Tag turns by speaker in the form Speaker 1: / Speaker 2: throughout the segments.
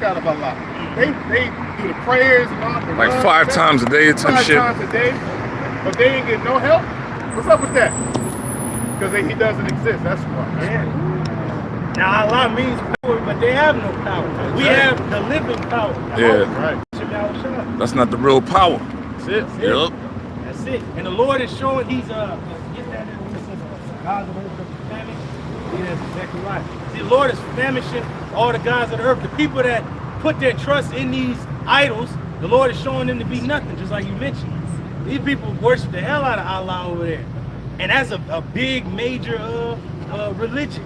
Speaker 1: out of Allah. They do the prayers and all the
Speaker 2: like 5 times a day, some shit.
Speaker 1: 5 times a day, but they ain't get no help. What's up with that? Because he doesn't exist. That's why.
Speaker 3: Yeah. Now Allah means power, but they have no power. We have the living power.
Speaker 2: Yeah.
Speaker 1: Right.
Speaker 2: That's not the real power.
Speaker 1: That's it.
Speaker 2: Yep.
Speaker 3: That's it. And the Lord is showing He's get that in gods of earth famine. Yeah, that's exactly right. See, the Lord is famishing all the gods of the earth. The people that put their trust in these idols, the Lord is showing them to be nothing, just like you mentioned. These people worship the hell out of Allah over there. And that's a big, major religion.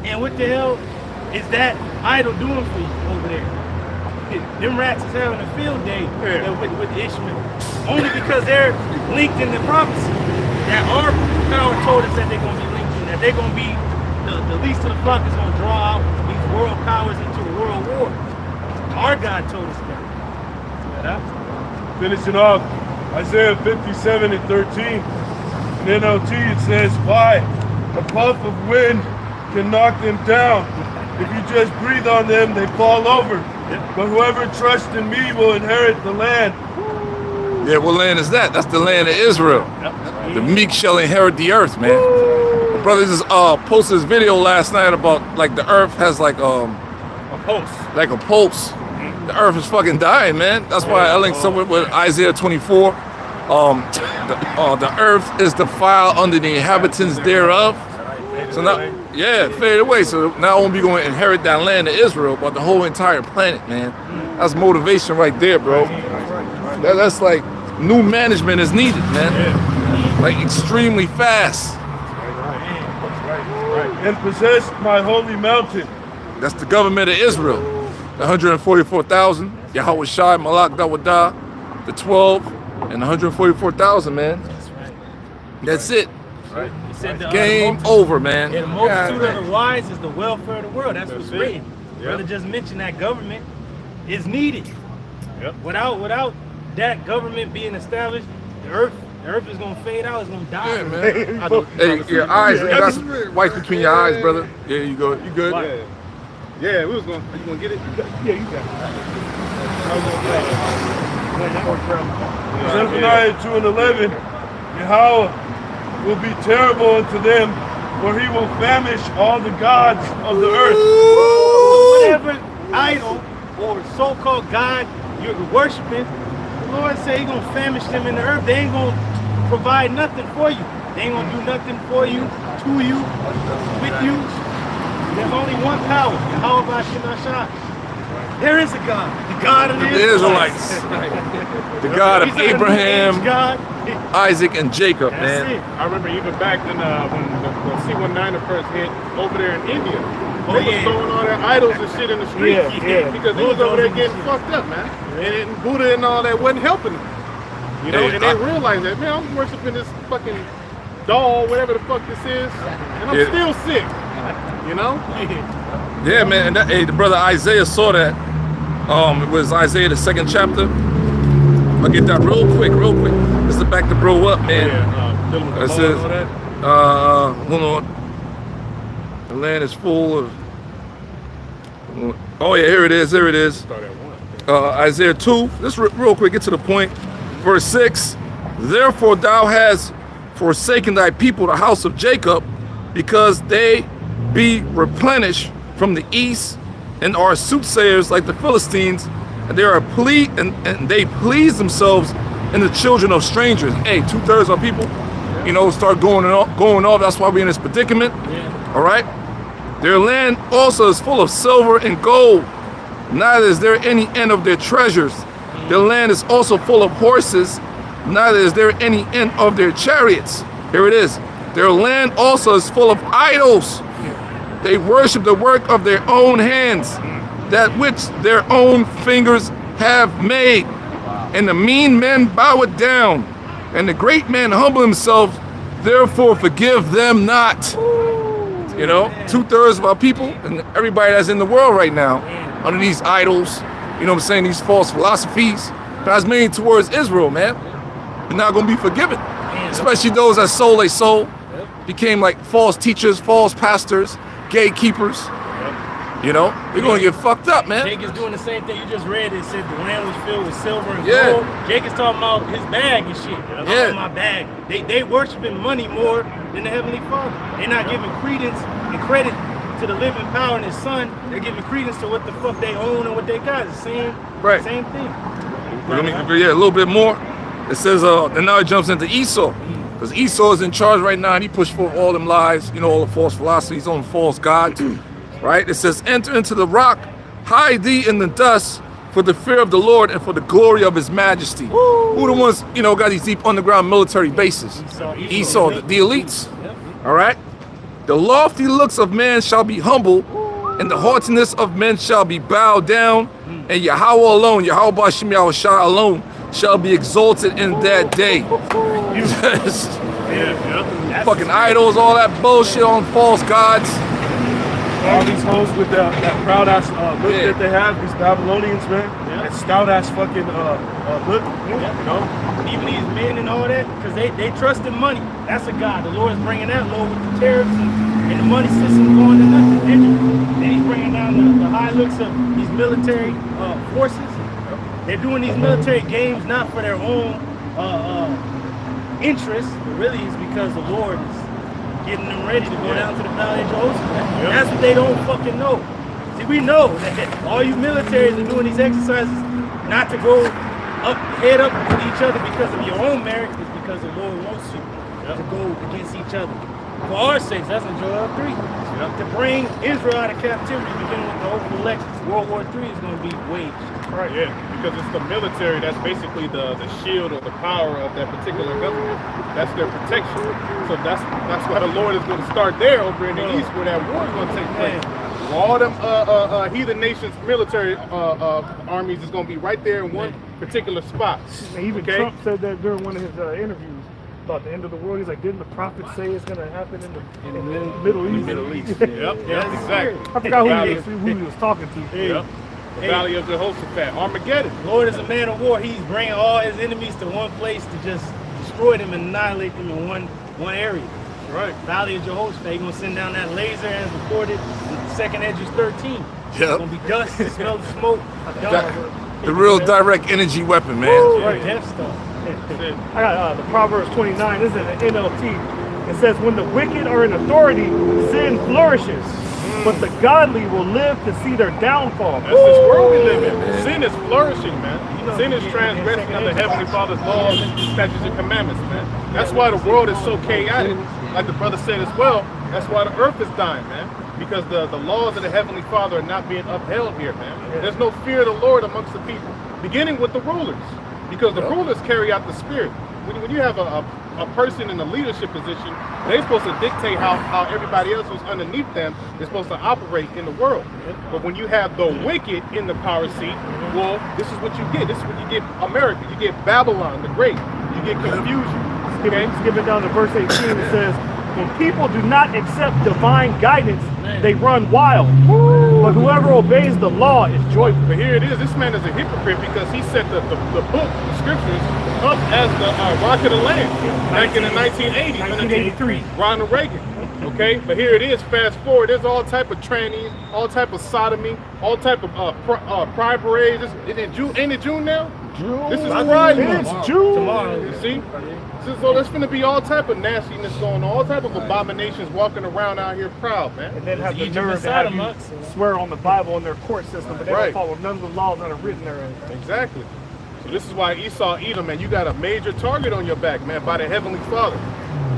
Speaker 3: And what the hell is that idol doing for you over there? Them rats is having a field day with Ishmael. Only because they're linked in the prophecy. That our power told us that they're going to be linked in, that they're going to be, the least of the flock is going to draw out these world powers into a world war. Our God told us that.
Speaker 4: Finishing off, Isaiah 57 and 13. In NLT it says, why? A puff of wind can knock them down. If you just breathe on them, they fall over. But whoever trusts in me will inherit the land.
Speaker 2: Yeah, what land is that? That's the land of Israel. The meek shall inherit the earth, man. My brother just posted this video last night about like the earth has like a
Speaker 1: pulse.
Speaker 2: Like a pulse. The earth is fucking dying, man. That's why I linked somewhere with Isaiah 24. The earth is defiled under the inhabitants thereof. So now, yeah, fade away. So not only we going to inherit that land of Israel, but the whole entire planet, man. That's motivation right there, bro. That's like new management is needed, man. Like extremely fast.
Speaker 4: And possess my holy mountain.
Speaker 2: That's the government of Israel. The 144,000. Yahweh Shai, Malak Dawadah, the 12, and 144,000, man. That's it.
Speaker 3: Right. He said
Speaker 2: game over, man.
Speaker 3: Yeah, the multitude of the wise is the welfare of the world. That's what's written. Brother just mentioned that government is needed. Without that government being established, the earth is gonna fade out. It's gonna die.
Speaker 2: Yeah, man. Hey, your eyes. You got some white between your eyes, brother. Yeah, you go. You good?
Speaker 1: Yeah, we was gonna. You gonna get it? Yeah, you got it.
Speaker 4: Zephaniah 2 and 11. Yahweh will be terrible unto them, for he will famish all the gods of the earth.
Speaker 3: Whatever idol or so-called God you're worshiping, the Lord say He's gonna famish them in the earth. They ain't gonna provide nothing for you. They ain't gonna do nothing for you, to you, with you. There's only one power. Yahweh Shai. There is a God. The God of the
Speaker 2: Israelites. The God of Abraham, Isaac, and Jacob, man.
Speaker 1: I remember even back then when the C-19 first hit over there in India. They was throwing all their idols and shit in the street because they was over there getting fucked up, man. And Buddha and all that wasn't helping them. You know, and they realized that, man, I'm worshiping this fucking doll, whatever the fuck this is, and I'm still sick. You know?
Speaker 2: Yeah, man. And that, hey, the brother Isaiah saw that. It was Isaiah the 2nd chapter. I'll get that real quick. This is back to bro up, man. It says, hold on. The land is full of. Oh yeah, here it is. Isaiah 2. Let's real quick get to the point. Verse 6. Therefore thou hast forsaken thy people, the house of Jacob, because they be replenished from the east, and are soothsayers like the Philistines, and they are and they please themselves in the children of strangers. Hey, 2/3 of people, you know, start going off. That's why we're in this predicament. All right. Their land also is full of silver and gold. Neither is there any end of their treasures. Their land is also full of horses. Neither is there any end of their chariots. Here it is. Their land also is full of idols. They worship the work of their own hands, that which their own fingers have made. And the mean men bow it down, and the great men humble themselves, therefore forgive them not. You know, 2/3 of our people and everybody that's in the world right now under these idols, you know what I'm saying, these false philosophies, that's made towards Israel, man. They're not gonna be forgiven. Especially those that sold their soul, became like false teachers, false pastors, gatekeepers. You know, you're gonna get fucked up, man.
Speaker 3: Jake is doing the same thing you just read. It said the land was filled with silver and
Speaker 2: Yeah.
Speaker 3: gold. Jake is talking about his bag and shit.
Speaker 2: Yeah.
Speaker 3: My bag. They worshiping money more than the Heavenly Father. They're not giving credence and credit to the living power in His Son. They're giving credence to what the fuck they own and what they got. It's the same,
Speaker 2: Right.
Speaker 3: same thing.
Speaker 2: Yeah, a little bit more. It says, and now it jumps into Esau. Because Esau is in charge right now and he pushed forth all them lies, you know, all the false philosophies on false gods. Right? It says, enter into the rock, hide thee in the dust for the fear of the Lord and for the glory of His majesty. Who the ones, you know, got these deep underground military bases? Esau, the elites. All right? The lofty looks of man shall be humble, and the haughtiness of men shall be bowed down, and Yahweh alone, Yahweh Bashim Yahushua alone, shall be exalted in that day. Fucking idols, all that bullshit on false gods.
Speaker 4: All these hoes with that proud ass look that they have, these Babylonians, man. That stout ass fucking look, you know.
Speaker 3: Even these men and all that, because they trust in money. That's a God. The Lord is bringing that low with the tariffs and the money system going to nothing. Then He's bringing down the high looks of these military forces. They're doing these military games not for their own interests, but really it's because the Lord is getting them ready to go down to the Valley of Jehoshaphat. That's what they don't fucking know. See, we know that all you militaries are doing these exercises not to go head up with each other because of your own merit, it's because the Lord wants you to go against each other. For our sakes, that's in Joel 3. To bring Israel out of captivity, beginning with the hope of elect, World War III is going to be waged.
Speaker 1: Right, yeah, because it's the military that's basically the shield or the power of that particular government. That's their protection. So that's why the Lord is going to start there over in the east where that war is going to take place. All them heathen nations military armies is going to be right there in one particular spot.
Speaker 5: And even Trump said that during one of his interviews about the end of the world. He's like, didn't the prophet say it's going to happen in the Middle East?
Speaker 1: Middle East. Yep, exactly.
Speaker 5: I forgot who he was talking to.
Speaker 1: Yep. The Valley of Jehoshaphat, Armageddon.
Speaker 3: Lord is a man of war. He's bringing all His enemies to one place to just destroy them and annihilate them in one area.
Speaker 1: Right.
Speaker 3: Valley of Jehoshaphat. He's going to send down that laser as recorded in 2nd Esdras 13.
Speaker 2: Yep.
Speaker 3: It's going to be dust, smell the smoke.
Speaker 2: The real direct energy weapon, man.
Speaker 3: Right, death stuff.
Speaker 5: I got the Proverbs 29. This is an NLT. It says, when the wicked are in authority, sin flourishes. But the godly will live to see their downfall.
Speaker 1: That's this world we live in. Sin is flourishing, man. Sin is transgressing of the Heavenly Father's laws, statutes, and commandments, man. That's why the world is so chaotic. Like the brother said as well, that's why the earth is dying, man. Because the laws of the Heavenly Father are not being upheld here, man. There's no fear of the Lord amongst the people, beginning with the rulers. Because the rulers carry out the spirit. When you have a person in a leadership position, they're supposed to dictate how everybody else who's underneath them is supposed to operate in the world. But when you have the wicked in the power seat, well, this is what you get. This is what you get America. You get Babylon the Great. You get confusion.
Speaker 5: Skip it down to verse 18. It says, when people do not accept divine guidance, they run wild. But whoever obeys the law is joyful.
Speaker 1: But here it is. This man is a hypocrite because he set the book, the scriptures, up as the rock of the land back in the 1980s.
Speaker 5: 1983.
Speaker 1: Ronald Reagan. Okay, but here it is. Fast forward. There's all type of trannies, all type of sodomy, all type of pride parades. Ain't it June now? June. This is Pride Month.
Speaker 5: It's June.
Speaker 3: Tomorrow.
Speaker 1: You see? So there's going to be all type of nastiness going on, all type of abominations walking around out here proud, man.
Speaker 5: And then have the
Speaker 3: Egypt
Speaker 5: nerve
Speaker 3: and
Speaker 5: to have
Speaker 3: Sodom,
Speaker 5: you swear on the Bible in their court system, but they
Speaker 1: Right.
Speaker 5: don't follow none of the laws that are written there.
Speaker 1: Exactly. So this is why Esau, Edom, man, you got a major target on your back, man, by the Heavenly Father.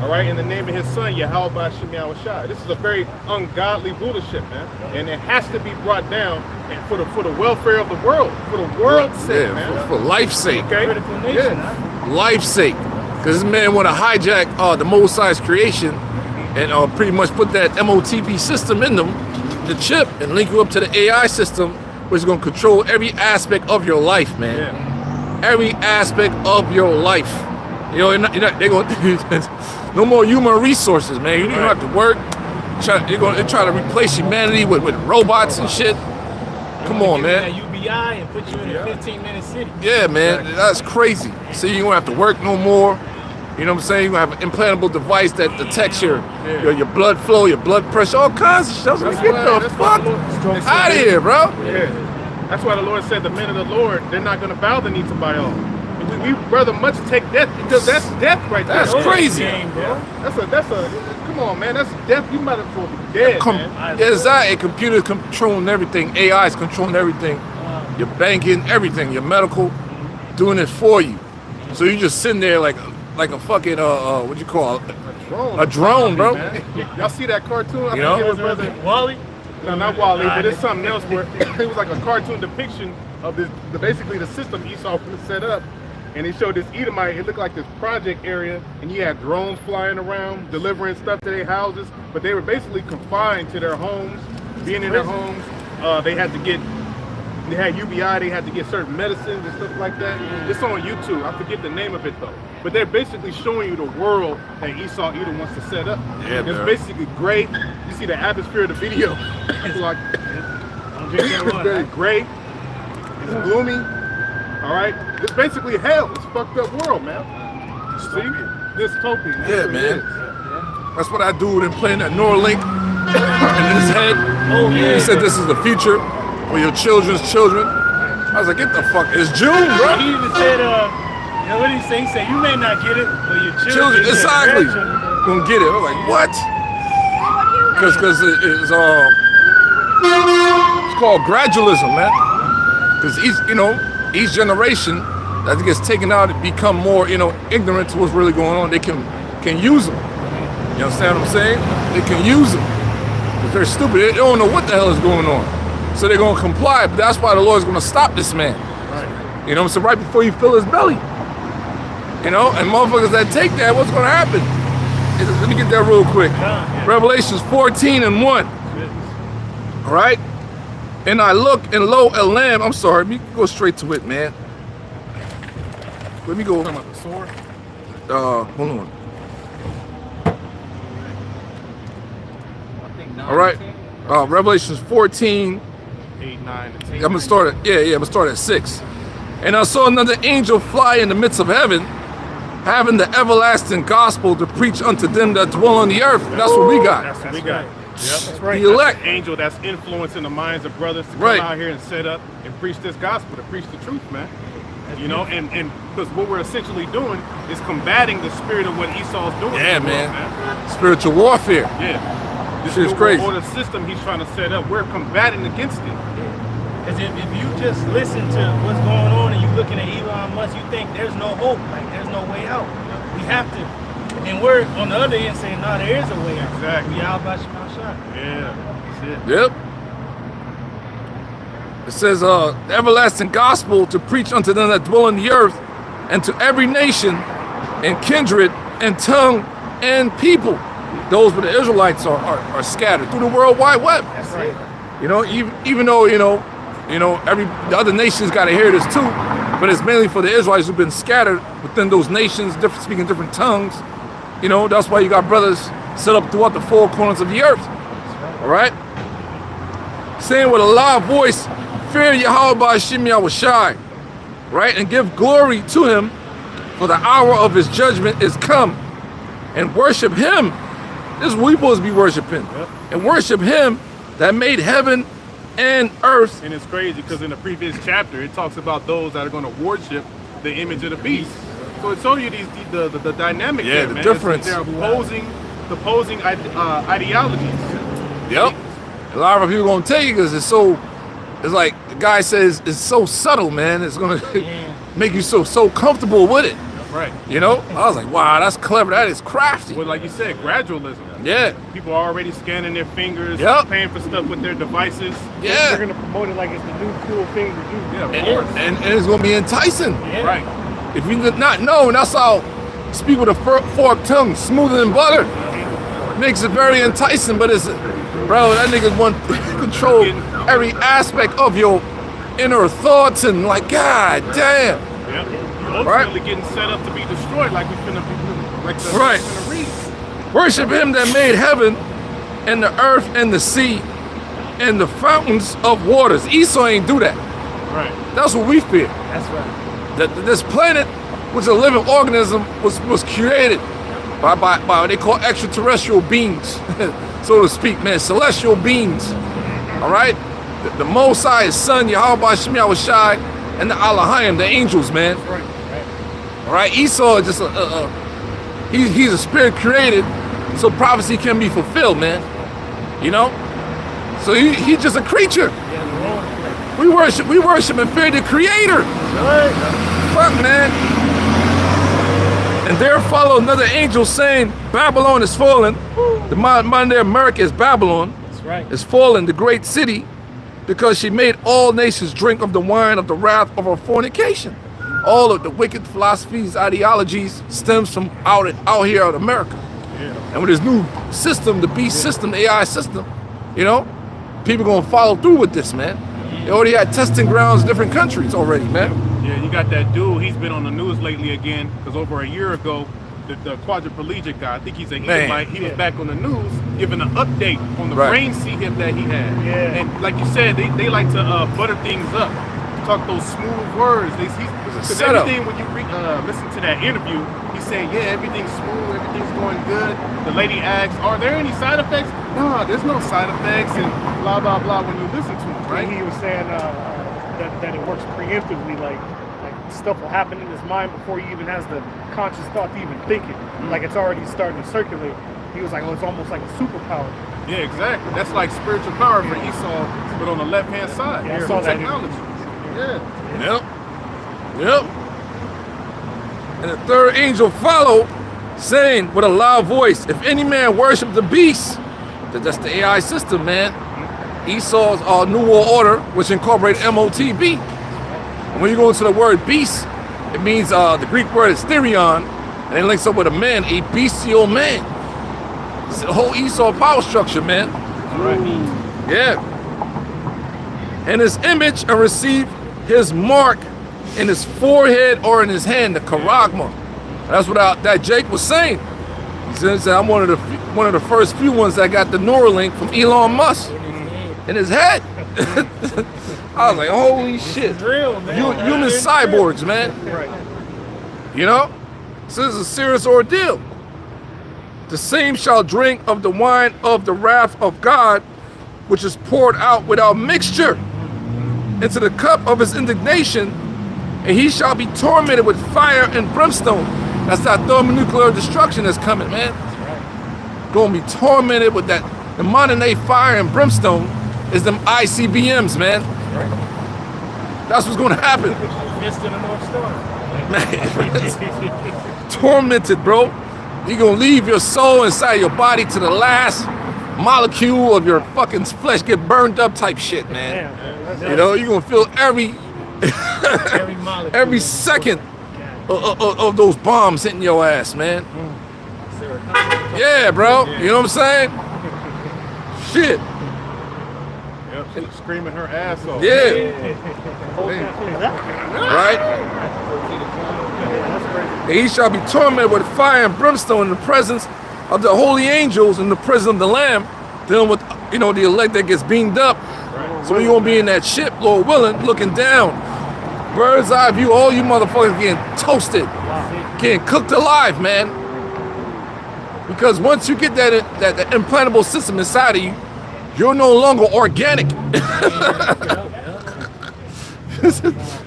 Speaker 1: All right, in the name of His Son, Yahweh Bashim Yahushua. This is a very ungodly rulership, man, and it has to be brought down for the welfare of the world, for the world's sake, man.
Speaker 2: For life's sake.
Speaker 1: Okay.
Speaker 3: Critical nation, huh?
Speaker 2: Life's sake. Because this man want to hijack the Most High's creation and pretty much put that MOTP system in them, the chip, and link you up to the AI system, which is going to control every aspect of your life, man.
Speaker 1: Yeah.
Speaker 2: Every aspect of your life. You know, they're going no more human resources, man. You don't have to work. They're going to try to replace humanity with robots and shit. Come on, man.
Speaker 3: That UBI and put you in a 15-minute city.
Speaker 2: Yeah, man, that's crazy. So you don't have to work no more. You know what I'm saying? You're gonna have an implantable device that detects your blood flow, your blood pressure, all kinds of stuff. Get the fuck out of here, bro.
Speaker 1: Yeah. That's why the Lord said the men of the Lord, they're not going to bow the knee to Baal. We rather much take death because that's death right there.
Speaker 2: That's crazy.
Speaker 1: That's a, come on, man. That's death. You might as well be dead, man.
Speaker 2: There's that. A computer controlling everything. AI is controlling everything. Your banking, everything. Your medical, doing it for you. So you just sitting there like a fucking, what you call it? A drone, bro.
Speaker 1: Y'all see that cartoon? I
Speaker 2: You know?
Speaker 1: think it was brother
Speaker 3: Wally?
Speaker 1: No, not Wally, but it's something else where it was like a cartoon depiction of this, basically the system Esau set up. And he showed this Edomite, it looked like this project area, and he had drones flying around, delivering stuff to their houses, but they were basically confined to their homes, being in their homes. They had UBI, they had to get certain medicines and stuff like that. It's on YouTube, I forget the name of it though. But they're basically showing you the world that Esau Edom wants to set up.
Speaker 2: Yeah,
Speaker 1: it's basically gray. You see the atmosphere of the video. It's like, it's very gray, it's gloomy. All right, it's basically hell. It's a fucked up world, man. See, dystopian.
Speaker 2: Yeah, man. That's what I do with him playing that Neuralink in his head.
Speaker 3: Oh, yeah.
Speaker 2: He said this is the future for your children's children. I was like, get the fuck. It's June, bro.
Speaker 3: He even said, you know what did he say? He said, you may not get it, but your children.
Speaker 2: Exactly. Gonna get it. I'm like, what? Because it's called gradualism, man. Because each generation that gets taken out and become more, ignorant to what's really going on, they can use them. You understand what I'm saying? They can use them. Because they're stupid. They don't know what the hell is going on. So they're going to comply. But that's why the Lord's going to stop this man. Right. You know what I'm saying? Right before you fill his belly. And motherfuckers that take that, what's going to happen? Let me get that real quick. Revelations 14:1. All right? And I look, and lo, a lamb. I'm sorry, let me go straight to it, man. Let me go.
Speaker 1: About the sword?
Speaker 2: Hold on. All right. Revelations 14.
Speaker 1: 8, 9, and 10.
Speaker 2: I'm gonna start at I'm gonna start at 6. And I saw another angel fly in the midst of heaven, having the everlasting gospel to preach unto them that dwell on the earth. That's what we got.
Speaker 1: That's what we got. Yep.
Speaker 5: That's right.
Speaker 2: The elect.
Speaker 1: That's the angel that's influencing the minds of brothers to come out here and set up and preach this gospel, to preach the truth, man. And because what we're essentially doing is combating the spirit of what Esau's doing.
Speaker 2: Yeah,
Speaker 1: in the world,
Speaker 2: man. Spiritual warfare.
Speaker 1: Yeah. This
Speaker 2: Shit is crazy.
Speaker 1: Or the system he's trying to set up. We're combating against it.
Speaker 3: Because if you just listen to what's going on and you're looking at Elon Musk, you think there's no hope, like there's no way out. We have to. And we're on the other end saying, no, there is a way out.
Speaker 1: Exactly.
Speaker 3: We out by shot.
Speaker 1: Yeah, that's it.
Speaker 2: Yep. It says, the everlasting gospel to preach unto them that dwell on the earth, and to every nation and kindred and tongue and people. Those where the Israelites are scattered through the World Wide Web.
Speaker 3: That's right.
Speaker 2: Even though the other nations got to hear this too, but it's mainly for the Israelites who've been scattered within those nations, speaking different tongues. That's why you got brothers set up throughout the four corners of the earth. All right, saying with a loud voice, "Fear Yahweh Ba'ashim Yahushai," right, and give glory to Him, for the hour of His judgment is come, and worship Him. This is what we supposed to be worshiping, and worship Him that made heaven and earth.
Speaker 1: And it's crazy because in the previous chapter, it talks about those that are going to worship the image of the beast. So it told you the dynamic there,
Speaker 2: the
Speaker 1: man.
Speaker 2: difference.
Speaker 1: They're opposing ideologies.
Speaker 2: Yep. A lot of people gonna take it because it's like the guy says, it's so subtle, man. It's gonna make you so comfortable with it.
Speaker 1: Right.
Speaker 2: I was like, wow, that's clever. That is crafty.
Speaker 1: Well, like you said, gradualism.
Speaker 2: Yeah.
Speaker 1: People are already scanning their fingers, paying for stuff with their devices.
Speaker 2: Yeah.
Speaker 5: They're gonna promote it like it's the new cool thing to do.
Speaker 1: Yeah, of course.
Speaker 2: And it's gonna be enticing.
Speaker 3: Yeah.
Speaker 1: Right.
Speaker 2: If you did not know, and that's how speak with a forked tongue, smoother than butter. Makes it very enticing, but bro, that nigga want to control every aspect of your inner thoughts and like, god damn.
Speaker 1: Yep. You're ultimately getting set up to be destroyed, like we're finna read.
Speaker 2: Worship Him that made heaven and the earth and the sea and the fountains of waters. Esau ain't do that.
Speaker 1: Right.
Speaker 2: That's what we fear.
Speaker 3: That's right.
Speaker 2: That this planet which is a living organism, was created by what they call extraterrestrial beings, so to speak, man, celestial beings. All right, the Mosai, his son Yahweh Shem Yahushai, and the Elohim, the angels, man. All right, Esau is just he's a spirit created, so prophecy can be fulfilled, man. You know, so he's just a creature. We worship and fear the Creator. Fuck, man. And there followed another angel saying, Babylon is fallen. The modern day America is Babylon.
Speaker 3: That's right.
Speaker 2: Is fallen, the great city, because she made all nations drink of the wine of the wrath of her fornication. All of the wicked philosophies, ideologies stems from out here in America. Yeah. And with this new system, the beast system, the AI system, you know, people gonna follow through with this, man. They already had testing grounds in different countries already, man.
Speaker 1: Yeah, you got that dude, he's been on the news lately again, because over a year ago, the quadriplegic guy, I think he's a Edomite, he was back on the news giving an update on the brain hit that he had.
Speaker 5: Yeah.
Speaker 1: And like you said, they like to butter things up, talk those smooth words. Because everything, when you listen to that interview, he's saying, yeah, everything's smooth, everything's going good. The lady asks, are there any side effects? No, there's no side effects, and blah, blah, blah, when you listen to him, right?
Speaker 5: He was saying that it works preemptively, like stuff will happen in his mind before he even has the conscious thought to even think it. Like it's already starting to circulate. He was like, oh, it's almost like a superpower.
Speaker 1: Yeah, exactly. That's like spiritual power for Esau, but on the left-hand side.
Speaker 5: Yeah, I saw that
Speaker 1: technology. Yeah.
Speaker 2: Yep. And the third angel followed, saying with a loud voice, if any man worship the beast, that's the AI system, man. Esau's New World Order, which incorporates MOTB. And when you go into the word beast, it means the Greek word is therion, and it links up with a man, a bestial man. It's the whole Esau power structure, man.
Speaker 1: Right.
Speaker 2: Yeah. And his image and receive his mark in his forehead or in his hand, the charagma. That's what that Jake was saying. He said, I'm one of the first few ones that got the Neuralink from Elon Musk in his head. I was like, holy shit.
Speaker 3: Real, man.
Speaker 2: Human cyborgs, man.
Speaker 5: Right.
Speaker 2: You know? So this is a serious ordeal. The same shall drink of the wine of the wrath of God, which is poured out without mixture into the cup of his indignation, and he shall be tormented with fire and brimstone. That's that thermonuclear destruction that's coming, man. Gonna be tormented with that. The modern day fire and brimstone is them ICBMs, man. That's what's gonna happen.
Speaker 3: Missed in the North Star.
Speaker 2: Man, tormented, bro. You're gonna leave your soul inside your body to the last molecule of your fucking flesh get burned up type shit, man. You know, you're gonna feel every second of those bombs hitting your ass, man. Yeah, bro. You know what I'm saying? Shit.
Speaker 1: Yep, she's screaming her ass off.
Speaker 2: Yeah. Right? And he shall be tormented with fire and brimstone in the presence of the holy angels in the prison of the Lamb, dealing with, you know, the elect that gets beamed up. Right. So you're gonna be in that ship, Lord willing, looking down. Bird's eye view, all you motherfuckers getting toasted, getting cooked alive, man. Because once you get that implantable system inside of you, you're no longer organic.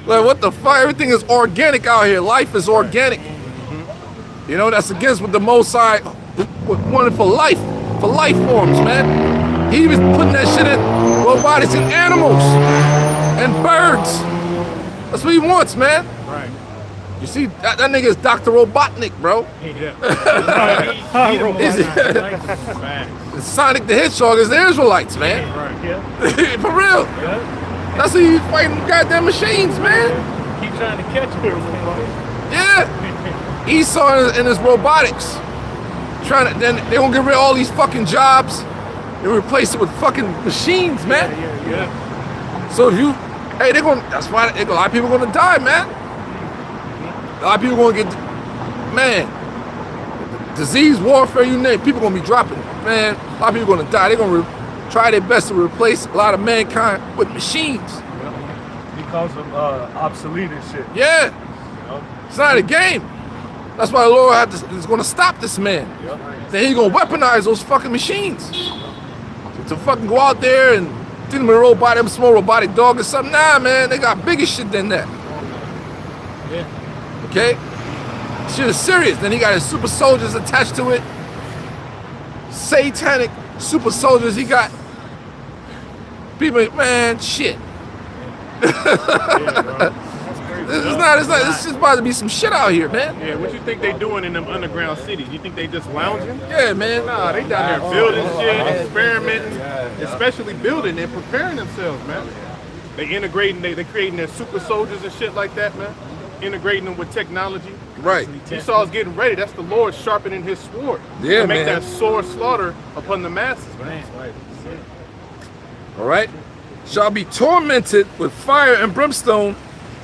Speaker 2: Like, what the fuck? Everything is organic out here. Life is organic. You know, that's against what the Mosai wanted for life forms, man. He was putting that shit in robotics and animals and birds. That's what he wants, man.
Speaker 1: Right.
Speaker 2: You see, that nigga is Dr. Robotnik, bro. Sonic the Hedgehog is the Israelites, man.
Speaker 1: Right.
Speaker 2: For real. That's who you fighting goddamn machines, man.
Speaker 3: Keep trying to catch him.
Speaker 2: Yeah. Esau and his robotics. Then they gonna get rid of all these fucking jobs and replace it with fucking machines, man.
Speaker 3: Yeah.
Speaker 2: So if you, hey, that's why a lot of people are gonna die, man. A lot of people gonna get, man, disease, warfare, you name it, people gonna be dropping, man. A lot of people gonna die. They're gonna try their best to replace a lot of mankind with machines.
Speaker 4: Because of obsolete and shit.
Speaker 2: Yeah. It's not a game. That's why the Lord is going to stop this man. Then he's going to weaponize those fucking machines. To fucking go out there and think them a robot, them small robotic dog or something. Nah, man, they got bigger shit than that.
Speaker 3: Yeah.
Speaker 2: Okay? Shit is serious. Then he got his super soldiers attached to it. Satanic super soldiers he got. People, man, shit. It's just about to be some shit out here, man.
Speaker 1: Yeah, what you think they doing in them underground cities? You think they just lounging?
Speaker 2: Yeah, man.
Speaker 1: Nah, they down there building shit, experimenting, especially building and preparing themselves, man. They integrating, they creating their super soldiers and shit like that, man. Integrating them with technology.
Speaker 2: Right.
Speaker 1: Esau's getting ready. That's the Lord sharpening his sword.
Speaker 2: Yeah,
Speaker 1: to make
Speaker 2: man.
Speaker 1: that sore slaughter upon the masses, man.
Speaker 2: All right. Shall be tormented with fire and brimstone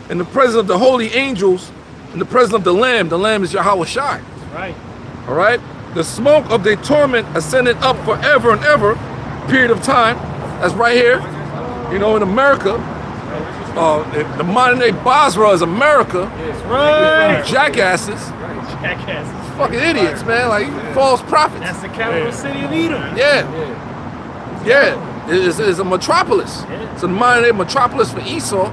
Speaker 2: in the presence of the holy angels, in the presence of the Lamb. The Lamb is Yahweh Shai.
Speaker 3: Right.
Speaker 2: All right. The smoke of their torment ascended up forever and ever, period of time. That's right here. You know, in America, the modern day Basra is America.
Speaker 3: That's right.
Speaker 2: Jackasses.
Speaker 3: Jackasses.
Speaker 2: Fucking idiots, man. Like false prophets.
Speaker 3: That's the capital city of Edom.
Speaker 2: Yeah. It's a metropolis. It's a modern day metropolis for Esau.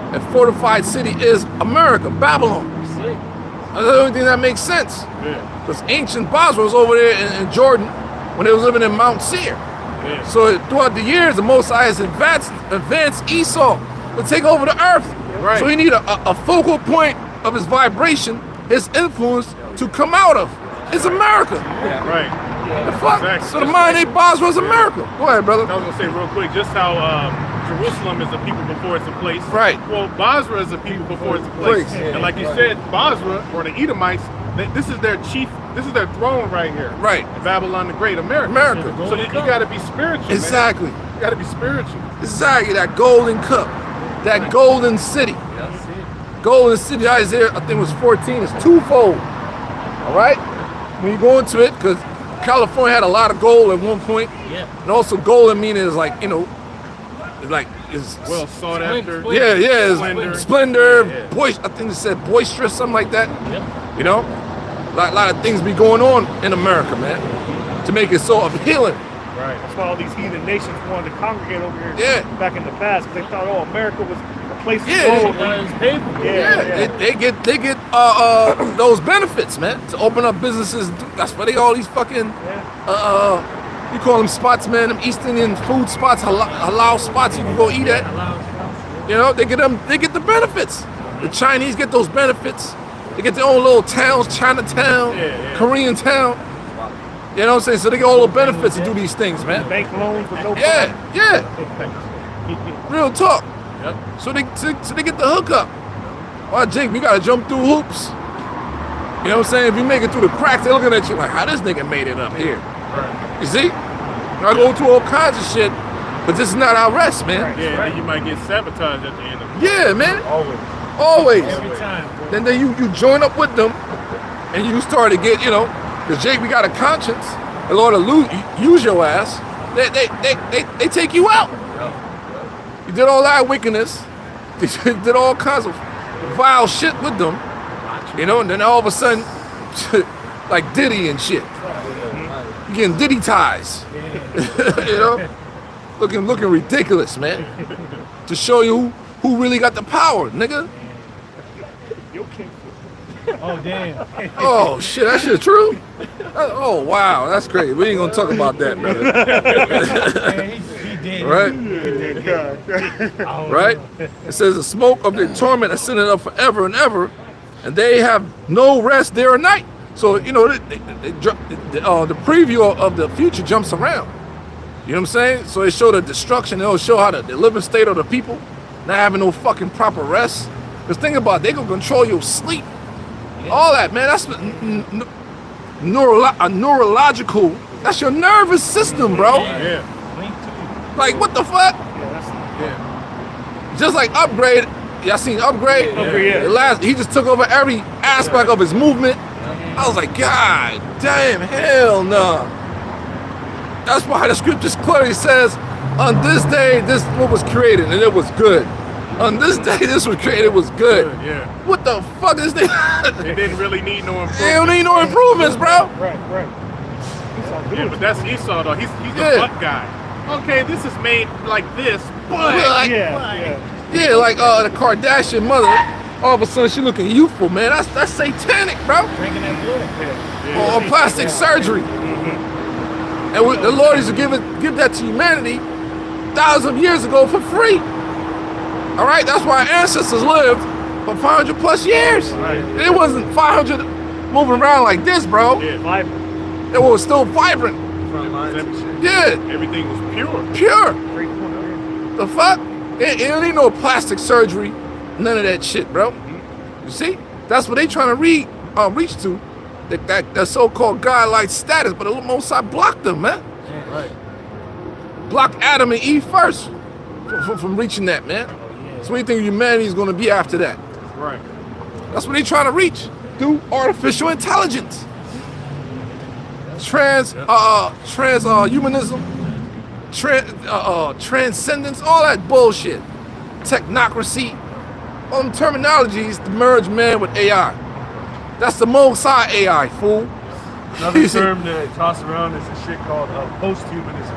Speaker 2: And fortified city is America, Babylon. That's the only thing that makes sense. Because ancient Basra was over there in Jordan when they was living in Mount Seir. So throughout the years, the Most High has advanced Esau to take over the earth.
Speaker 1: Right.
Speaker 2: So he need a focal point of his vibration, his influence to come out of. It's America.
Speaker 1: Right.
Speaker 2: The fuck?
Speaker 1: Exactly.
Speaker 2: So the modern day Basra is America. Go ahead, brother.
Speaker 1: I was gonna say real quick, just how Jerusalem is a people before it's a place.
Speaker 2: Right.
Speaker 1: Well, Basra is a people before it's a place. And like you said, Basra or the Edomites, this is their chief. This is their throne right here.
Speaker 2: Right.
Speaker 1: Babylon the Great, America. So you got to be spiritual.
Speaker 2: Exactly.
Speaker 1: Man. You got to be spiritual.
Speaker 2: Exactly. That golden cup, that golden city. Golden city. Isaiah, I think it was 14. It's twofold. All right. When you go into it, because California had a lot of gold at one point. And also golden meaning is like, you know, like is
Speaker 1: well sought after.
Speaker 2: It's splendor, I think it said boisterous, something like that. You know, a lot of things be going on in America, man, to make it so appealing.
Speaker 5: Right. That's why all these heathen nations wanted to congregate over here back in the past, because they thought, oh, America was a place to go.
Speaker 2: They get those benefits, man, to open up businesses. That's why they all these fucking you call them spots, man, them East Indian food spots, halal spots you can go eat at. You know, they get the benefits. The Chinese get those benefits. They get their own little towns, Chinatown, Korean town. You know what I'm saying? So they get all the benefits to do these things, man.
Speaker 5: Bank loans with no
Speaker 2: Real talk. So they get the hookup. Well, Jake, we gotta jump through hoops. You know what I'm saying? If you make it through the cracks, they're looking at you like, how this nigga made it up here? You see? I go through all kinds of shit, but this is not our rest, man.
Speaker 1: Yeah, you might get sabotaged at the end of it.
Speaker 2: Yeah, man. Always.
Speaker 3: Every time.
Speaker 2: Then you join up with them, and you start to get, you know, because Jake, we got a conscience. The Lord will use your ass. They take you out. You did all that wickedness. You did all kinds of vile shit with them. You know, and then all of a sudden, like Diddy and shit. You getting Diddy ties. You know? Looking ridiculous, man. To show you who really got the power, nigga.
Speaker 3: Oh, damn.
Speaker 2: Oh, shit, that shit true? Oh, wow, that's crazy. We ain't gonna talk about that, brother.
Speaker 3: Man, he did.
Speaker 2: Right? Right? It says the smoke of their torment ascended up forever and ever, and they have no rest day or night. So, you know, the preview of the future jumps around. You know what I'm saying? So they show the destruction. They'll show how the living state of the people, not having no fucking proper rest. Because think about it, they gonna control your sleep. All that, man, that's neurological. That's your nervous system, bro. Like, what the fuck? Just like Upgrade. Y'all seen Upgrade? He just took over every aspect of his movement. I was like, God damn, hell no. That's why the scripture clearly says, on this day, this is what was created, and it was good. On this day, this was created was good.
Speaker 1: Yeah.
Speaker 2: What the fuck is this?
Speaker 1: It didn't really need no improvement.
Speaker 2: They don't need no improvements, bro.
Speaker 5: Right.
Speaker 1: Yeah, but that's Esau though. He's
Speaker 2: Yeah.
Speaker 1: the butt guy. Okay, this is made like this, but
Speaker 2: Like,
Speaker 5: Yeah.
Speaker 2: like the Kardashian mother. All of a sudden, she looking youthful, man. That's satanic, bro.
Speaker 3: Drinking that blood.
Speaker 2: Or plastic surgery. And the Lord used to give that to humanity thousands of years ago for free. All right, that's why our ancestors lived for 500 plus years.
Speaker 1: Right.
Speaker 2: It wasn't 500 moving around like this, bro.
Speaker 1: yeah,
Speaker 2: It was still vibrant. Yeah,
Speaker 1: everything was pure.
Speaker 2: pure. The fuck? It don't need no plastic surgery, none of that shit, bro. You see? That's what they trying to reach to. That so-called godlike status, but the Most High blocked them, man.
Speaker 1: Right.
Speaker 2: Blocked Adam and Eve first from reaching that, man. So what do you think humanity is going to be after that?
Speaker 1: Right.
Speaker 2: That's what they're trying to reach through artificial intelligence. Humanism, transcendence, all that bullshit. Technocracy, all them terminologies to merge man with AI. That's the Most High AI, fool.
Speaker 4: Another term that they toss around is a shit called post-humanism.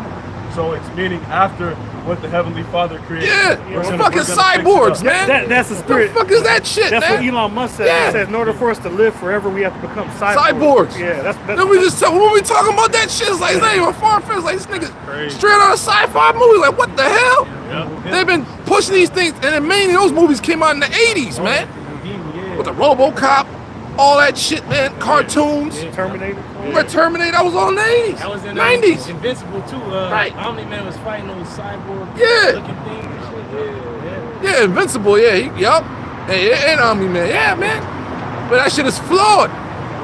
Speaker 4: So it's meaning after what the Heavenly Father created.
Speaker 2: Yeah,
Speaker 4: we're gonna-
Speaker 2: fucking
Speaker 4: we're gonna fix it
Speaker 2: cyborgs,
Speaker 4: up.
Speaker 2: man.
Speaker 5: That's the
Speaker 2: What
Speaker 5: spirit.
Speaker 2: the fuck is that shit,
Speaker 5: That's
Speaker 2: man?
Speaker 5: what Elon Musk said.
Speaker 2: Yeah.
Speaker 5: He said in order for us to live forever, we have to become cyborgs.
Speaker 2: Cyborgs.
Speaker 5: Yeah, that's
Speaker 2: Then we just when we talking about that shit, it's like it's not even far-fetched. Like this nigga straight out of sci-fi movies. Like what the hell? They've been pushing these things, and then mainly those movies came out in the 80s, man. With the RoboCop, all that shit, man. Cartoons.
Speaker 5: Terminator.
Speaker 2: But Terminator, that was all in the 80s,
Speaker 3: That was in
Speaker 2: 90s.
Speaker 3: Invincible too.
Speaker 2: Right.
Speaker 3: Omni-Man was fighting those cyborg
Speaker 2: Yeah.
Speaker 3: looking things and shit.
Speaker 2: Yeah, Invincible, yeah, yup. And Omni-Man, yeah, man. But that shit is flawed.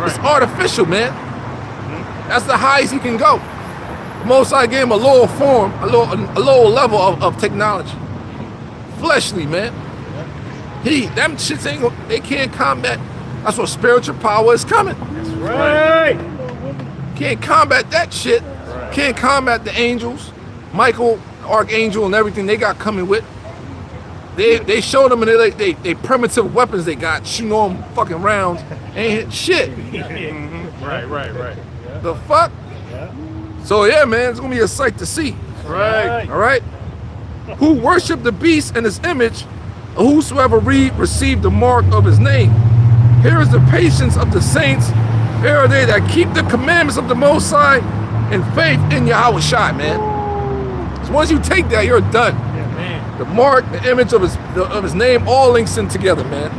Speaker 2: It's artificial, man. That's the highest he can go. Most I gave him a lower form, a lower level of technology. Fleshly, man. Them shits they can't combat. That's what spiritual power is coming.
Speaker 3: Right.
Speaker 2: Can't combat that shit. Can't combat the angels, Michael, Archangel, and everything they got coming with. They showed them and they primitive weapons they got, shooting all them fucking rounds, ain't hit shit.
Speaker 1: Right.
Speaker 2: The fuck? So yeah, man, it's gonna be a sight to see.
Speaker 1: Right.
Speaker 2: All right. Who worship the beast and his image, and whosoever received the mark of his name. Here is the patience of the saints. Here are they that keep the commandments of the Most High and faith in Yahweh Shai, man. So once you take that, you're done. The mark, the image of his name, all links in together, man.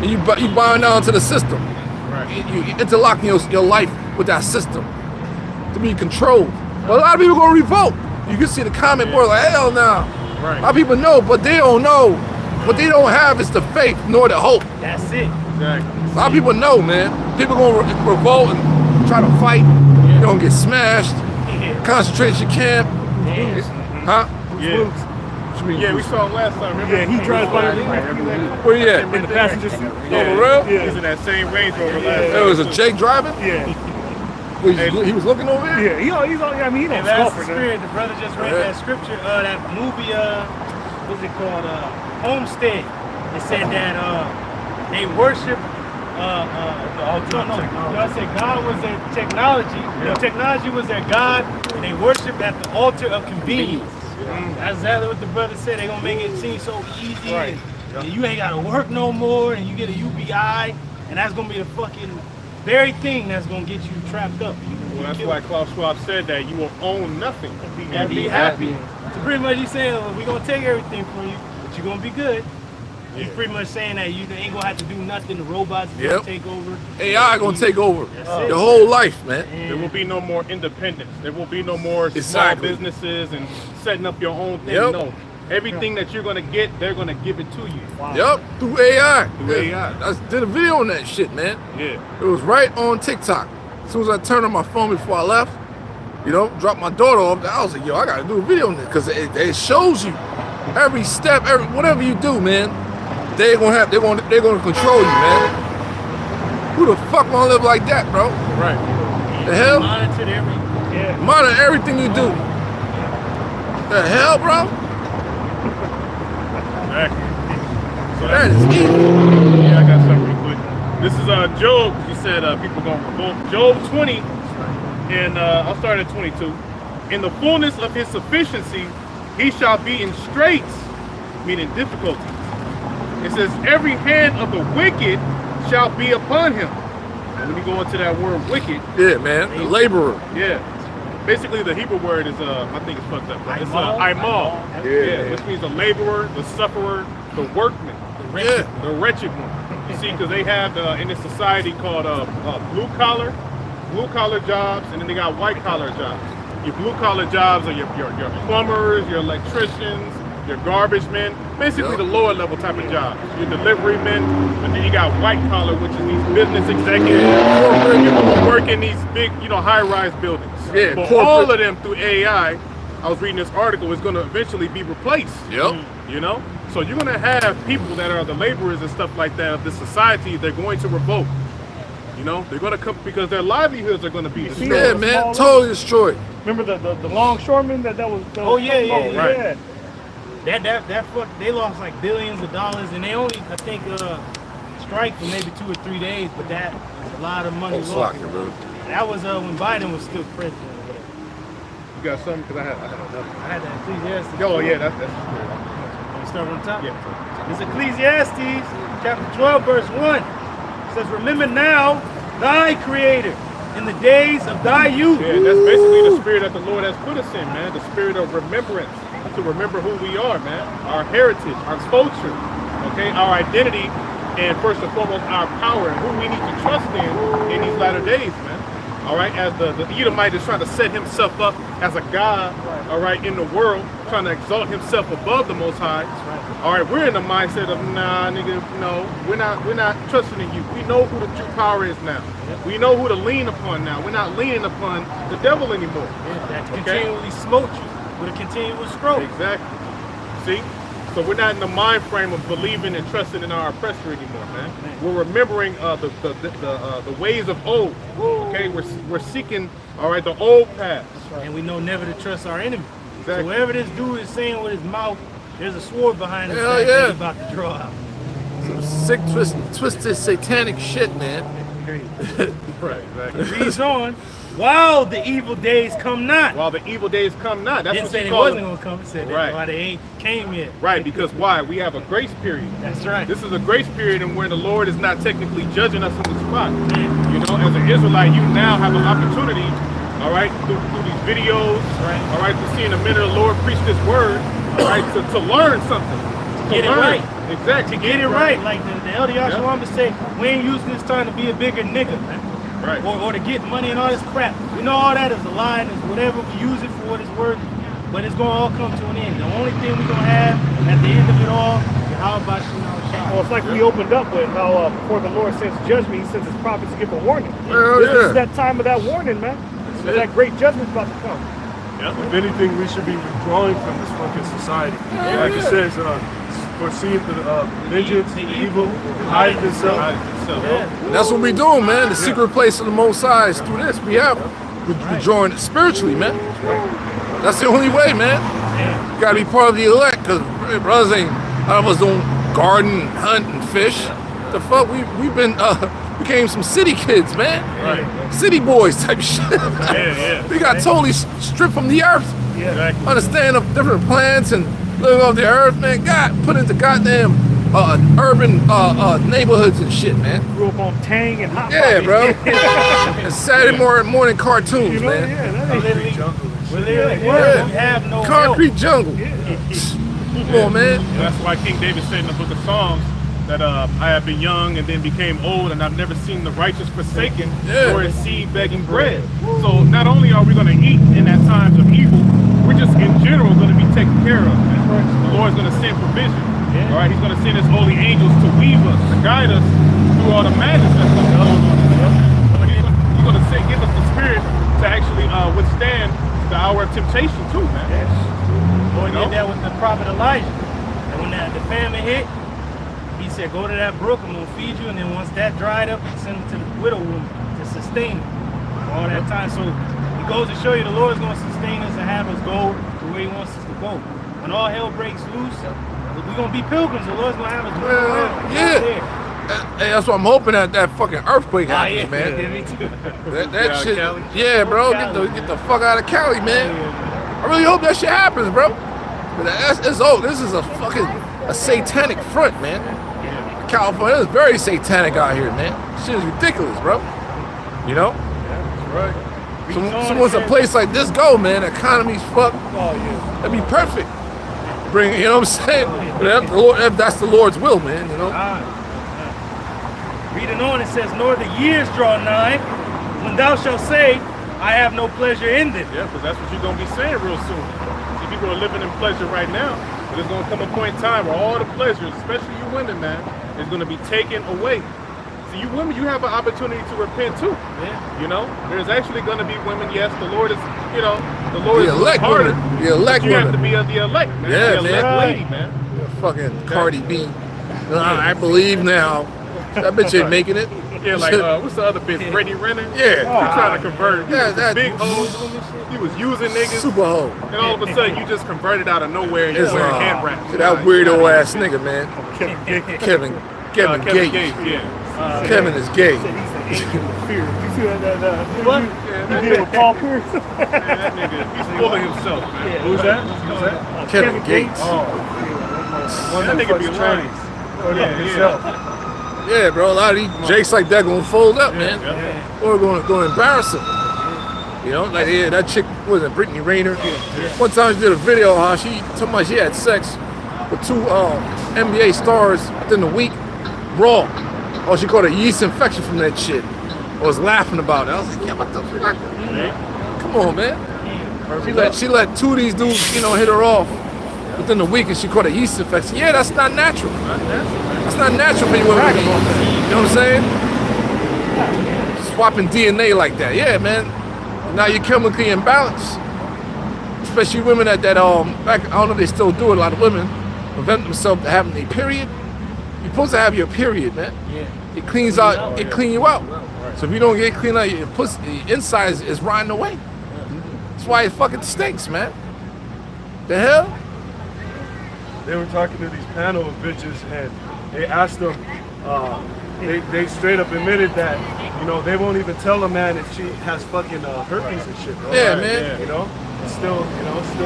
Speaker 2: And you bind down to the system.
Speaker 1: Right.
Speaker 2: You interlocking your life with that system to be controlled. But a lot of people gonna revolt. You can see the comment board like, hell no.
Speaker 1: Right.
Speaker 2: A lot of people know, but they don't know. What they don't have is the faith nor the hope.
Speaker 3: That's it.
Speaker 1: Exactly.
Speaker 2: A lot of people know, man. People gonna revolt and try to fight. You're gonna get smashed. Concentration camp. Huh?
Speaker 1: Yeah. Yeah, we saw him last time. Remember?
Speaker 5: Yeah, he drives by
Speaker 2: Where you at?
Speaker 5: in the passenger seat.
Speaker 2: Oh, for real?
Speaker 1: He's in that same Range Rover last
Speaker 2: There was a Jake driving?
Speaker 5: Yeah.
Speaker 2: He was looking over there?
Speaker 5: Yeah, he's on. I mean, he don't
Speaker 3: And that's
Speaker 5: scoff
Speaker 3: the
Speaker 5: for that.
Speaker 3: spirit. The brother just read that scripture, that movie, what's it called? Homestead. It said that they worship I said God was their technology. Yeah. Technology was their God, and they worshiped at the altar of convenience. That's exactly what the brother said. They're gonna make it seem so easy, and you ain't gotta work no more, and you get a UBI, and that's gonna be the fucking very thing that's gonna get you trapped up.
Speaker 1: Well, that's why Klaus Schwab said that you will own nothing.
Speaker 3: And be happy. So pretty much he's saying, we're gonna take everything from you, but you're gonna be good. He's pretty much saying that you ain't gonna have to do nothing. The robots are gonna take over.
Speaker 2: AI gonna take over your whole life, man.
Speaker 1: There will be no more independence. There will be no more small businesses and setting up your own thing. No. Everything that you're gonna get, they're gonna give it to you.
Speaker 2: Yep, through AI.
Speaker 1: Through AI.
Speaker 2: I did a video on that shit, man.
Speaker 1: Yeah.
Speaker 2: It was right on TikTok. As soon as I turned on my phone before I left, dropped my daughter off, I was like, yo, I gotta do a video on this, because it shows you every step, whatever you do, man. They're gonna control you, man. Who the fuck wanna live like that, bro?
Speaker 1: Right.
Speaker 2: The hell?
Speaker 3: Monitor
Speaker 2: everything you do. The hell, bro?
Speaker 1: Exactly. So
Speaker 2: That is evil.
Speaker 1: Yeah, I got something real quick. This is Job. He said people going to revolt. Job 20, and I'll start at 22. In the fullness of his sufficiency, he shall be in straits, meaning difficulties. It says, every hand of the wicked shall be upon him. And when you go into that word wicked,
Speaker 2: Yeah, man. The laborer.
Speaker 1: yeah, basically the Hebrew word is, I think it's fucked up, but it's aimal. Yeah, which means the laborer, the sufferer, the workman,
Speaker 2: Yeah.
Speaker 1: the wretched one. You see, because they have in this society called blue collar jobs, and then they got white collar jobs. Your blue collar jobs are your plumbers, your electricians, your garbage men, basically the lower level type of jobs. Your delivery men, and then you got white collar, which is these business executives, corporate people who work in these big, high rise buildings.
Speaker 2: Yeah,
Speaker 1: but
Speaker 2: corporate.
Speaker 1: all of them through AI, I was reading this article, is going to eventually be replaced.
Speaker 2: Yep.
Speaker 1: So you're going to have people that are the laborers and stuff like that of this society. They're going to revolt. They're going to come because their livelihoods are going to be destroyed.
Speaker 2: Yeah, man. Totally destroyed.
Speaker 5: Remember the longshoremen that was
Speaker 3: Oh, yeah, yeah,
Speaker 5: oh,
Speaker 1: right.
Speaker 3: That fuck, they lost like billions of dollars, and they only, I think, strike for maybe 2 or 3 days, but that was a lot of money
Speaker 2: Oh,
Speaker 3: lost.
Speaker 2: slacking, bro.
Speaker 3: That was when Biden was still president.
Speaker 1: You got something? Because I had another.
Speaker 3: I had that Ecclesiastes.
Speaker 1: Oh, yeah, that's
Speaker 3: Let me start on top.
Speaker 1: Yeah.
Speaker 3: It's Ecclesiastes, chapter 12, verse 1. It says, remember now thy Creator in the days of thy youth.
Speaker 1: Yeah, that's basically the spirit that the Lord has put us in, man. The spirit of remembrance, to remember who we are, man. Our heritage, our culture, okay, our identity, and first and foremost, our power and who we need to trust in these latter days, man. All right, as the Edomite is trying to set himself up as a god, all right, in the world, trying to exalt himself above the Most High. All right, we're in the mindset of, nah, nigga, no, we're not trusting in you. We know who the true power is now. We know who to lean upon now. We're not leaning upon the devil anymore.
Speaker 3: That continually smote you with a continual stroke.
Speaker 1: Exactly. See? So we're not in the mind frame of believing and trusting in our oppressor anymore, man. We're remembering the ways of old. Okay, we're seeking, all right, the old paths.
Speaker 3: And we know never to trust our enemy.
Speaker 1: Exactly.
Speaker 3: So whatever this dude is saying with his mouth, there's a sword behind his
Speaker 2: Hell
Speaker 3: back
Speaker 2: yeah.
Speaker 3: that he's about to draw out.
Speaker 2: Some sick, twisted, satanic shit, man.
Speaker 1: Right, exactly.
Speaker 3: It reads on, while the evil days come not.
Speaker 1: While the evil days come not. That's
Speaker 3: Didn't
Speaker 1: what
Speaker 3: say
Speaker 1: you
Speaker 3: they
Speaker 1: call
Speaker 3: wasn't
Speaker 1: it.
Speaker 3: going to come. It said
Speaker 1: Right.
Speaker 3: why they ain't came yet.
Speaker 1: Right, because why? We have a grace period.
Speaker 3: That's right.
Speaker 1: This is a grace period in where the Lord is not technically judging us on the spot. As an Israelite, you now have an opportunity, all right, through these videos,
Speaker 3: Right.
Speaker 1: all right, to seeing the men of the Lord preach this word, all right, to learn something. To
Speaker 3: Get it
Speaker 1: learn.
Speaker 3: right.
Speaker 1: Exactly.
Speaker 3: To get it right, like the Elder Yashawam would say, we ain't using this time to be a bigger nigga, man.
Speaker 1: Right.
Speaker 3: Or to get money and all this crap. We know all that is a lie and it's whatever. We use it for what it's worth, but it's going to all come to an end. The only thing we're going to have at the end of it all is how about you know,
Speaker 5: Well, it's like we opened up with how before the Lord sends judgment, he sends his prophets to give a warning.
Speaker 2: Hell
Speaker 5: This
Speaker 2: yeah.
Speaker 5: is that time of that warning, man. That great judgment's about to come.
Speaker 4: If anything, we should be withdrawing from this fucking society. Like it says, foresee the vengeance, the evil, hide themselves.
Speaker 2: And that's what we doing, man. The secret place of the Most High is through this. We're drawing it spiritually, man. That's the only way, man. You gotta be part of the elect, because brothers ain't, none of us don't garden, hunt, and fish. The fuck, we've been, became some city kids, man.
Speaker 1: Right.
Speaker 2: City boys type shit.
Speaker 1: Yeah.
Speaker 2: We got totally stripped from the earth.
Speaker 1: Exactly.
Speaker 2: Understand of different plants and living off the earth, man. God put into goddamn urban neighborhoods and shit, man.
Speaker 5: Grew up on Tang and Hot
Speaker 2: Yeah,
Speaker 5: Pockets.
Speaker 2: bro. And Saturday morning cartoons,
Speaker 5: You know,
Speaker 2: man.
Speaker 5: yeah, that ain't
Speaker 3: Literally, we're literally,
Speaker 2: Yeah.
Speaker 3: we have no
Speaker 2: Concrete jungle. Come on, man.
Speaker 1: And that's why King David said in the book of Psalms that I have been young and then became old, and I've never seen the righteous forsaken
Speaker 2: Yeah.
Speaker 1: or his seed begging bread. So not only are we going to eat in that times of evil, we're just in general going to be taken care of. The Lord's going to send provision. All right, He's going to send His holy angels to weave us, to guide us through all the madness that's going to go on. He's going to give us the spirit to actually withstand the hour of temptation too, man.
Speaker 3: Lord did that with the prophet Elijah. And when the famine hit, he said, go to that brook, I'm going to feed you. And then once that dried up, he sent him to the widow room to sustain him for all that time. So it goes to show you the Lord is going to sustain us and have us go to where He wants us to go. When all hell breaks loose, We're gonna be pilgrims. The Lord's gonna have us.
Speaker 2: Well, yeah. Hey, that's what I'm hoping that fucking earthquake happens, man.
Speaker 3: Yeah, me too.
Speaker 2: That shit.
Speaker 1: Cali?
Speaker 2: Yeah, bro. Get the fuck out of Cali, man. I really hope that shit happens, bro. It's old. This is a satanic front, man. California is very satanic out here, man. Shit is ridiculous, bro. You know?
Speaker 1: That's right.
Speaker 2: So once a place like this go, man, the economy's fucked.
Speaker 5: Oh yeah.
Speaker 2: That'd be perfect. Bring, you know what I'm saying? But that's the Lord's will, man. You know.
Speaker 3: Reading on, it says, "Nor the years draw nigh, when thou shalt say, I have no pleasure in them."
Speaker 1: Yeah, because that's what you're going to be saying real soon. See, people are living in pleasure right now, but there's going to come a point in time where all the pleasures, especially you women, man, is going to be taken away. So you women, you have an opportunity to repent too.
Speaker 3: Yeah.
Speaker 1: You know, there's actually going to be women. Yes, the Lord is, you know, the Lord
Speaker 2: The
Speaker 1: is
Speaker 2: elect
Speaker 1: harder.
Speaker 2: women. The elect
Speaker 1: You have to
Speaker 2: women.
Speaker 1: be the elect, man.
Speaker 2: Yeah,
Speaker 1: the elect
Speaker 2: man.
Speaker 1: lady, man.
Speaker 2: Fucking Cardi B. I believe now. That bitch ain't making it.
Speaker 1: Yeah, like what's the other bitch? Brittany Renner.
Speaker 2: Yeah.
Speaker 1: He trying to convert. He
Speaker 2: Yeah,
Speaker 1: was a
Speaker 2: that
Speaker 1: big hoe. He was using niggas.
Speaker 2: Super hoe.
Speaker 1: And all of a sudden, you just converted out of nowhere and you're
Speaker 2: It's
Speaker 1: wearing hand wraps.
Speaker 2: that weirdo ass nigga, man. Kevin
Speaker 1: Kevin
Speaker 2: Gates.
Speaker 1: Gates, yeah.
Speaker 2: Kevin is gay.
Speaker 5: He said he's the angel of fear. You see that
Speaker 3: What?
Speaker 1: Yeah,
Speaker 5: you did with Paul Pierce?
Speaker 1: Man, that nigga, he's full of himself, man.
Speaker 4: Who's that? Who's that?
Speaker 2: Kevin Gates.
Speaker 1: That nigga be lying. Yeah.
Speaker 2: Yeah, bro. A lot of these jakes like that gonna fold up, man. Or gonna embarrass him. You know, like yeah, that chick was it Brittany Renner. One time she did a video how she told me she had sex with two NBA stars within a week, raw. Oh, she caught a yeast infection from that shit. I was laughing about it. I was like, yeah, what the fuck? Come on, man. She let two of these dudes, you know, hit her off within a week, and she caught a yeast infection. Yeah, that's not natural. That's not natural for you women. You know what I'm saying? Swapping DNA like that. Yeah, man. Now you're chemically imbalanced. Especially women that back, I don't know if they still do it, a lot of women prevent themselves from having a period. You're supposed to have your period, man. It cleans out, it clean you out. So if you don't get clean out, your pussy, the inside is rotting away. That's why it fucking stinks, man. The hell?
Speaker 4: They were talking to these panel of bitches and they asked them, they straight up admitted that, you know, they won't even tell a man if she has fucking herpes and shit, bro.
Speaker 2: Yeah, man.
Speaker 4: You know, still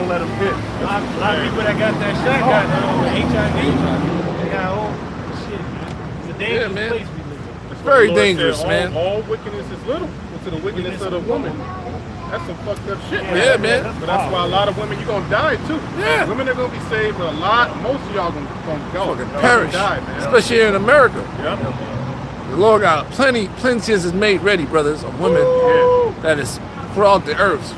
Speaker 4: let them hit.
Speaker 3: A lot of people that got that shot got HIV. They got all shit, man. It's a dangerous
Speaker 2: man.
Speaker 3: place we live in.
Speaker 2: It's very
Speaker 1: The Lord
Speaker 2: dangerous,
Speaker 1: said,
Speaker 2: man.
Speaker 1: All wickedness is little to the wickedness of the woman. That's some fucked up shit.
Speaker 2: Yeah, man.
Speaker 1: But that's why a lot of women, you're gonna die too.
Speaker 2: Yeah.
Speaker 1: Women are gonna be saved, but most of y'all gonna go.
Speaker 2: Fucking
Speaker 1: Y'all
Speaker 2: perish.
Speaker 1: gonna die, man.
Speaker 2: Especially here in America.
Speaker 1: Yep.
Speaker 2: The Lord got plenty is made ready, brothers, of women that is throughout the earth.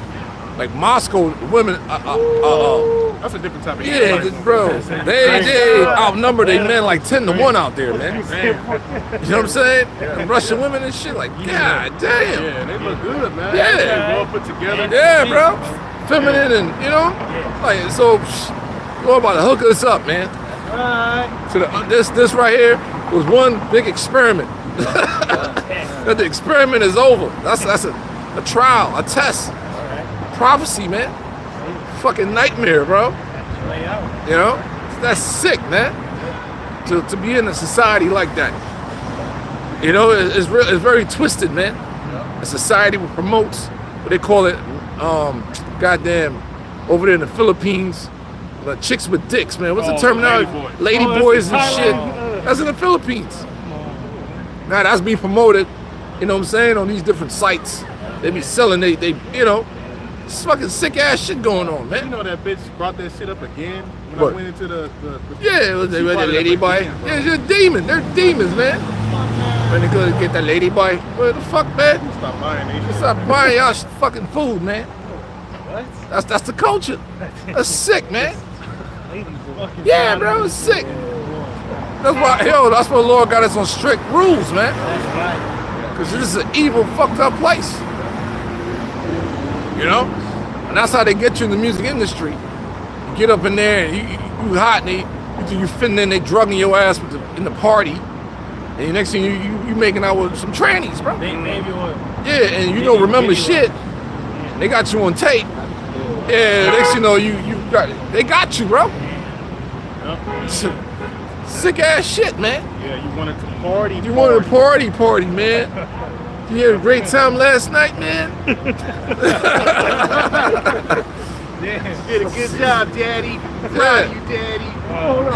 Speaker 2: Like Moscow, women,
Speaker 1: That's a different type of
Speaker 2: yeah, bro, they outnumber they men like 10 to 1 out there, man. You know what I'm saying? And Russian women and shit, like, god damn.
Speaker 1: Yeah, they look good, man.
Speaker 2: Yeah.
Speaker 1: They well put together.
Speaker 2: Yeah, bro. Feminine and, you know, like, so, Lord about to hook us up, man.
Speaker 3: Alright.
Speaker 2: So this right here was one big experiment. That the experiment is over. That's a trial, a test. Prophecy, man. Fucking nightmare, bro.
Speaker 3: Lay out.
Speaker 2: You know? That's sick, man. To be in a society like that. You know, it's very twisted, man. A society that promotes what they call it, goddamn, over there in the Philippines, chicks with dicks, man. What's the terminology? Lady boys and shit. That's in the Philippines. Now that's being promoted, you know what I'm saying, on these different sites. They be selling, they you know, it's fucking sick ass shit going on,
Speaker 1: You
Speaker 2: man.
Speaker 1: know that bitch brought that shit up again when
Speaker 2: What?
Speaker 1: I went into the
Speaker 2: Yeah, it was
Speaker 1: she
Speaker 2: the
Speaker 1: brought it
Speaker 2: lady
Speaker 1: up
Speaker 2: boy.
Speaker 1: again, bro.
Speaker 2: Yeah, it's a demon. They're demons, man. When they go to get that lady boy, what the fuck, man?
Speaker 1: Stop buying that shit.
Speaker 2: Stop buying y'all fucking food, man.
Speaker 3: What?
Speaker 2: That's the culture. That's sick, man. Yeah, bro, it's sick. That's why, that's why the Lord got us on strict rules, man. Because this is an evil, fucked up place. You know? And that's how they get you in the music industry. You get up in there and you hot and you fitting in, they drugging your ass in the party. And the next thing you making out with some trannies, bro.
Speaker 3: Baby oil.
Speaker 2: Yeah, and you don't remember shit. They got you on tape. Yeah, next thing you know, they got you, bro. Sick ass shit, man.
Speaker 1: Yeah, you wanted to party.
Speaker 2: You wanted a party, man. You had a great time last night, man.
Speaker 1: You did a good job, Daddy. Proud of you, Daddy.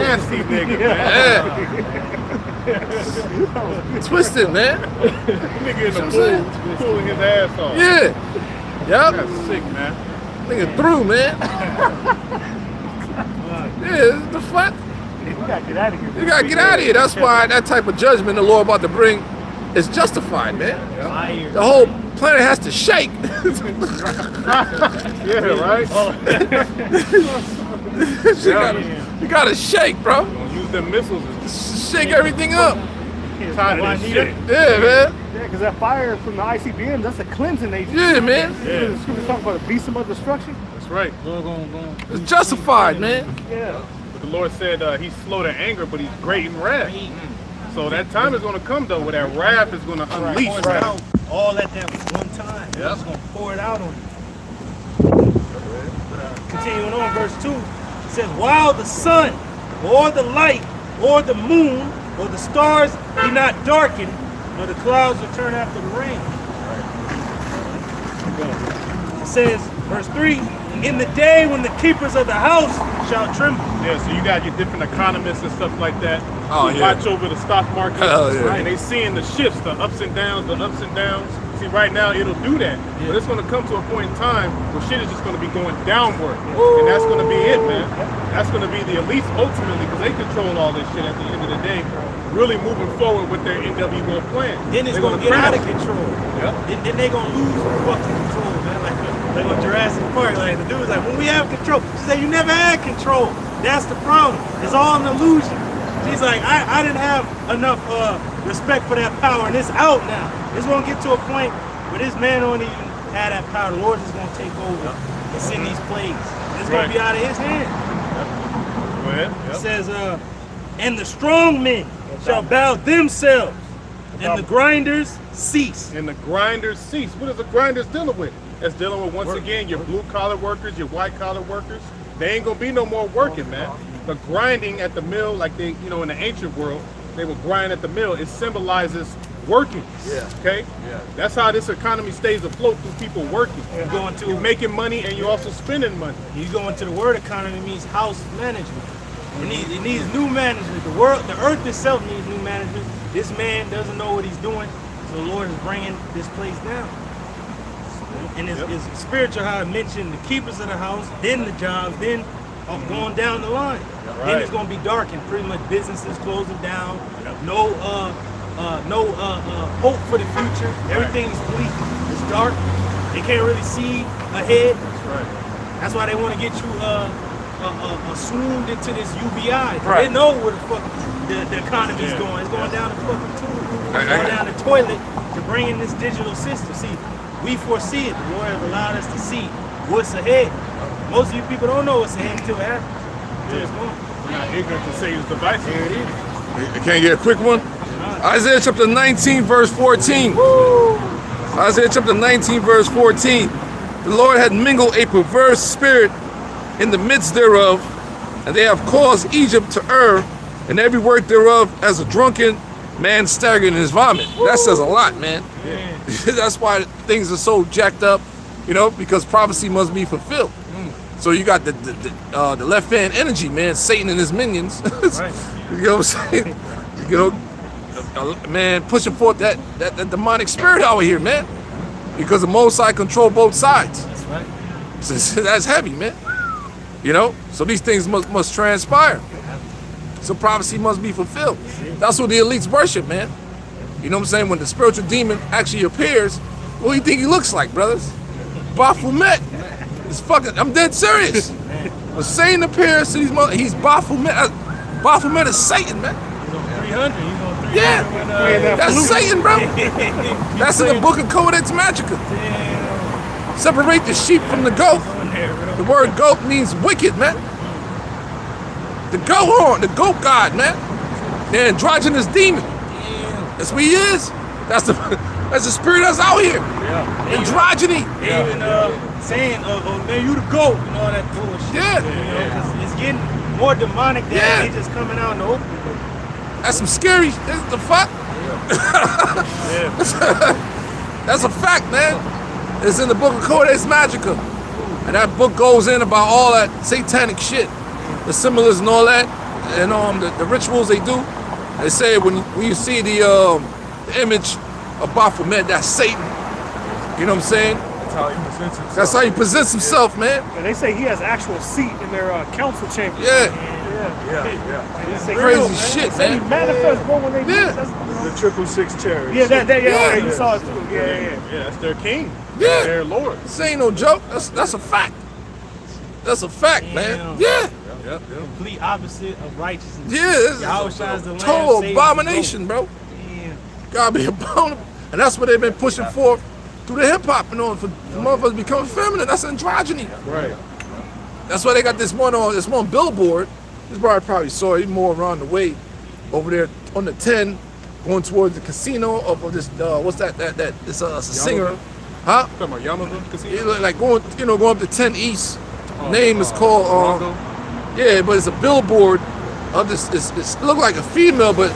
Speaker 1: Nasty nigga, man.
Speaker 2: Twisted, man.
Speaker 1: Nigga in the pool, pulling his ass off.
Speaker 2: Yeah. Yup.
Speaker 1: That's sick, man.
Speaker 2: Nigga through, man. Yeah, the fuck?
Speaker 5: You gotta get out of here.
Speaker 2: You gotta get out of here. That's why that type of judgment the Lord about to bring is justified, man. The whole planet has to shake.
Speaker 1: Yeah, right?
Speaker 2: You gotta shake, bro.
Speaker 1: Don't use them missiles as
Speaker 2: Shake everything up.
Speaker 1: tight as shit.
Speaker 2: Yeah, man.
Speaker 5: Yeah, because that fire from the ICBMs, that's a cleansing agent.
Speaker 2: Yeah, man.
Speaker 1: Yeah.
Speaker 5: We're talking about a beast of destruction.
Speaker 1: That's right.
Speaker 2: It's justified, man.
Speaker 5: Yeah.
Speaker 1: But the Lord said he's slow to anger, but he's great in wrath. So that time is going to come, though, where that wrath is going to unleash.
Speaker 3: Pour it out. All at that one time.
Speaker 1: Yeah.
Speaker 3: It's going to pour it out on you. Continuing on, verse 2, it says, while the sun, or the light, or the moon, or the stars be not darkened, nor the clouds return after the rain. It says, verse 3, in the day when the keepers of the house shall tremble.
Speaker 1: Yeah, so you got your different economists and stuff like that
Speaker 2: Oh,
Speaker 1: who
Speaker 2: yeah.
Speaker 1: watch over the stock market.
Speaker 2: Hell, yeah.
Speaker 1: And they seeing the shifts, the ups and downs, the ups and downs. See, right now it'll do that. But it's going to come to a point in time where shit is just going to be going downward. And that's going to be it, man. That's going to be the elites ultimately, because they control all this shit at the end of the day, really moving forward with their NWO plan.
Speaker 3: Then it's
Speaker 1: They're
Speaker 3: going to get out of
Speaker 1: crash.
Speaker 3: control.
Speaker 1: Yep.
Speaker 3: Then they're going to lose fucking control, man. Like on Jurassic Park, like the dude's like, when we have control. She said, you never had control. That's the problem. It's all an illusion. She's like, I didn't have enough respect for that power, and it's out now. It's going to get to a point where this man don't even have that power. The Lord is going to take over and send these plagues. It's going to be out of his hand.
Speaker 1: Go ahead.
Speaker 3: It says, and the strong men shall bow themselves, and the grinders cease.
Speaker 1: And the grinders cease. What is the grinders dealing with? That's dealing with, once again, your blue-collar workers, your white-collar workers. They ain't gonna be no more working, man. But grinding at the mill, like they, in the ancient world, they would grind at the mill. It symbolizes working. Yeah. Okay. Yeah. That's how this economy stays afloat, through people working. You're making money and you're also spending money.
Speaker 3: You go into the word economy, means house management. It needs new management. The earth itself needs new management. This man doesn't know what he's doing, so the Lord is bringing this place down. And it's spiritual, how I mentioned the keepers of the house, then the jobs, then going down the line.
Speaker 1: Right.
Speaker 3: Then it's going to be dark and pretty much businesses closing down. No hope for the future. Everything's bleak. It's dark. They can't really see ahead.
Speaker 1: That's right.
Speaker 3: That's why they want to get you swooned into this UBI.
Speaker 2: Right.
Speaker 3: They know where the fuck the economy's going. It's going down the fucking tube. It's going down the toilet to bring in this digital system. See, we foresee it. The Lord has allowed us to see what's ahead. Most of you people don't know what's ahead until it happens. Until it's gone.
Speaker 1: We're not ignorant to say it's devices.
Speaker 3: Here it is.
Speaker 2: I can't get a quick one. Isaiah chapter 19, verse 14. Isaiah chapter 19, verse 14. The Lord had mingled a perverse spirit in the midst thereof, and they have caused Egypt to err, and every work thereof as a drunken man staggered in his vomit. That says a lot, man.
Speaker 1: Yeah.
Speaker 2: That's why things are so jacked up, because prophecy must be fulfilled. So you got the left hand energy, man, Satan and his minions.
Speaker 3: Right.
Speaker 2: You know what I'm saying? Man, pushing forth that demonic spirit out here, man. Because the Most High control both sides.
Speaker 3: That's right.
Speaker 2: So that's heavy, man. So these things must transpire. So prophecy must be fulfilled. That's what the elites worship, man. You know what I'm saying? When the spiritual demon actually appears, what do you think he looks like, brothers? Baphomet. It's fucking, I'm dead serious. When Satan appears to these he's Baphomet. Baphomet is Satan, man.
Speaker 3: He's on 300. He's on 300.
Speaker 2: Yeah. That's Satan, bro. That's in the book of Codex Magica.
Speaker 3: Damn.
Speaker 2: Separate the sheep from the goat. The word goat means wicked, man. The goat horn, the goat god, man. The androgynous demon. That's what he is. That's the spirit that's out here.
Speaker 3: Yeah.
Speaker 2: Androgyny.
Speaker 3: Even saying, oh man, you the goat, and all that bullshit.
Speaker 2: Yeah.
Speaker 3: Because it's getting more demonic than
Speaker 2: Yeah.
Speaker 3: they just coming out in the open.
Speaker 2: That's some scary. That's the fuck. That's a fact, man. It's in the book of Codex Magica, and that book goes in about all that satanic shit, the symbolism and all that, and the rituals they do. They say when you see the image of Baphomet, that's Satan. You know what I'm saying?
Speaker 4: That's how he presents himself.
Speaker 2: That's how he presents himself, man.
Speaker 5: And they say he has actual seat in their council chamber.
Speaker 2: Yeah,
Speaker 4: Yeah.
Speaker 5: They say
Speaker 2: crazy shit,
Speaker 5: He
Speaker 2: man.
Speaker 5: manifests more when they do.
Speaker 2: Yeah.
Speaker 4: The 666 chariot.
Speaker 5: Yeah, you saw it too. Yeah.
Speaker 1: Yeah, that's their king.
Speaker 2: Yeah.
Speaker 1: Their lord.
Speaker 2: This ain't no joke. That's a fact. That's a fact, man. Yeah.
Speaker 3: Complete opposite of righteousness.
Speaker 2: Yeah, this
Speaker 3: Yahweh
Speaker 2: is
Speaker 3: shines the
Speaker 2: a
Speaker 3: lamb,
Speaker 2: total
Speaker 3: saves
Speaker 2: abomination,
Speaker 3: the
Speaker 2: bro.
Speaker 3: goat. Damn.
Speaker 2: Gotta be abominable. And that's what they've been pushing for through the hip hop and all for motherfuckers becoming feminine. That's androgyny.
Speaker 1: Right.
Speaker 2: That's why they got this one billboard. This probably saw it more around the way over there on the 10 going towards the casino of this what's that it's a singer. Huh?
Speaker 1: Talking about Yamava
Speaker 2: It
Speaker 1: Casino?
Speaker 2: look like going up to 10 East. Name is called
Speaker 1: Rongo?
Speaker 2: yeah, but it's a billboard of this. It look like a female, but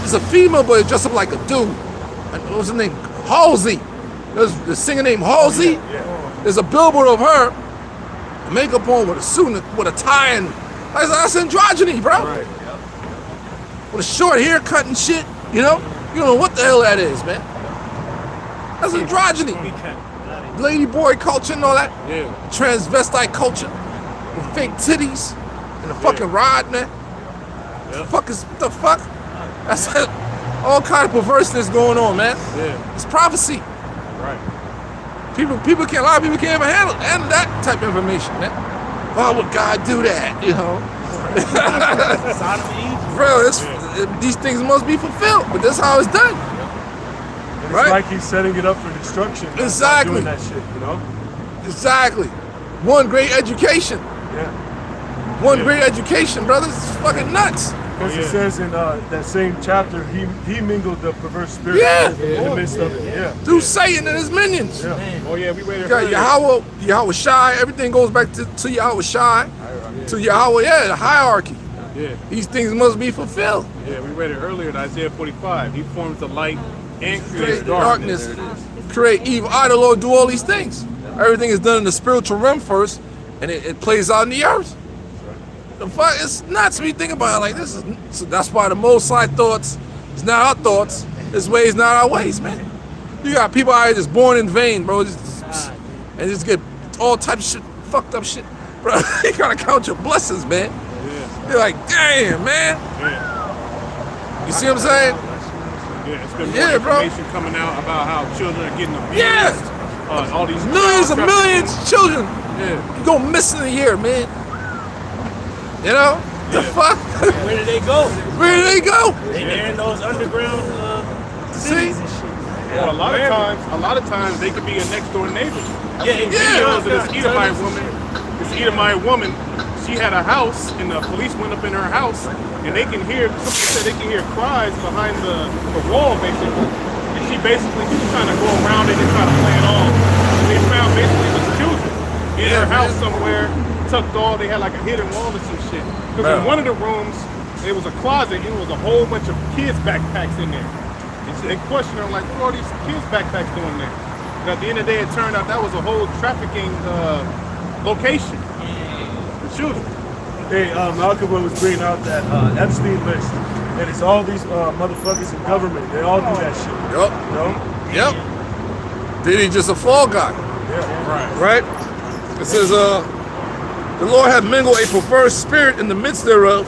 Speaker 2: it's a female, but it's dressed up like a dude. And what was her name? Halsey. There's the singer named Halsey. There's a billboard of her, makeup on with a suit and with a tie, and that's androgyny, bro.
Speaker 1: Right.
Speaker 2: With a short haircut and shit. You know know what the hell that is, man. That's androgyny. Lady boy culture and all that.
Speaker 1: Yeah.
Speaker 2: Transvestite culture with fake titties and a fucking rod, man. What the fuck? That's it. All kind of perverseness going on, man.
Speaker 1: Yeah.
Speaker 2: It's prophecy.
Speaker 1: Right.
Speaker 2: A lot of people can't even handle that type of information, man. Why would God do that? You know,
Speaker 3: Sodom and Egypt.
Speaker 2: bro. These things must be fulfilled, but that's how it's done.
Speaker 4: And it's
Speaker 2: Right.
Speaker 4: like he's setting it up for destruction. by
Speaker 2: Exactly.
Speaker 4: Doing that shit, you know?
Speaker 2: Exactly. One great education.
Speaker 4: Yeah.
Speaker 2: One great education, brothers. It's fucking nuts.
Speaker 4: Because it says in that same chapter, he mingled the perverse spirit
Speaker 2: Yeah.
Speaker 4: in the midst of it. Yeah.
Speaker 2: Through Satan and his minions.
Speaker 4: Yeah.
Speaker 1: Oh yeah, we waited
Speaker 2: You got
Speaker 1: earlier.
Speaker 2: Yahweh Shai. Everything goes back to Yahweh Shai. To Yahweh, the hierarchy.
Speaker 1: Yeah.
Speaker 2: These things must be fulfilled.
Speaker 1: Yeah, we read it earlier in Isaiah 45. He forms the light and
Speaker 2: Create
Speaker 1: creates
Speaker 2: darkness,
Speaker 1: darkness.
Speaker 2: create evil, idol, Lord, do all these things. Everything is done in the spiritual realm first, and it plays out in the earth. The fuck, it's nuts when you think about it like this. So that's why the Most High thoughts is not our thoughts. His ways not our ways, man. You got people out here just born in vain, bro, and just get all types of shit, fucked up shit, bro. You gotta count your blessings, man. You're like, damn, man.
Speaker 1: Yeah.
Speaker 2: You see what I'm saying?
Speaker 1: Yeah, it's been more
Speaker 2: Yeah, bro.
Speaker 1: information coming out about how children are getting abused.
Speaker 2: Yeah.
Speaker 1: All these
Speaker 2: Millions and millions of children
Speaker 1: Yeah.
Speaker 2: go missing a year, man. You know? The fuck?
Speaker 3: Where did they go?
Speaker 2: Where do they go?
Speaker 3: They're in those underground
Speaker 2: See?
Speaker 3: cities and shit.
Speaker 1: Well, a lot of times they could be a next door neighbor.
Speaker 3: Yeah,
Speaker 2: Yeah.
Speaker 1: Videos of this Edomite woman, she had a house, and the police went up in her house, and they can hear cries behind the wall, basically. And she was trying to go around it and try to play it off. And they found basically this children in her house somewhere, tucked off. They had like a hidden wall or some shit. Because in one of the rooms, there was a closet, and it was a whole bunch of kids' backpacks in there. And so they questioned her, like, what are these kids' backpacks doing there? And at the end of the day, it turned out that was a whole trafficking location for children.
Speaker 4: Hey, Malcolm was bringing out that Epstein list. And it's all these motherfuckers in government. They all do that shit.
Speaker 2: Yup.
Speaker 4: You know?
Speaker 2: Yep. Diddy just a fall guy.
Speaker 4: Yeah.
Speaker 2: Right? It says, the Lord hath mingled a perverse spirit in the midst thereof,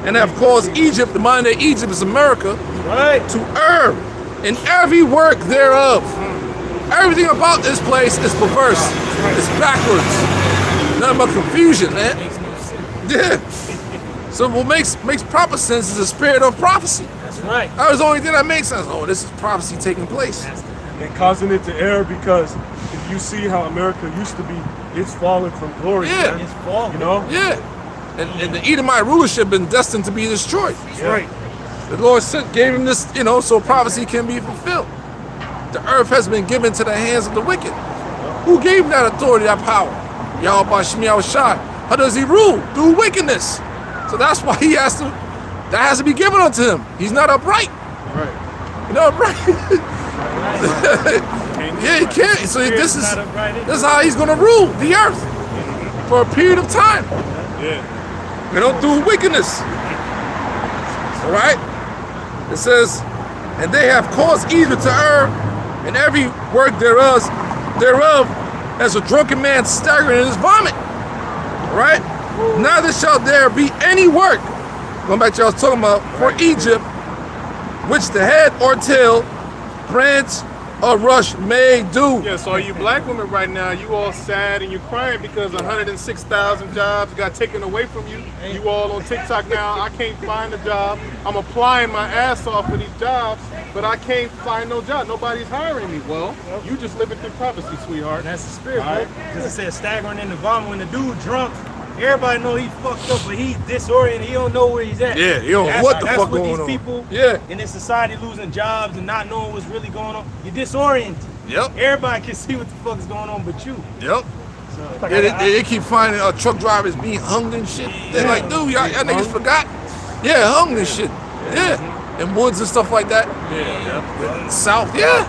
Speaker 2: and have caused Egypt, the mind of Egypt is America,
Speaker 3: Right.
Speaker 2: to err in every work thereof. Everything about this place is perverse. It's backwards. Nothing but confusion, man. Yeah. So what makes proper sense is the spirit of prophecy.
Speaker 3: That's right.
Speaker 2: That was the only thing that makes sense. Oh, this is prophecy taking place.
Speaker 4: And causing it to err because if you see how America used to be, it's fallen from glory.
Speaker 2: Yeah.
Speaker 4: Man.
Speaker 3: It's falling.
Speaker 4: You know?
Speaker 2: Yeah. And the Edomite rulership been destined to be destroyed.
Speaker 4: That's right.
Speaker 2: The Lord gave him this, so prophecy can be fulfilled. The earth has been given to the hands of the wicked. Who gave him that authority, that power? Yahweh Shai. How does he rule? Through wickedness. So that's why he has to, that has to be given unto him. He's not upright.
Speaker 1: Right.
Speaker 2: You know, upright. Yeah, he can't. So this is how he's gonna rule the earth for a period of time.
Speaker 1: Yeah.
Speaker 2: You know, through wickedness. All right? It says, and they have caused evil to err, and every work thereof as a drunken man staggering in his vomit. All right? Neither shall there be any work, going back to what I was talking about, for Egypt, which the head or tail, branch or rush may do.
Speaker 1: Yeah, so you black women right now, you all sad and you're crying because 106,000 jobs got taken away from you. You all on TikTok now, I can't find a job. I'm applying my ass off for these jobs, but I can't find no job. Nobody's hiring me. Well, you just living through prophecy, sweetheart.
Speaker 3: And that's the spirit,
Speaker 1: All
Speaker 3: right?
Speaker 1: right.
Speaker 3: Because it says staggering in the vomit. When the dude drunk, everybody know he fucked up, but he's disoriented. He don't know where he's at.
Speaker 2: Yeah, he don't know what the fuck
Speaker 3: That's what
Speaker 2: going
Speaker 3: these
Speaker 2: on.
Speaker 3: people
Speaker 2: Yeah.
Speaker 3: in this society losing jobs and not knowing what's really going on. You're disoriented.
Speaker 2: Yep.
Speaker 3: Everybody can see what the fuck is going on but you.
Speaker 2: Yep.
Speaker 3: So,
Speaker 2: Yeah, they keep finding truck drivers being hung and shit. They're like, dude, y'all niggas forgot? Yeah, hung and shit. Yeah. In woods and stuff like that.
Speaker 1: Yeah.
Speaker 2: South, yeah.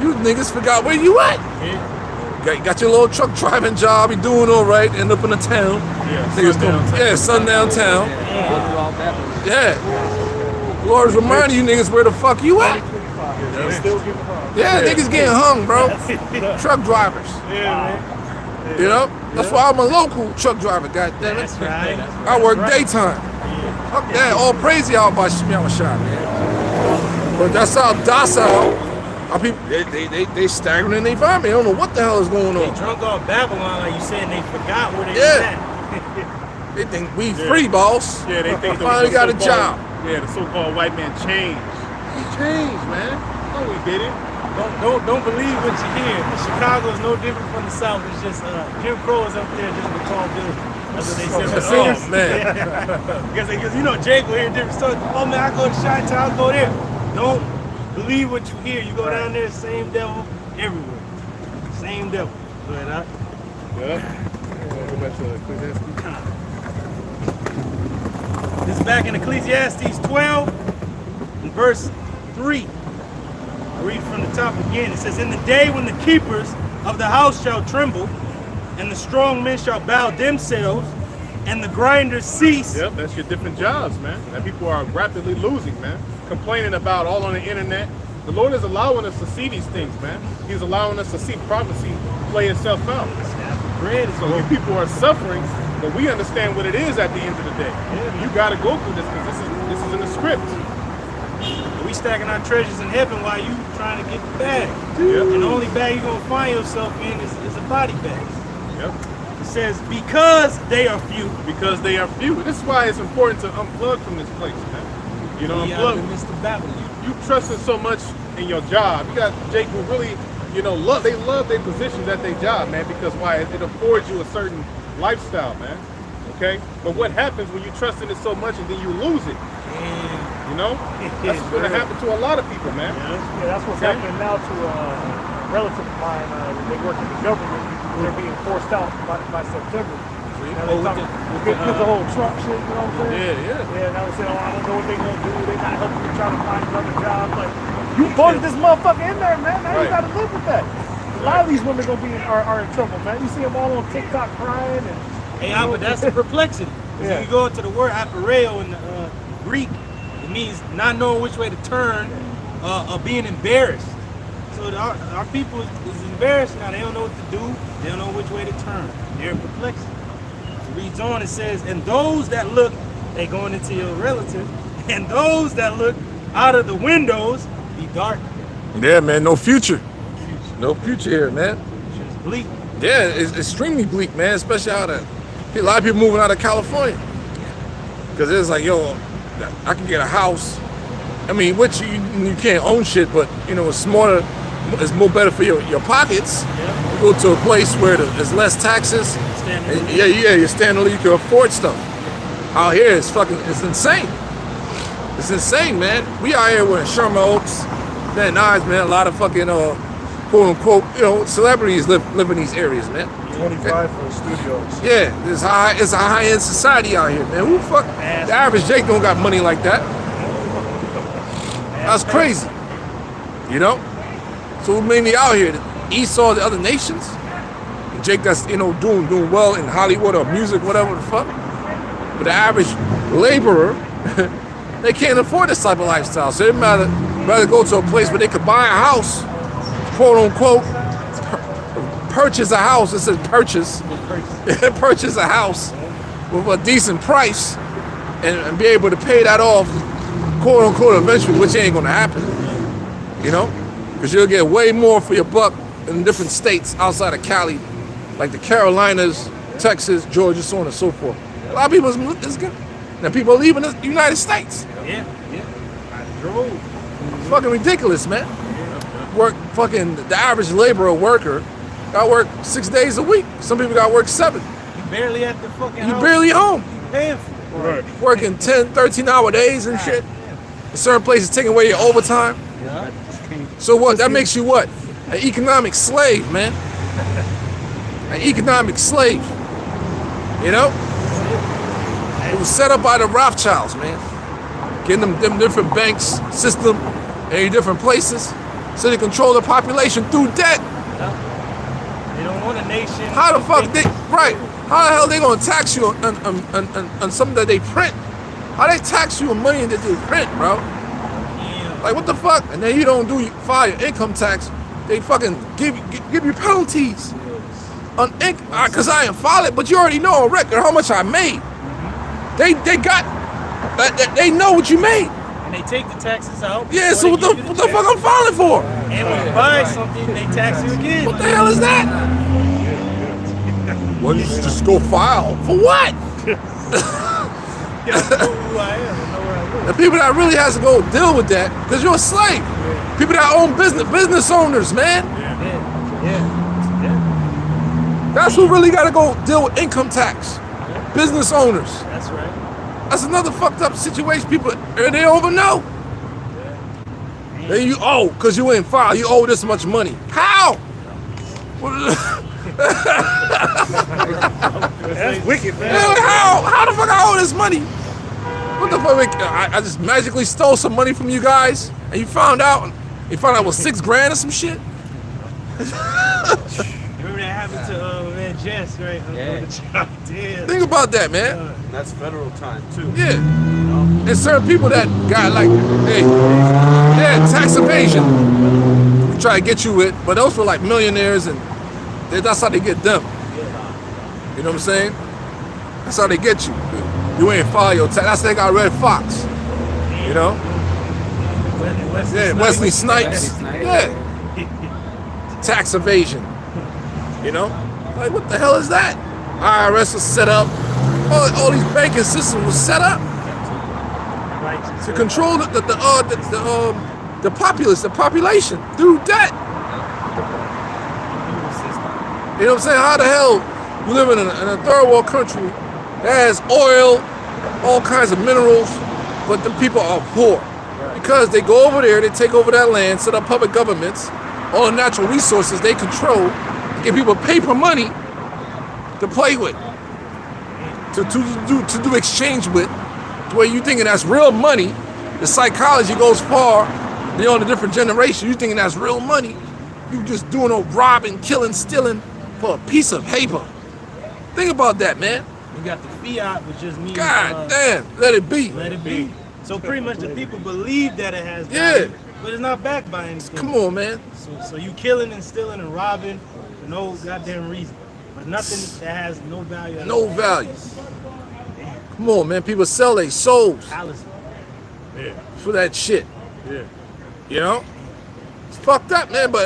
Speaker 2: You niggas forgot where you at. Got your little truck driving job, you doing all right, end up in the town. Niggas sundown town. Yeah. Lord's reminding you niggas where the fuck you at. Yeah, niggas getting hung, bro. Truck drivers. You know? That's why I'm a local truck driver, goddammit.
Speaker 3: that's right.
Speaker 2: I work daytime. Fuck that. All praise y'all by Shemel Shah, man. But that's how docile our people, they staggering in their vomit. They don't know what the hell is going
Speaker 3: They
Speaker 2: on.
Speaker 3: drunk off Babylon, like you said, and they forgot where they
Speaker 2: Yeah.
Speaker 3: was at.
Speaker 2: They think we free, boss.
Speaker 1: Yeah, they think
Speaker 2: I finally got a job.
Speaker 1: Yeah, the so-called white man changed. He changed, man. No, we didn't.
Speaker 3: Don't believe what you hear. Chicago is no different from the South. It's just Jim Crow is up there just with Tall Bill. That's what they said.
Speaker 2: Oh, man.
Speaker 3: Because you know Jake will hear different stories. Oh man, I go to Chi-Town, I go there. Don't believe what you hear. You go down there, same devil everywhere. Same devil. Go ahead, huh?
Speaker 1: Yeah. Go back to Ecclesiastes.
Speaker 3: This is back in Ecclesiastes 12, in verse 3. I read from the top again. It says, in the day when the keepers of the house shall tremble, and the strong men shall bow themselves, and the grinders cease.
Speaker 1: Yep, that's your different jobs, man. That people are rapidly losing, man. Complaining about all on the internet. The Lord is allowing us to see these things, man. He's allowing us to see prophecy play itself out.
Speaker 3: Bread is
Speaker 1: So you people are suffering, but we understand what it is at the end of the day. You got to go through this because this is in the script.
Speaker 3: we stacking our treasures in heaven while you trying to get the bag.
Speaker 1: Yep.
Speaker 3: And the only bag you're going to find yourself in is a body bag.
Speaker 1: Yep.
Speaker 3: It says, because they are few.
Speaker 1: Because they are few. This is why it's important to unplug from this place, man. You know, unplug.
Speaker 3: Mr. Babylon.
Speaker 1: You trusting so much in your job. You got Jake who really, you know, love their positions at their job, man, because why? It affords you a certain lifestyle, man. Okay? But what happens when you trust in it so much and then you lose it? You know? That's what's gonna happen to a lot of people, man.
Speaker 5: Yeah, that's what's happening now to a relative of mine. They work in the government. They're being forced out by September. Now they talking because the whole Trump shit, you know what I'm saying? Yeah, now they say, oh, I don't know what they're gonna do. They're not helping you trying to find another job. Like, you voted this motherfucker in there, man. Now you gotta live with that. A lot of these women are in trouble, man. You see them all on TikTok crying and.
Speaker 3: Hey, but that's the perplexity. If you go to the word aporeo in the Greek, it means not knowing which way to turn, or being embarrassed. So our people is embarrassed now. They don't know what to do. They don't know which way to turn. They're in perplexity. It reads on, it says, and those that look, they going into your relative, and those that look out of the windows be dark.
Speaker 2: Yeah, man, no future. No future here, man.
Speaker 3: It's bleak.
Speaker 2: Yeah, it's extremely bleak, man, especially out of a lot of people moving out of California. Because it's like, yo, I can get a house. I mean, which you can't own shit, but, you know, it's smarter, it's more better for your pockets.
Speaker 3: Yeah.
Speaker 2: You go to a place where there's less taxes. You're standing, you can afford stuff. Out here, it's insane. It's insane, man. We out here in Sherman Oaks, Van Nuys, man. A lot of fucking, quote unquote, you know, celebrities live in these areas, man.
Speaker 4: 25 for a studio.
Speaker 2: Yeah, it's a high-end society out here, man. Who fuck? The average Jake don't got money like that. That's crazy. You know? So we mainly out here, Esau, the other nations. And Jake that's, you know, doing well in Hollywood or music, whatever the fuck. But the average laborer, they can't afford this type of lifestyle. So they rather go to a place where they could buy a house, quote unquote, purchase a house. It says purchase. Purchase a house with a decent price and be able to pay that off, quote unquote, eventually, which ain't gonna happen. You know? Because you'll get way more for your buck in different states outside of Cali, like the Carolinas, Texas, Georgia, so on and so forth. A lot of people is good. Now people are leaving the United States.
Speaker 3: Yeah. I drove.
Speaker 2: It's fucking ridiculous, man. Work fucking the average laborer worker got work 6 days a week. Some people got work 7.
Speaker 3: You barely at the fucking
Speaker 2: You
Speaker 3: house.
Speaker 2: barely home.
Speaker 3: You paying for it.
Speaker 4: Right.
Speaker 2: Working 10, 13-hour days and shit. In certain places taking away your overtime.
Speaker 3: Yeah.
Speaker 2: So what? That makes you what? An economic slave, man. An economic slave. You know? It was set up by the Rothschilds, man. Getting them different banks, system, in different places, so they control the population through debt.
Speaker 3: They don't want a nation.
Speaker 2: How the fuck they, right? How the hell they gonna tax you on something that they print? How they tax you on money that they print, bro?
Speaker 3: Yeah.
Speaker 2: Like what the fuck? And then you don't file your income tax. They fucking give you penalties on because I didn't file it, but you already know on record how much I made. They know what you made.
Speaker 3: And they take the taxes out.
Speaker 2: Yeah, so what the fuck I'm filing for?
Speaker 3: And when you buy something, they tax you again.
Speaker 2: What the hell is that? Well, you just go file for what?
Speaker 3: You don't know who I am. I know where I live.
Speaker 2: The people that really has to go deal with that, because you're a slave. People that own business owners, man.
Speaker 3: Yeah.
Speaker 2: That's who really got to go deal with income tax. Business owners.
Speaker 3: That's right.
Speaker 2: That's another fucked up situation. People, they don't even know. Then you owe, because you ain't filed, you owe this much money. How?
Speaker 5: That's wicked, man.
Speaker 2: How the fuck I owe this money? What the fuck? I just magically stole some money from you guys, and you found out it was $6,000 or some shit?
Speaker 3: Remember that happened to man Jess, right? Damn.
Speaker 2: Think about that, man.
Speaker 6: That's federal time too.
Speaker 2: Yeah. And certain people that got like, hey, yeah, tax evasion. Try to get you with, but those were like millionaires, and that's how they get them. You know what I'm saying? That's how they get you. You ain't file your tax. That's how they got Red Fox. You know? Wesley Snipes. Yeah. Tax evasion. You know? Like, what the hell is that? IRS was set up. All these banking systems was set up to control the populace, the population through debt. You know what I'm saying? How the hell you live in a third world country that has oil, all kinds of minerals, but the people are poor because they go over there, they take over that land, set up public governments, all the natural resources they control, give people paper money to play with, to do exchange with, to where you thinking that's real money. The psychology goes far beyond a different generation. You thinking that's real money. You just doing no robbing, killing, stealing for a piece of paper. Think about that, man.
Speaker 3: You got the fiat, which just means
Speaker 2: God damn, let it be.
Speaker 3: let it be. So pretty much the people believe that it has
Speaker 2: Yeah.
Speaker 3: value, but it's not backed by anything.
Speaker 2: Come on, man.
Speaker 3: So you killing and stealing and robbing for no goddamn reason. But nothing that has no value. at
Speaker 2: No
Speaker 3: all.
Speaker 2: value. Come on, man. People sell their souls
Speaker 3: Talisman.
Speaker 1: Yeah.
Speaker 2: for that shit.
Speaker 1: Yeah.
Speaker 2: You know? It's fucked up, man, but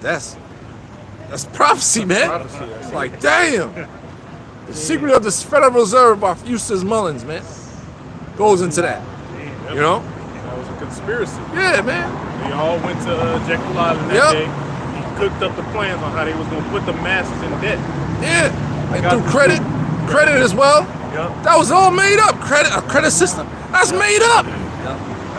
Speaker 2: that's prophecy, man. Like, damn. The secret of the Federal Reserve by Eustace Mullins, man, goes into that. You know?
Speaker 1: That was a conspiracy.
Speaker 2: Yeah, man.
Speaker 1: They all went to Jekyll Island that
Speaker 2: Yep.
Speaker 1: day. He cooked up the plans on how they was gonna put the masses in debt.
Speaker 2: Yeah. And
Speaker 1: got
Speaker 2: through
Speaker 1: the
Speaker 2: credit as well.
Speaker 1: Yep.
Speaker 2: That was all made up. A credit system. That's made up.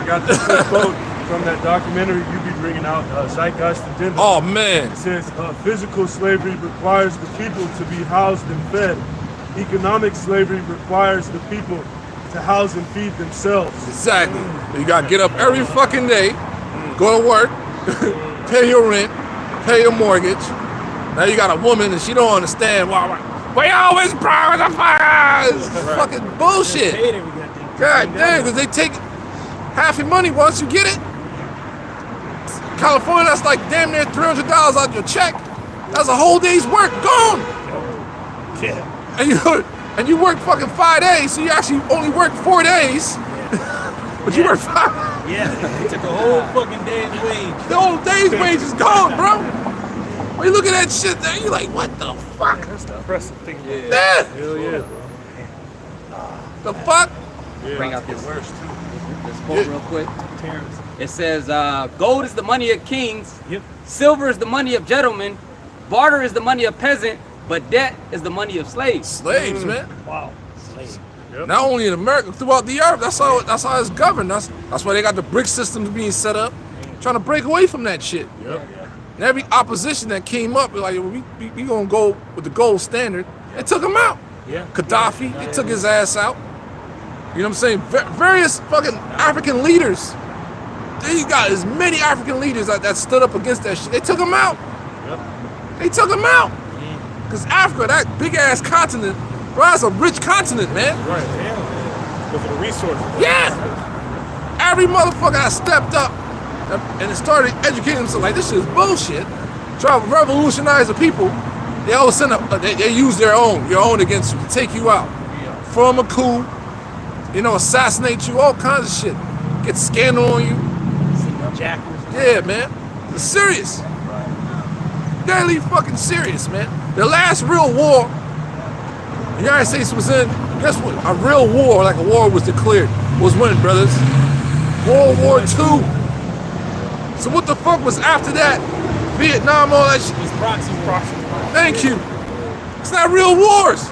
Speaker 4: I got this quick quote from that documentary you be bringing out, Zeitgeist Agenda.
Speaker 2: Oh man.
Speaker 4: It says, physical slavery requires the people to be housed and fed. Economic slavery requires the people to house and feed themselves.
Speaker 2: Exactly. You gotta get up every fucking day, go to work, pay your rent, pay your mortgage. Now you got a woman and she don't understand why we always prioritize. It's fucking bullshit. God damn, because they take half your money once you get it. California, that's like damn near $300 out your check. That's a whole day's work gone.
Speaker 3: Yeah.
Speaker 2: And you work fucking 5 days, so you actually only work 4 days. But you work 5.
Speaker 3: Yeah, they took a whole fucking day's wage.
Speaker 2: The whole day's wage is gone, bro. When you look at that shit there, you like, what the fuck?
Speaker 5: That's the impressive thing.
Speaker 2: Yeah.
Speaker 4: Hell yeah.
Speaker 2: The fuck?
Speaker 6: Bring out this quote real quick. It says, gold is the money of kings, silver is the money of gentlemen, barter is the money of peasant, but debt is the money of slaves.
Speaker 2: Slaves, man.
Speaker 5: Wow.
Speaker 2: Not only in America, throughout the earth. That's how it's governed. That's why they got the brick systems being set up, trying to break away from that shit. And every opposition that came up, like we gonna go with the gold standard. They took him out. Gaddafi, they took his ass out. You know what I'm saying? Various fucking African leaders. They got as many African leaders that stood up against that shit. They took him out. They took him out. Because Africa, that big ass continent, bro, that's a rich continent, man.
Speaker 1: Right. Because of the resources.
Speaker 2: Yeah. Every motherfucker that stepped up and started educating themselves like this shit is bullshit. Try to revolutionize the people. They all send up. They use your own against you to take you out. Form a coup. Assassinate you, all kinds of shit. Get scandal on you. Yeah, man. It's serious. Deadly fucking serious, man. The last real war the United States was in, guess what? A real war, like a war was declared, was when, brothers? World War II. So what the fuck was after that? Vietnam, all that shit.
Speaker 3: It's proxy.
Speaker 2: Thank you. It's not real wars.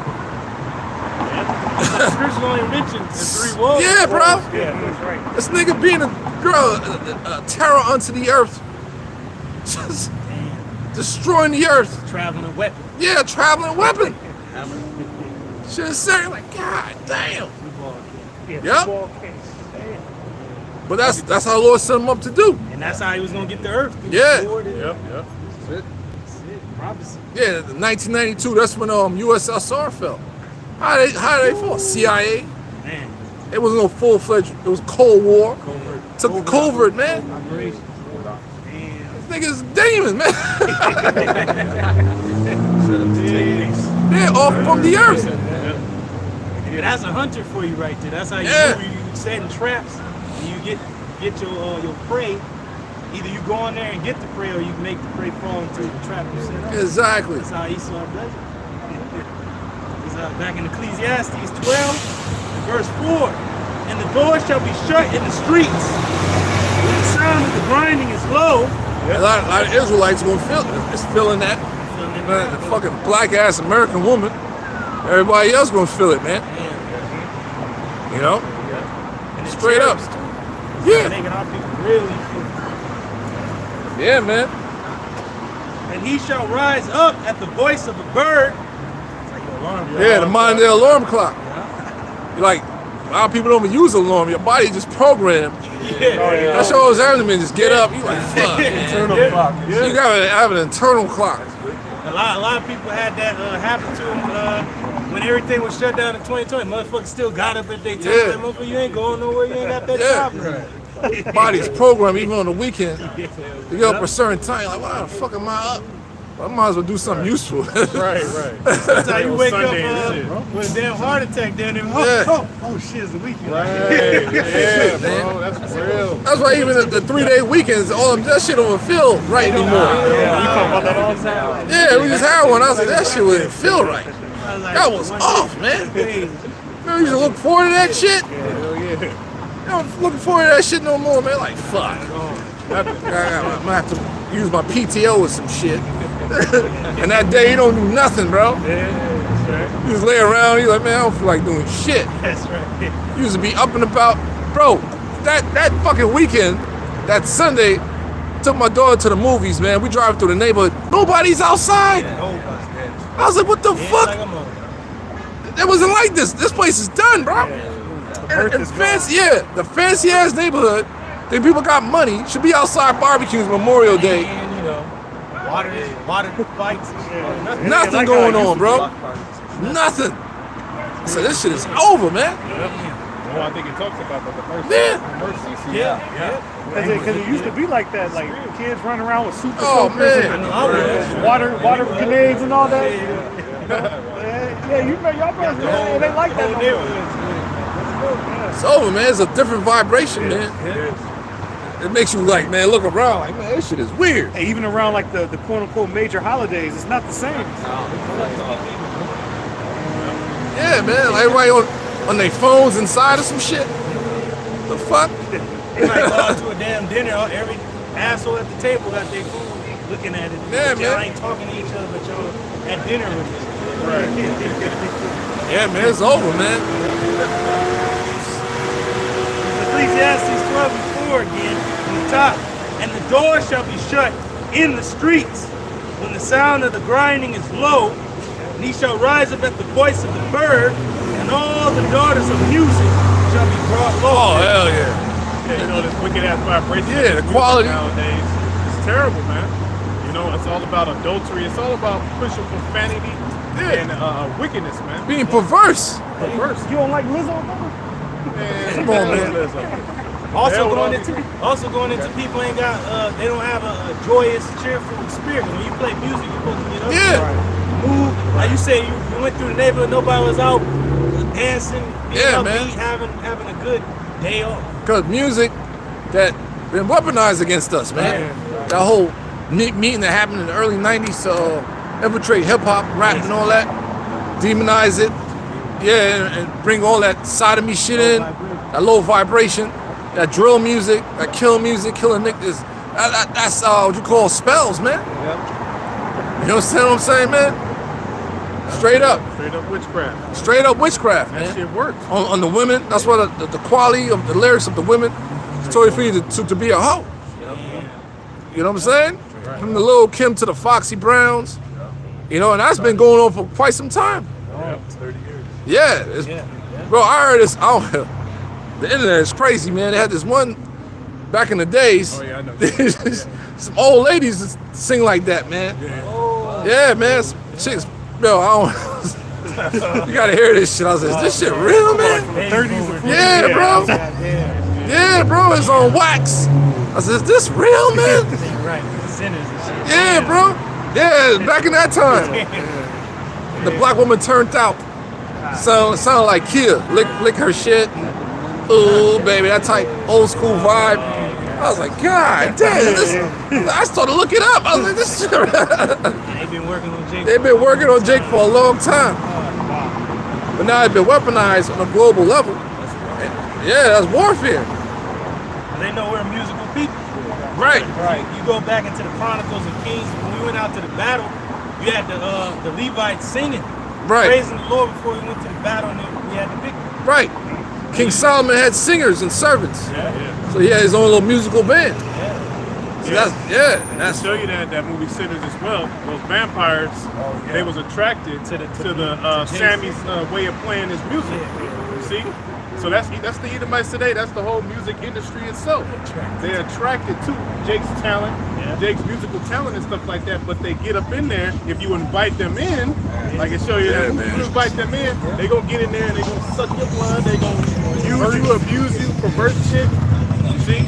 Speaker 3: Scripture only mentioned the 3 wars.
Speaker 2: Yeah, bro.
Speaker 5: Yeah, that's right.
Speaker 2: This nigga being a terror unto the earth. Just destroying the earth.
Speaker 3: Traveling weapon.
Speaker 2: Yeah, traveling weapon. Shit is serious. Like, god damn.
Speaker 5: Yeah,
Speaker 2: Yep.
Speaker 5: football case. Damn.
Speaker 2: But that's how the Lord set him up to do.
Speaker 3: And that's how he was gonna get the earth.
Speaker 2: Yeah.
Speaker 3: Yep.
Speaker 6: That's it.
Speaker 3: Prophecy.
Speaker 2: Yeah, 1992. That's when USSR fell. How did they fall? CIA.
Speaker 3: Man.
Speaker 2: It wasn't no full-fledged. It was Cold War. Took the covert, man.
Speaker 3: Operation.
Speaker 2: This nigga's demon, man. Yeah, off from the earth.
Speaker 3: Yeah, that's a hunter for you right there. That's how you
Speaker 2: Yeah.
Speaker 3: move. You setting traps and you get your prey. Either you go in there and get the prey, or you make the prey fall into the trap you set up.
Speaker 2: Exactly.
Speaker 3: That's how Esau does it. It's back in Ecclesiastes 12, verse 4. And the door shall be shut in the streets. When the sound of the grinding is low.
Speaker 2: A lot of Israelites gonna feeling that. Man, the fucking black ass American woman. Everybody else gonna feel it, man. You know? Straight up. Yeah.
Speaker 3: Making our people really feel.
Speaker 2: Yeah, man.
Speaker 3: And he shall rise up at the voice of a bird.
Speaker 2: Yeah, the mind their alarm clock. Like, a lot of people don't even use alarm. Your body just programmed. That's all those elements. Just get up. You like, fuck.
Speaker 4: Internal clock.
Speaker 2: You gotta have an internal clock.
Speaker 3: A lot of people had that happen to them when everything was shut down in 2020. Motherfuckers still got up at their time.
Speaker 2: Yeah.
Speaker 3: Like, motherfucker, you ain't going nowhere. You ain't got that job.
Speaker 2: Body's programmed even on the weekend. You get up a certain time, you're like, why the fuck am I up? Well, I might as well do something useful.
Speaker 1: Right.
Speaker 3: That's how you wake
Speaker 1: Sunday and
Speaker 3: up
Speaker 1: shit.
Speaker 3: with a damn heart attack down there.
Speaker 2: Yeah.
Speaker 3: Oh shit, it's the weekend.
Speaker 1: Yeah, bro. That's real.
Speaker 2: That's why even the 3-day weekends, all of that shit don't feel right anymore.
Speaker 5: Yeah, we talk about that all the time.
Speaker 2: Yeah, we just had one. I was like, that shit wouldn't feel right. That was off, man.
Speaker 3: Crazy.
Speaker 2: Man, we used to look forward to that shit. I don't looking forward to that shit no more, man. Like, fuck. I might have to use my PTO with some shit. And that day, you don't do nothing, bro. You just lay around, you're like, man, I don't feel like doing shit.
Speaker 3: That's right.
Speaker 2: You used to be up and about. Bro, that fucking weekend, that Sunday, took my daughter to the movies, man. We drive through the neighborhood. Nobody's outside. I was like, what the fuck? It wasn't like this. This place is done, bro. And fancy, the fancy ass neighborhood. The people got money. Should be outside barbecues Memorial Day.
Speaker 3: And, you know, water fights.
Speaker 2: Nothing going on, bro. Nothing. So this shit is over, man.
Speaker 1: Well, I think it talks about the first CC.
Speaker 5: Because it used to be like that, like kids running around with super
Speaker 2: man.
Speaker 5: and water grenades and all that. Yeah, you know, y'all brothers, man, they like that.
Speaker 2: It's over, man. It's a different vibration, man. It makes you like, man, look around, like, man, this shit is weird.
Speaker 5: Hey, even around like the quote unquote major holidays, it's not the same.
Speaker 2: Yeah, man. Like everybody on their phones inside of some shit. The fuck?
Speaker 3: They might go out to a damn dinner. Every asshole at the table got their food looking at it.
Speaker 2: Yeah,
Speaker 3: Y'all
Speaker 2: man.
Speaker 3: ain't talking to each other, but y'all at dinner with us.
Speaker 2: Yeah, man, it's over, man.
Speaker 3: Ecclesiastes 12:4 again from the top. And the door shall be shut in the streets when the sound of the grinding is low, and he shall rise up at the voice of the bird, and all the daughters of music shall be brought low.
Speaker 2: Oh, hell yeah.
Speaker 1: Yeah, you know, this wicked ass vibration.
Speaker 2: Yeah, the quality.
Speaker 1: Nowadays, it's terrible, man. You know, it's all about adultery. It's all about pushing profanity and wickedness, man.
Speaker 2: Being perverse.
Speaker 1: Perverse.
Speaker 5: You don't like Lizzo?
Speaker 1: Man,
Speaker 2: Come on, man.
Speaker 3: Also going into people ain't got they don't have a joyous, cheerful spirit. When you play music, you're supposed to get up, move. Like you say, you went through the neighborhood, nobody was out dancing, being upbeat, having a good day off.
Speaker 2: Because music that been weaponized against us, man. That whole meeting that happened in the early 90s to infiltrate hip-hop, rap and all that, demonize it, and bring all that sodomy shit in, that low vibration, that drill music, that kill music, killing niggas. That's what you call spells, man. You understand what I'm saying, man? Straight up.
Speaker 1: Straight up witchcraft.
Speaker 2: Straight up witchcraft, man.
Speaker 1: That shit works.
Speaker 2: On the women, that's why the quality of the lyrics of the women, it's totally for you to be a hoe. You know what I'm saying? From the Lil' Kim to the Foxy Browns. You know, and that's been going on for quite some time.
Speaker 1: 30 years.
Speaker 2: Yeah. Bro, I heard this. The internet is crazy, man. They had this one back in the days.
Speaker 1: Oh, yeah, I know.
Speaker 2: Some old ladies that sing like that, man. Yeah, man. Some chicks. Yo, you gotta hear this shit. I was like, is this shit real, man?
Speaker 5: 30s.
Speaker 2: Yeah, bro. Yeah, bro. It's on wax. I said, is this real, man?
Speaker 3: Right, sinners and shit.
Speaker 2: Yeah, bro. Yeah, back in that time. The black woman turned out. Sounded like Kia. Lick her shit. Ooh, baby, that type old school vibe. I was like, God damn, I started looking up. I was like, this shit.
Speaker 3: They've been working on Jake.
Speaker 2: They've been working on Jake for a long time. But now it's been weaponized on a global level. Yeah, that's warfare.
Speaker 3: They know we're musical people.
Speaker 2: Right.
Speaker 3: You go back into the Chronicles of Kings. When we went out to the battle, you had the Levites singing, praising the Lord before we went to the battle, and then we had the victory.
Speaker 2: Right. King Solomon had singers and servants. So he had his own little musical band. So that's
Speaker 1: show you that movie Sinners as well. Those vampires, they was attracted to the Sammy's way of playing his music. You see? So that's the Edomites today. That's the whole music industry itself. They're attracted to Jake's talent, Jake's musical talent and stuff like that. But they get up in there. If you invite them in, like it show you that, if you invite them in, they gonna get in there and they gonna suck your blood. They gonna use you, abuse you, pervert shit. You see?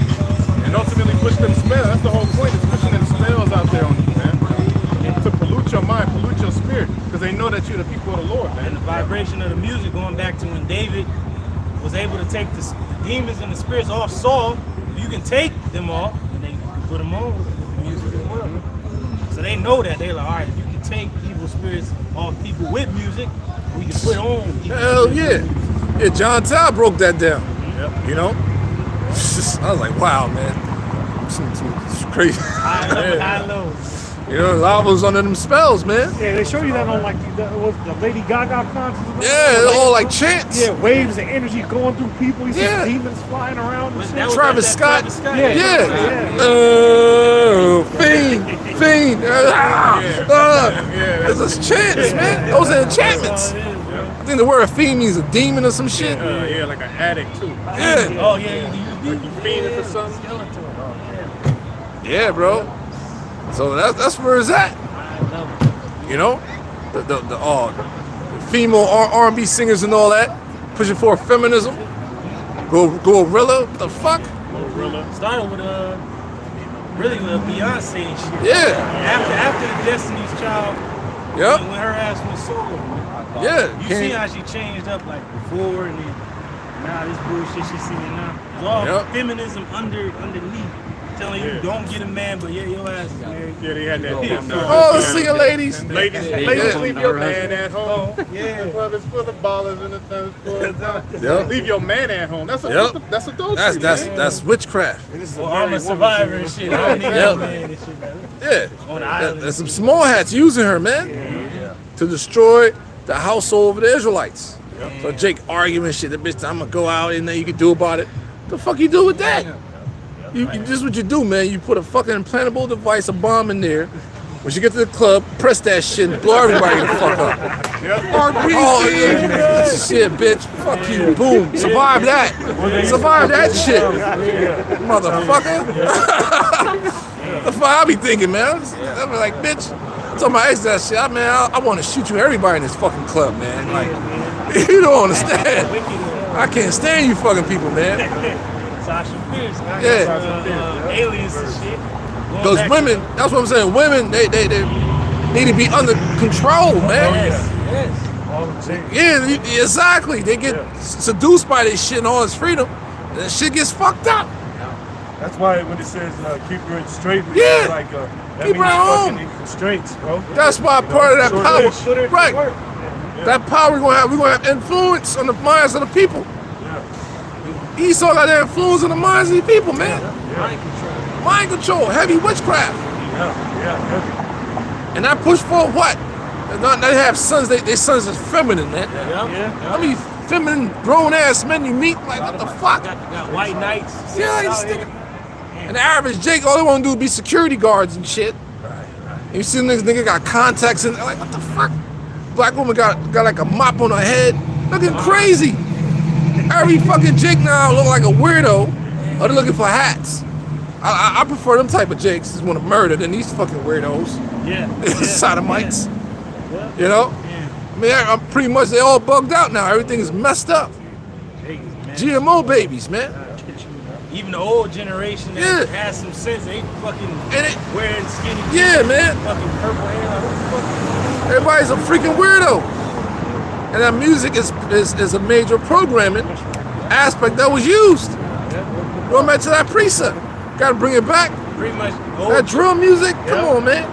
Speaker 1: And ultimately push them spells. That's the whole point. Is pushing them spells out there on you, man. To pollute your mind, pollute your spirit, because they know that you're the people of the Lord, man.
Speaker 3: And the vibration of the music, going back to when David was able to take the demons and the spirits off Saul. You can take them off and they put them on with the music as well. So they know that. They're like, all right, if you can take evil spirits off people with music, we can put on evil
Speaker 2: hell
Speaker 3: spirits.
Speaker 2: yeah. John Tao broke that down. You know? I was like, wow, man. Some crazy.
Speaker 3: High low.
Speaker 2: You know, lava's under them spells, man.
Speaker 5: Yeah, they show you that on like the Lady Gaga concerts.
Speaker 2: Yeah, it's all like chants.
Speaker 5: Yeah, waves of energy going through people. You see
Speaker 2: Yeah.
Speaker 5: demons flying around. And shit.
Speaker 2: Travis Scott.
Speaker 3: Travis Scott.
Speaker 2: Yeah. Fiend. It's just chants, man. Those are enchantments. I think the word fiend means a demon or some shit.
Speaker 1: Yeah, like an addict too.
Speaker 2: Yeah.
Speaker 3: Oh yeah,
Speaker 1: Like you fiending for something.
Speaker 2: Yeah, bro. So that's where it's at. You know, the female R&B singers and all that, pushing for feminism. Gorilla, what the fuck?
Speaker 3: started with really with Beyonce and shit.
Speaker 2: Yeah.
Speaker 3: After the Destiny's Child.
Speaker 2: Yep.
Speaker 3: When her ass went solo.
Speaker 2: Yeah.
Speaker 3: You see how she changed up like before and then now this bullshit she's singing now. It's all feminism underneath. Telling you don't get a man, but yeah, your ass is married.
Speaker 1: Yeah, they had that.
Speaker 2: Oh, the singing ladies.
Speaker 1: Ladies, leave your man at home.
Speaker 3: Yeah.
Speaker 1: Well, it's for the ballers and the
Speaker 2: Yep.
Speaker 1: Leave your man at home. That's adultery.
Speaker 2: That's witchcraft.
Speaker 3: Well, I'm a survivor and shit. I don't need a man and shit, man.
Speaker 2: Yeah.
Speaker 3: On the island.
Speaker 2: There's some small hats using her, man, to destroy the household of the Israelites. So Jake arguing shit. The bitch, I'm gonna go out and then you can do about it. The fuck you do with that? You just what you do, man. You put a fucking implantable device, a bomb in there. When you get to the club, press that shit and blow everybody the fuck up. Oh, yeah. Shit, bitch. Fuck you. Boom. Survive that. Survive that shit. Motherfucker. That's what I be thinking, man. I be like, bitch. Tell my ex that shit. I want to shoot you everybody in this fucking club, man. Like, you don't understand. I can't stand you fucking people, man.
Speaker 3: Sasha Fierce. Aliens and shit.
Speaker 2: Those women, that's what I'm saying. Women, they need to be under control, man. Yeah, exactly. They get seduced by this shit and all this freedom. And that shit gets fucked up.
Speaker 4: That's why when it says keep her in straight,
Speaker 2: Yeah.
Speaker 4: like that
Speaker 2: Keep
Speaker 4: means
Speaker 2: her at home.
Speaker 4: fucking in constraints, bro.
Speaker 2: That's why part of that power,
Speaker 3: Put her to
Speaker 2: right?
Speaker 3: work.
Speaker 2: That power we're gonna have influence on the minds of the people. Esau got that influence on the minds of the people, man. Mind control, heavy witchcraft. And that push for what? They have sons. Their sons is feminine, man. I mean, feminine grown ass men you meet, like what the fuck?
Speaker 3: Got white knights.
Speaker 2: Yeah, and the average Jake, all they want to do is be security guards and shit. And you see this nigga got contacts and like, what the fuck? Black woman got like a mop on her head, looking crazy. Every fucking Jake now look like a weirdo, or they're looking for hats. I prefer them type of Jakes that want to murder than these fucking weirdos. Sodomites. You know? I mean, I'm pretty much, they all bugged out now. Everything is messed up. GMO babies, man.
Speaker 3: Even the old generation that has some sense, they fucking wearing skinny jeans.
Speaker 2: Yeah, man.
Speaker 3: Fucking purple hair. Like, what the fuck?
Speaker 2: Everybody's a freaking weirdo. And that music is a major programming aspect that was used. Going back to that precept. Gotta bring it back.
Speaker 3: Pretty much.
Speaker 2: That drill music, come on, man.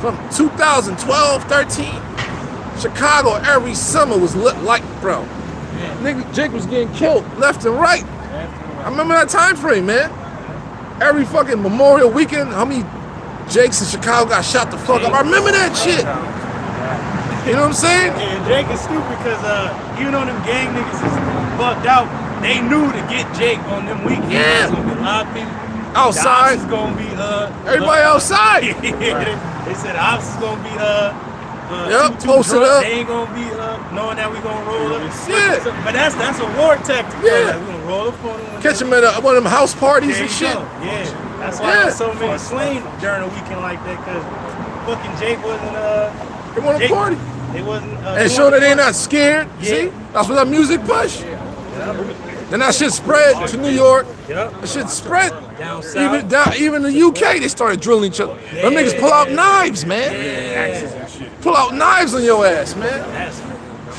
Speaker 2: From 2012, 13, Chicago every summer was lit like, bro. Nigga, Jake was getting killed left and right. I remember that time frame, man. Every fucking Memorial weekend, how many Jakes in Chicago got shot the fuck up? I remember that shit. You know what I'm saying?
Speaker 3: And Jake is stupid because even though them gang niggas is fucked out, they knew to get Jake on them weekends.
Speaker 2: Yeah.
Speaker 3: There's gonna be a lot of people.
Speaker 2: Outside.
Speaker 3: The ops is gonna be
Speaker 2: everybody outside.
Speaker 3: They said the ops is gonna be
Speaker 2: posted
Speaker 3: drunk.
Speaker 2: up.
Speaker 3: They ain't gonna be knowing that we gonna roll up.
Speaker 2: Yeah.
Speaker 3: But that's a war tactic.
Speaker 2: Yeah.
Speaker 3: Like, we gonna roll up on them.
Speaker 2: Catch them at one of them house parties
Speaker 3: There
Speaker 2: and
Speaker 3: you
Speaker 2: shit.
Speaker 3: go. Yeah. That's why there's so many slain during a weekend like that, because fucking Jake wasn't
Speaker 2: They want to party.
Speaker 3: They wasn't
Speaker 2: And show that they're not scared. See? That's what that music push. Then that shit spread to New York. That shit spread.
Speaker 3: Down south.
Speaker 2: Even the UK, they started drilling each other. Them niggas pull out knives, man. Pull out knives on your ass, man.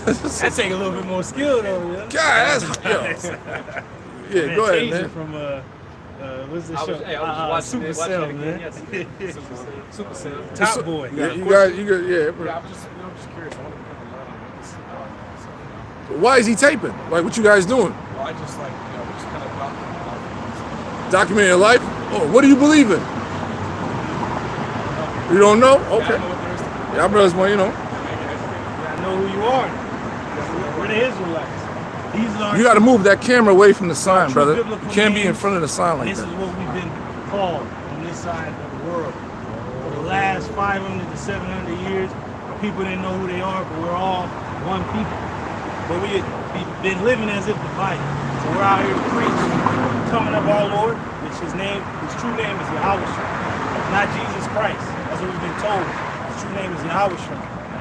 Speaker 3: That take a little bit more skill though. Yeah.
Speaker 2: God, that's yeah. Go ahead, man.
Speaker 3: From what's the show?
Speaker 6: I was
Speaker 3: Super
Speaker 6: watching
Speaker 3: Cell,
Speaker 6: it
Speaker 3: man.
Speaker 6: again. Super Cell.
Speaker 3: Top Boy.
Speaker 2: You guys, yeah.
Speaker 1: I'm just curious.
Speaker 2: Why is he taping? Like, what you guys doing?
Speaker 1: Well, I just just kind of
Speaker 2: Documenting your life? Oh, what do you believe in? You don't know?
Speaker 3: I
Speaker 2: Okay.
Speaker 3: know what there is to know.
Speaker 2: Y'all brothers, well, you know.
Speaker 3: You gotta know who you are. We're the Israelites. These are
Speaker 2: You got to move that camera away from the sign,
Speaker 3: true
Speaker 2: brother.
Speaker 3: biblical
Speaker 2: You can't be in
Speaker 3: names.
Speaker 2: front of the sign like
Speaker 3: This is
Speaker 2: that.
Speaker 3: what we've been called on this side of the world. For the last 500 to 700 years, people didn't know who they are, but we're all one people. But we've been living as if divided. So we're out here to preach the coming of our Lord, which his true name is Yahweh, not Jesus Christ. That's what we've been told. His true name is Yahweh.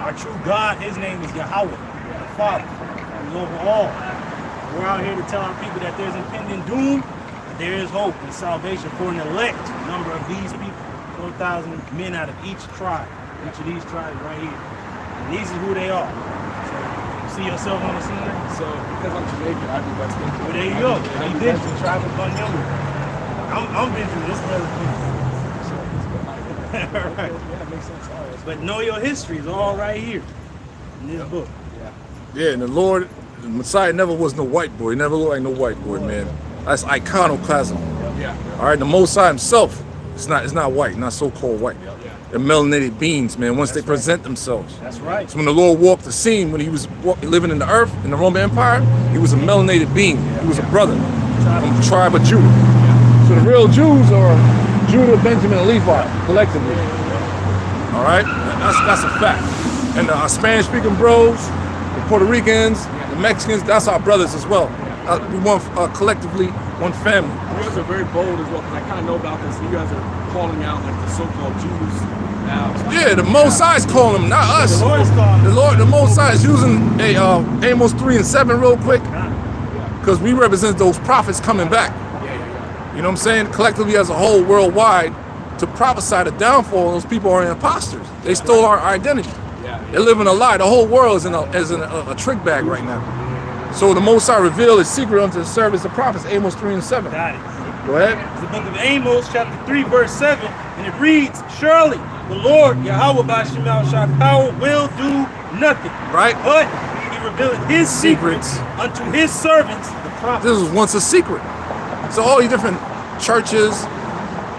Speaker 3: Our true God, his name is Yahweh, the Father. He's over all. We're out here to tell our people that there's impending doom, but there is hope and salvation for an elect number of these people. 4,000 men out of each tribe, each of these tribes right here. And these is who they are. So you see yourself on the scene?
Speaker 7: So because I'm Jamaican, I do West Indian.
Speaker 3: Well, there you go. You did the tribe of Bunyumba. I'm been through this level. All right.
Speaker 7: Yeah, it makes sense. All right.
Speaker 3: But know your history is all right here in this book.
Speaker 2: Yeah, and the Lord, the Messiah never was no white boy. He never looked like no white boy, man. That's iconoclasm.
Speaker 7: Yeah.
Speaker 2: All right, the Most High himself is not white, not so-called white. They're melanated beings, man, once they present themselves.
Speaker 3: That's right.
Speaker 2: So when the Lord walked the scene, when he was living in the earth, in the Roman Empire, he was a melanated being. He was a brother from the tribe of Judah. So the real Jews are Judah, Benjamin, and Levi, collectively. All right? That's a fact. And the Spanish-speaking bros, the Puerto Ricans, the Mexicans, that's our brothers as well. We want collectively one family.
Speaker 7: You guys are very bold as well, because I kind of know about this. You guys are calling out like the so-called Jews now.
Speaker 2: Yeah, the Most High is calling them, not us.
Speaker 3: The Lord is calling them.
Speaker 2: The Most High is using Amos 3 and 7 real quick, because we represent those prophets coming back. You know what I'm saying? Collectively as a whole, worldwide, to prophesy the downfall of those people are imposters. They stole our identity. They're living a lie. The whole world is in a trick bag right now. So the Most High revealed his secret unto the service of prophets, Amos 3 and 7.
Speaker 3: Got it.
Speaker 2: Go ahead.
Speaker 3: It's the book of Amos, chapter 3, verse 7, and it reads, surely the Lord, Yahweh Ba'Shem Power, will do nothing.
Speaker 2: Right.
Speaker 3: But he revealed his secrets unto his servants, the prophets.
Speaker 2: This was once a secret. So all these different churches,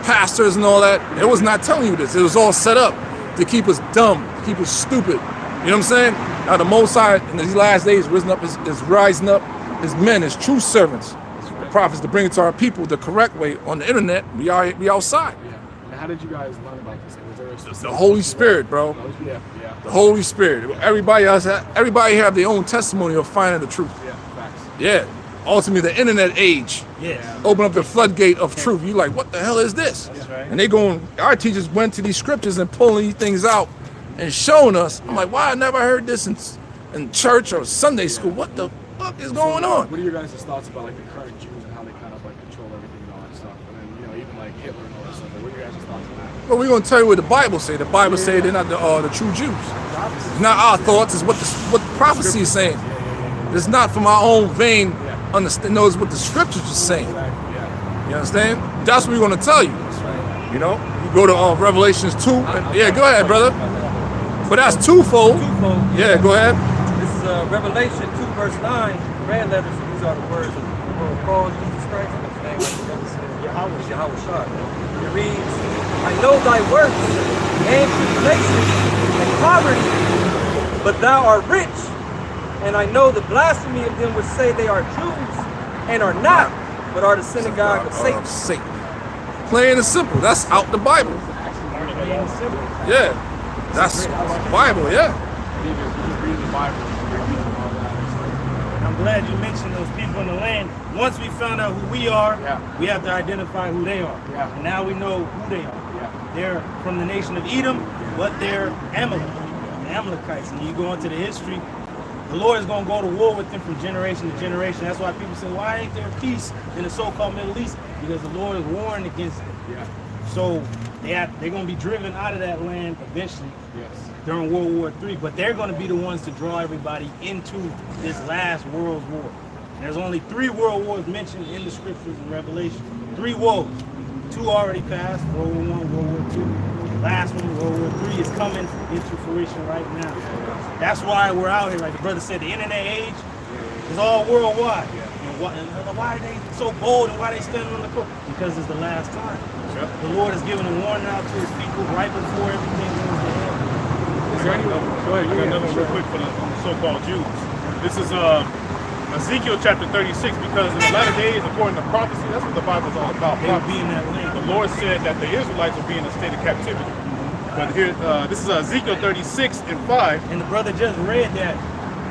Speaker 2: pastors and all that, it was not telling you this. It was all set up to keep us dumb, to keep us stupid. You know what I'm saying? Now the Most High in these last days is rising up his men, his true servants, the prophets, to bring it to our people the correct way on the internet. We outside.
Speaker 7: Yeah. And how did you guys learn about this? Was there a specific
Speaker 2: The Holy Spirit, bro.
Speaker 7: Yeah.
Speaker 2: The Holy Spirit. Everybody have their own testimony of finding the truth.
Speaker 7: Yeah. Facts.
Speaker 2: Yeah. Ultimately, the internet age.
Speaker 3: Yes.
Speaker 2: Open up the floodgate of truth. You like, what the hell is this?
Speaker 3: That's right.
Speaker 2: And our teachers went to these scriptures and pulling these things out and showing us. I'm like, why I never heard this in church or Sunday school? What the fuck is going on?
Speaker 7: What are your guys' thoughts about like the current Jews and how they kind of like control everything and all that stuff? And then even like Hitler and all that stuff. Like, what are your guys' thoughts on that?
Speaker 2: Well, we're gonna tell you what the Bible say. The Bible say they're not the true Jews. It's not our thoughts. It's what the prophecy is saying. It's not from our own vain understand. Knows what the scriptures are saying. You understand? That's what we're gonna tell you. You know, you go to Revelations 2. Yeah, go ahead, brother. But that's twofold. Yeah, go ahead.
Speaker 8: This is Revelation 2, verse 9, red letters. These are the words of the Lord called Jesus Christ. And his name, like the brother said, Yahweh Shad. It reads, I know thy works, and tribulation, and poverty, but thou art rich. And I know the blasphemy of them which say they are Jews, and are not, but are the synagogue of Satan.
Speaker 2: Plain and simple. That's out the Bible. Yeah. That's Bible, yeah.
Speaker 7: You just read the Bible and all that.
Speaker 3: I'm glad you mentioned those people in the land. Once we found out who we are, we have to identify who they are.
Speaker 7: Yeah.
Speaker 3: And now we know who they are.
Speaker 7: Yeah.
Speaker 3: They're from the nation of Edom, but they're Amalek, the Amalekites. And you go into the history, the Lord is going to go to war with them from generation to generation. That's why people say, why ain't there peace in the so-called Middle East? Because the Lord is warring against them.
Speaker 7: Yeah.
Speaker 3: So they're going to be driven out of that land eventually.
Speaker 7: Yes.
Speaker 3: During World War III, but they're going to be the ones to draw everybody into this last world war. And there's only 3 world wars mentioned in the scriptures in Revelation. 3 woes. 2 already passed, World War I, World War II. The last one, World War III, is coming into fruition right now. That's why we're out here, like the brother said, the internet age is all worldwide. And why are they so bold and why are they standing on the court? Because it's the last time. The Lord has given a warning out to his people right before everything goes to hell.
Speaker 1: Go ahead, you got another one real quick for the so-called Jews. This is Ezekiel chapter 36, because in the latter days, according to prophecy, that's what the Bible's all about.
Speaker 3: They will be in that land.
Speaker 1: The Lord said that the Israelites will be in a state of captivity. But here, this is Ezekiel 36 and 5.
Speaker 3: And the brother just read that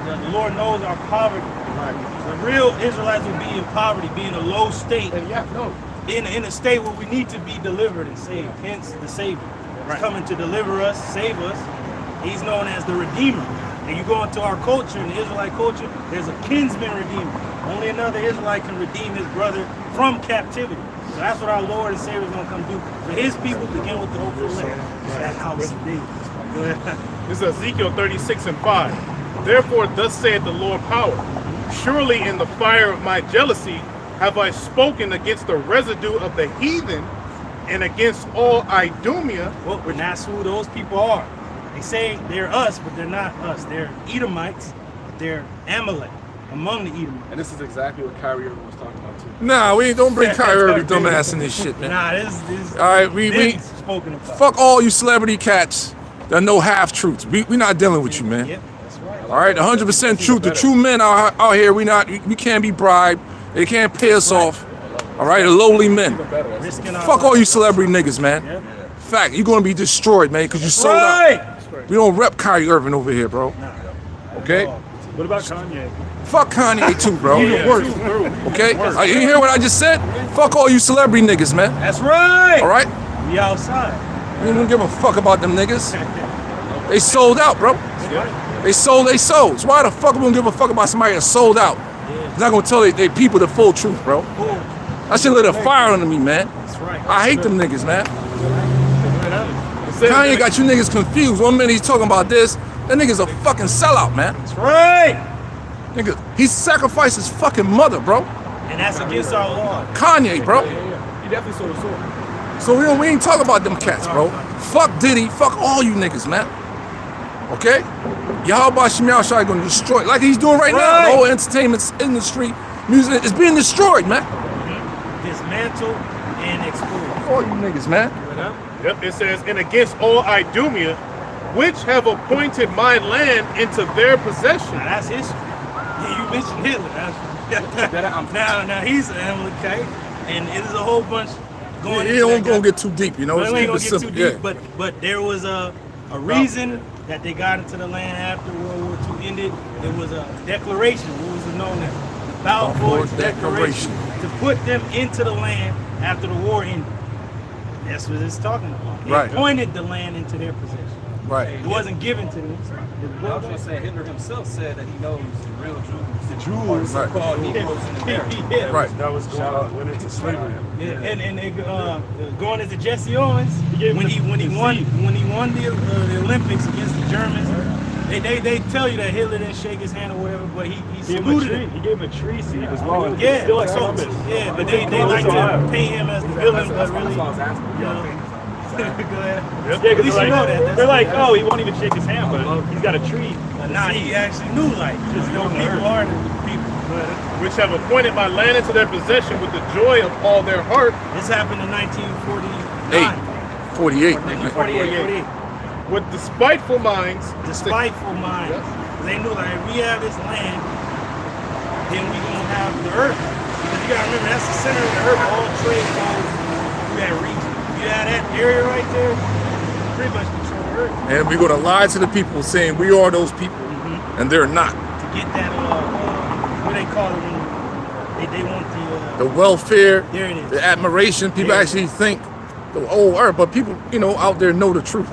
Speaker 3: the Lord knows our poverty. The real Israelites will be in poverty, be in a low state,
Speaker 1: And yeah, no.
Speaker 3: in a state where we need to be delivered and saved. Hence the Savior. He's coming to deliver us, save us. He's known as the Redeemer. And you go into our culture, in the Israelite culture, there's a kinsman redeemer. Only another Israelite can redeem his brother from captivity. So that's what our Lord and Savior is going to come do. For his people, begin with the hopeful land. That's how it's
Speaker 1: This is Ezekiel 36 and 5. Therefore, thus saith the Lord power, surely in the fire of my jealousy have I spoken against the residue of the heathen and against all Idumea.
Speaker 3: Well, but that's who those people are. They say they're us, but they're not us. They're Edomites, but they're Amalek among the Edomites.
Speaker 7: And this is exactly what Kyrie Irving was talking about too.
Speaker 2: Nah, we don't bring Kyrie Irving dumbass in this shit, man.
Speaker 3: Nah, this
Speaker 2: All right, we
Speaker 3: spoken about.
Speaker 2: fuck all you celebrity cats that know half truths. We not dealing with you, man.
Speaker 3: Yep, that's right.
Speaker 2: All right, 100% truth. The true men out here, we can't be bribed. They can't pay us off. All right, the lowly men.
Speaker 3: Risking our
Speaker 2: Fuck all you celebrity niggas, man.
Speaker 3: Yep.
Speaker 2: Fact, you're gonna be destroyed, man, because you sold out. We don't rep Kyrie Irving over here, bro. Okay?
Speaker 5: What about Kanye?
Speaker 2: Fuck Kanye too, bro. Okay? You hear what I just said? Fuck all you celebrity niggas, man.
Speaker 3: That's right.
Speaker 2: All right?
Speaker 3: We outside.
Speaker 2: We don't give a fuck about them niggas. They sold out, bro. They sold their souls. Why the fuck we don't give a fuck about somebody that sold out? They're not gonna tell they people the full truth, bro. That shit lit a fire under me, man.
Speaker 3: That's right.
Speaker 2: I hate them niggas, man. Kanye got you niggas confused. 1 minute he's talking about this, that nigga's a fucking sellout, man.
Speaker 3: That's right.
Speaker 2: Nigga, he sacrificed his fucking mother, bro.
Speaker 3: And that's against our law.
Speaker 2: Kanye, bro.
Speaker 7: He definitely sold his soul.
Speaker 2: So we ain't talking about them cats, bro. Fuck Diddy, fuck all you niggas, man. Okay? Yahweh Shemiah Shai gonna destroy it like he's doing right now. The whole entertainment industry, music is being destroyed, man.
Speaker 3: Dismantled and exposed.
Speaker 2: All you niggas, man.
Speaker 1: Yep, it says, and against all Idumea, which have appointed my land into their possession.
Speaker 3: Now that's history. Yeah, you mentioned Hitler. Now he's an Amalekite, and it is a whole bunch going.
Speaker 2: He don't gonna get too deep, you know.
Speaker 3: But
Speaker 2: Let's
Speaker 3: we ain't
Speaker 2: keep
Speaker 3: gonna
Speaker 2: it
Speaker 3: get too
Speaker 2: simple.
Speaker 3: deep. But there was a reason that they got into the land after World War II ended. There was a declaration. What was it known as? The Balfour Declaration to put them into the land after the war ended. That's what it's talking about. They appointed the land into their possession.
Speaker 2: Right.
Speaker 3: It wasn't given to them.
Speaker 8: I was just saying, Hitler himself said that he knows the real Jews.
Speaker 7: The Jews.
Speaker 8: So-called Negroes in America.
Speaker 3: Yeah.
Speaker 2: Right.
Speaker 4: That was went into slavery.
Speaker 3: Yeah, and they going into Jesse Owens when he won the Olympics against the Germans. They tell you that Hitler didn't shake his hand or whatever, but he saluted him.
Speaker 5: He gave him a tree seed as well.
Speaker 3: Yeah,
Speaker 5: Still like
Speaker 3: so,
Speaker 5: Columbus.
Speaker 3: yeah, but they like to paint him as the villain, but really,
Speaker 7: That's what I was asking.
Speaker 3: you know. Go ahead.
Speaker 5: Yeah,
Speaker 3: At least you know that.
Speaker 5: They're like, oh, he won't even shake his hand, but he's got a tree.
Speaker 3: Nah, he actually knew, like, just know people are the people.
Speaker 1: Which have appointed my land into their possession with the joy of all their heart.
Speaker 3: This happened in 1949.
Speaker 2: 48.
Speaker 3: 48.
Speaker 1: With despiteful minds.
Speaker 3: Despiteful minds. They knew, like, if we have this land, then we gonna have the earth. Because you gotta remember, that's the center of the earth. All trade goes through that region. You have that area right there, pretty much control the earth.
Speaker 2: And we're gonna lie to the people saying we are those people, and they're not.
Speaker 3: To get that, what they call it when they want
Speaker 2: The welfare,
Speaker 3: there it is.
Speaker 2: the admiration. People
Speaker 3: There it
Speaker 2: actually think the old earth, but people, out there know the truth.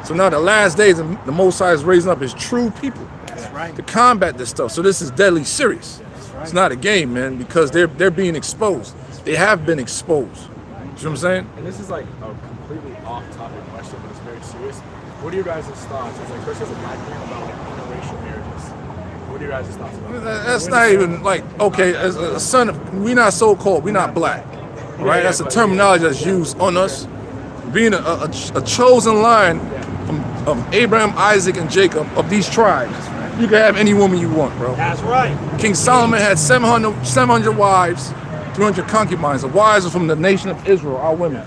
Speaker 2: So now the last days, the Most High is raising up his true people
Speaker 3: That's right.
Speaker 2: to combat this stuff. So this is deadly serious.
Speaker 3: Right.
Speaker 2: It's not a game, man, because they're being exposed. They have been exposed. You know what I'm saying?
Speaker 7: And this is like a completely off-topic question, but it's very serious. What are your guys' thoughts as Chris as a black man about interracial marriages? What are your guys' thoughts about that?
Speaker 2: That's not even like, okay, as a son of, we're not so-called, we're not black. All right, that's a terminology that's used on us. Being a chosen line of Abraham, Isaac, and Jacob of these tribes. You can have any woman you want, bro.
Speaker 3: That's right.
Speaker 2: King Solomon had 700 wives, 300 concubines. The wives are from the nation of Israel, our women.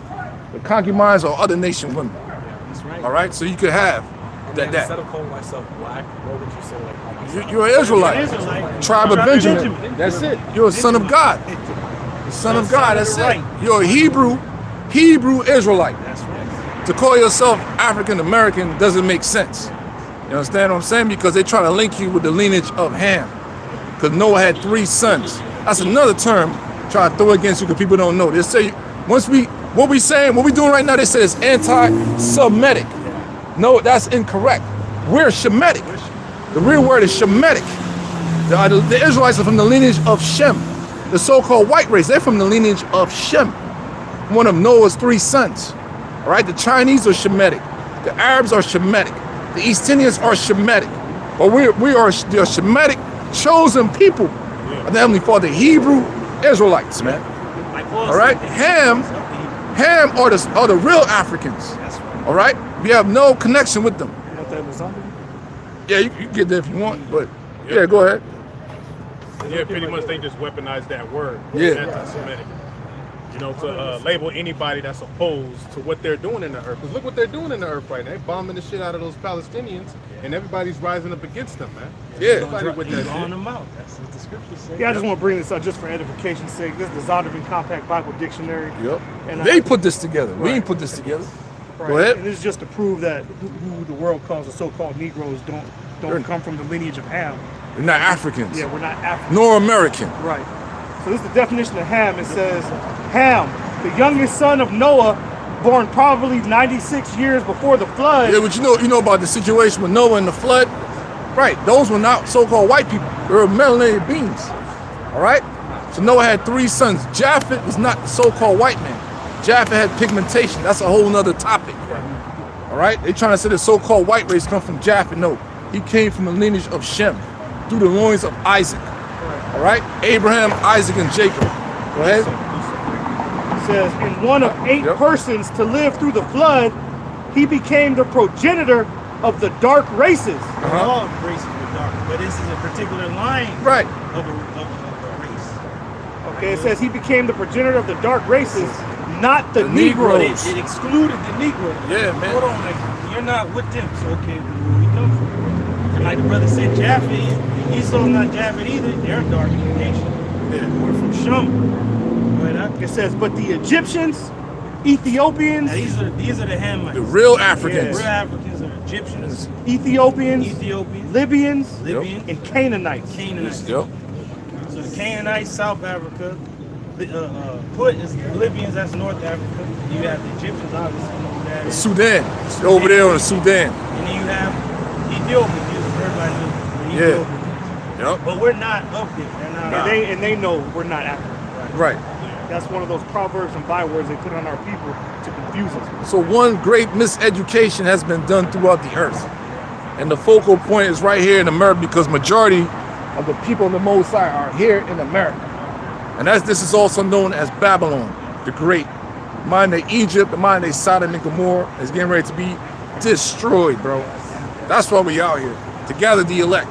Speaker 2: The concubines are other nation women.
Speaker 7: That's right.
Speaker 2: All right, so you could have
Speaker 7: Instead
Speaker 2: that.
Speaker 7: of calling myself black, what would you say like call myself?
Speaker 2: You're an Israelite.
Speaker 3: Israelite.
Speaker 2: Tribe of
Speaker 3: Tribe of
Speaker 2: Benjamin.
Speaker 3: Benjamin.
Speaker 2: That's it. You're a son of God. The son of God. That's it.
Speaker 3: Right.
Speaker 2: You're a Hebrew Israelite.
Speaker 3: That's right.
Speaker 2: To call yourself African American doesn't make sense. You understand what I'm saying? Because they try to link you with the lineage of Ham. Because Noah had 3 sons. That's another term try to throw against you because people don't know. They say what we doing right now, they say it's anti-Semitic. No, that's incorrect. We're Shemitic. The real word is Shemitic. The Israelites are from the lineage of Shem. The so-called white race, they're from the lineage of Shem, one of Noah's 3 sons. All right, the Chinese are Shemitic. The Arabs are Shemitic. The East Indians are Shemitic. But we are the Shemitic chosen people of the Heavenly Father, Hebrew Israelites, man. All right, Ham are the real Africans. All right, we have no connection with them. Yeah, you can get there if you want, but yeah, go ahead.
Speaker 1: Yeah, pretty much they just weaponized that word.
Speaker 2: Yeah.
Speaker 1: Anti-Semitic. You know, to label anybody that's opposed to what they're doing in the earth. Because look what they're doing in the earth right now. They're bombing the shit out of those Palestinians, and everybody's rising up against them, man.
Speaker 2: Yeah.
Speaker 1: Everybody with that
Speaker 3: On
Speaker 1: shit.
Speaker 3: them out. That's what the scriptures say.
Speaker 5: Yeah, I just want to bring this up just for edification's sake. This is the Zondervan Compact Bible Dictionary.
Speaker 2: Yep.
Speaker 5: And
Speaker 2: They put this together. We ain't put this together. Go ahead.
Speaker 5: And this is just to prove that who the world calls the so-called Negroes don't come from the lineage of Ham.
Speaker 2: We're not Africans.
Speaker 5: Yeah, we're not African.
Speaker 2: Nor American.
Speaker 5: Right. So this is the definition of Ham. It says, Ham, the youngest son of Noah, born probably 96 years before the flood.
Speaker 2: Yeah, but you know about the situation with Noah and the flood? Right, those were not so-called white people. They were melanated beings. All right? So Noah had 3 sons. Japheth is not the so-called white man. Japheth had pigmentation. That's a whole nother topic. All right? They're trying to say the so-called white race come from Japheth. No, he came from the lineage of Shem, through the loins of Isaac. All right? Abraham, Isaac, and Jacob. Go ahead.
Speaker 5: It says, in one of 8 persons to live through the flood, he became the progenitor of the dark races.
Speaker 3: All races were dark, but this is a particular line
Speaker 2: Right.
Speaker 3: of a race.
Speaker 5: Okay, it says he became the progenitor of the dark races, not the,
Speaker 2: The
Speaker 5: Negroes.
Speaker 2: Negroes.
Speaker 3: It excluded the Negro.
Speaker 2: Yeah, man.
Speaker 3: Hold on, like, you're not with them, so okay, where we come from? And like the brother said, Japheth, Esau's not Japheth either. They're a dark nation.
Speaker 2: Yeah.
Speaker 3: We're from Shem.
Speaker 5: It says, but the Egyptians, Ethiopians,
Speaker 3: Now, these are the Hamites.
Speaker 2: The real
Speaker 3: The
Speaker 2: Africans.
Speaker 3: real Africans are Egyptians,
Speaker 5: Ethiopians,
Speaker 3: Ethiopians,
Speaker 5: Libyans,
Speaker 3: Libyans,
Speaker 5: and Canaanites.
Speaker 3: Canaanites.
Speaker 2: Yep.
Speaker 3: So the Canaanites, South Africa. Put is Libyans, that's North Africa. You have the Egyptians, obviously, you know who that is.
Speaker 2: Sudan. It's over there in Sudan.
Speaker 3: And then you have Ethiopia. Everybody knows
Speaker 2: Yeah.
Speaker 3: Ethiopia.
Speaker 2: Yep.
Speaker 3: But we're not up there. They're not.
Speaker 5: And they know we're not African.
Speaker 2: Right.
Speaker 5: That's one of those proverbs and bywords they put on our people to confuse us.
Speaker 2: So one great miseducation has been done throughout the earth. And the focal point is right here in America because majority of the people in the Most High are here in America. And this is also known as Babylon, the Great. Modern day Egypt, the modern day Sodom and Gomorrah is getting ready to be destroyed, bro. That's why we out here, to gather the elect.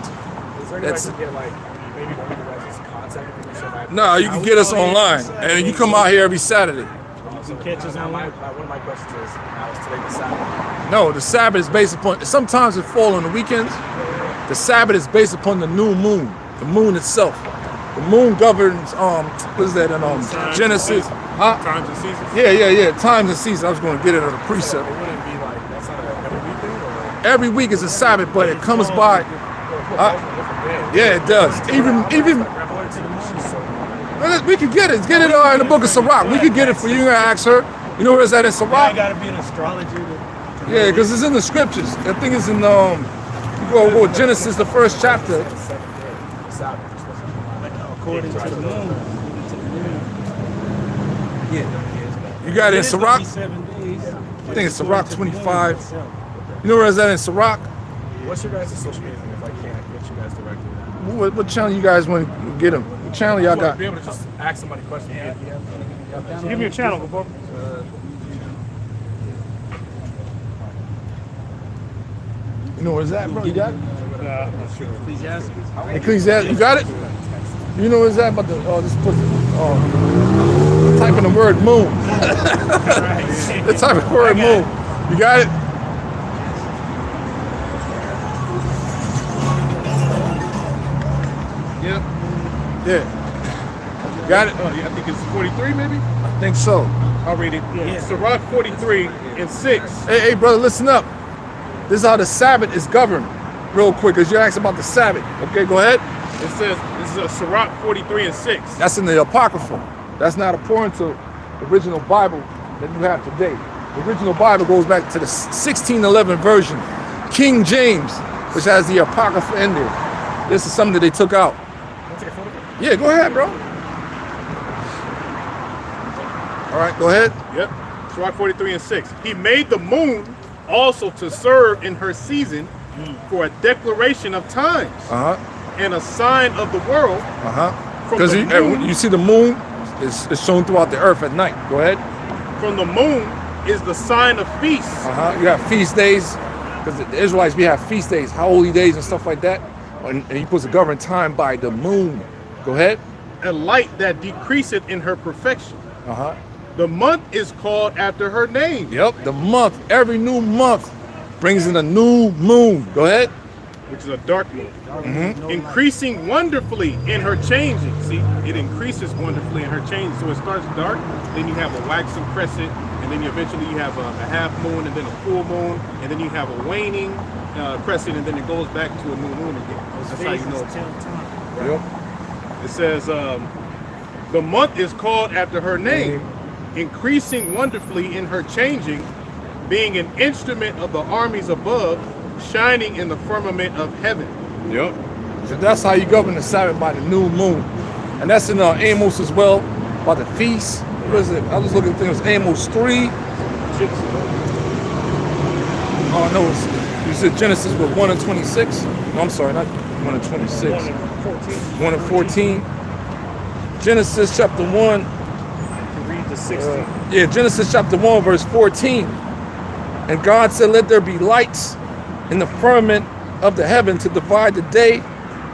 Speaker 7: Is there any way to get like maybe one of you guys' contact information?
Speaker 2: No, you can get us online, and you come out here every Saturday.
Speaker 3: You can catch us
Speaker 7: Now,
Speaker 3: on
Speaker 7: one of my questions is, how is today the Sabbath?
Speaker 2: No, the Sabbath is based upon, sometimes it falls on the weekends. The Sabbath is based upon the new moon, the moon itself. The moon governs, what is that in Genesis? Huh?
Speaker 1: Times and seasons.
Speaker 2: Yeah. Times and seasons. I was going to get it on a precept.
Speaker 7: It wouldn't be like, that's not a every week thing? Or
Speaker 2: Every week is a Sabbath, but it comes by. Yeah, it does. Even we could get it. Get it in the book of Sirach. We could get it for you. You gotta ask her. You know where it's at in
Speaker 3: I
Speaker 2: Sirach?
Speaker 3: gotta be an astrologer.
Speaker 2: Yeah, because it's in the scriptures. I think it's in you go with Genesis, the first chapter.
Speaker 3: According to the moon. Yeah.
Speaker 2: You got it in Sirach.
Speaker 3: 7 days.
Speaker 2: I think it's Sirach 25. You know where it's at in Sirach?
Speaker 7: what's your guys' social media thing if I can't get you guys directly?
Speaker 2: What channel you guys want to get them? What channel y'all got?
Speaker 7: Be able to just ask somebody questions.
Speaker 5: Give me a channel, bro.
Speaker 2: You know where's that, bro? You got it?
Speaker 5: I'm not sure.
Speaker 2: Ecclesiastes, you got it? You know where's that? About the just put type type in the word moon. The type of word moon. You got it? Yeah. Got it?
Speaker 1: Oh, yeah, I think it's 43 maybe?
Speaker 2: I think so.
Speaker 1: I'll read it. Yeah. Sirach 43 and 6.
Speaker 2: Hey, brother, listen up. This is how the Sabbath is governed. Real quick, because you asked about the Sabbath. Okay, go ahead.
Speaker 1: It says, this is a Sirach 43 and 6.
Speaker 2: That's in the Apocrypha. That's not according to the original Bible that you have today. The original Bible goes back to the 1611 version, King James, which has the Apocrypha in there. This is something that they took out. Yeah, go ahead, bro. All right, go ahead.
Speaker 1: Yep. Sirach 43 and 6. He made the moon also to serve in her season for a declaration of times and a sign of the world.
Speaker 2: Because you see the moon is shown throughout the earth at night. Go ahead.
Speaker 1: From the moon is the sign of feasts.
Speaker 2: You have feast days, because the Israelites, we have feast days, holy days and stuff like that. And he puts a governed time by the moon. Go ahead.
Speaker 1: A light that decreaseth in her perfection. The month is called after her name.
Speaker 2: Yep, the month, every new month brings in a new moon. Go ahead.
Speaker 1: Which is a dark moon. Increasing wonderfully in her changing. See, it increases wonderfully in her changing. So it starts dark, then you have a waxing crescent, and then eventually you have a half moon, and then a full moon, and then you have a waning crescent, and then it goes back to a new moon again. That's how you know it's time.
Speaker 2: Yep.
Speaker 1: It says, the month is called after her name, increasing wonderfully in her changing, being an instrument of the armies above, shining in the firmament of heaven.
Speaker 2: Yep. So that's how you govern the Sabbath, by the new moon. And that's in Amos as well, by the feast. What is it? I was looking at things, Amos 3. Oh, no, you said Genesis with 1 and 26. No, I'm sorry, not 1 and 26.
Speaker 5: 1 and 14.
Speaker 2: 1 and 14. Genesis chapter 1.
Speaker 5: Read the 16.
Speaker 2: Yeah, Genesis chapter 1, verse 14. And God said, let there be lights in the firmament of the heaven to divide the day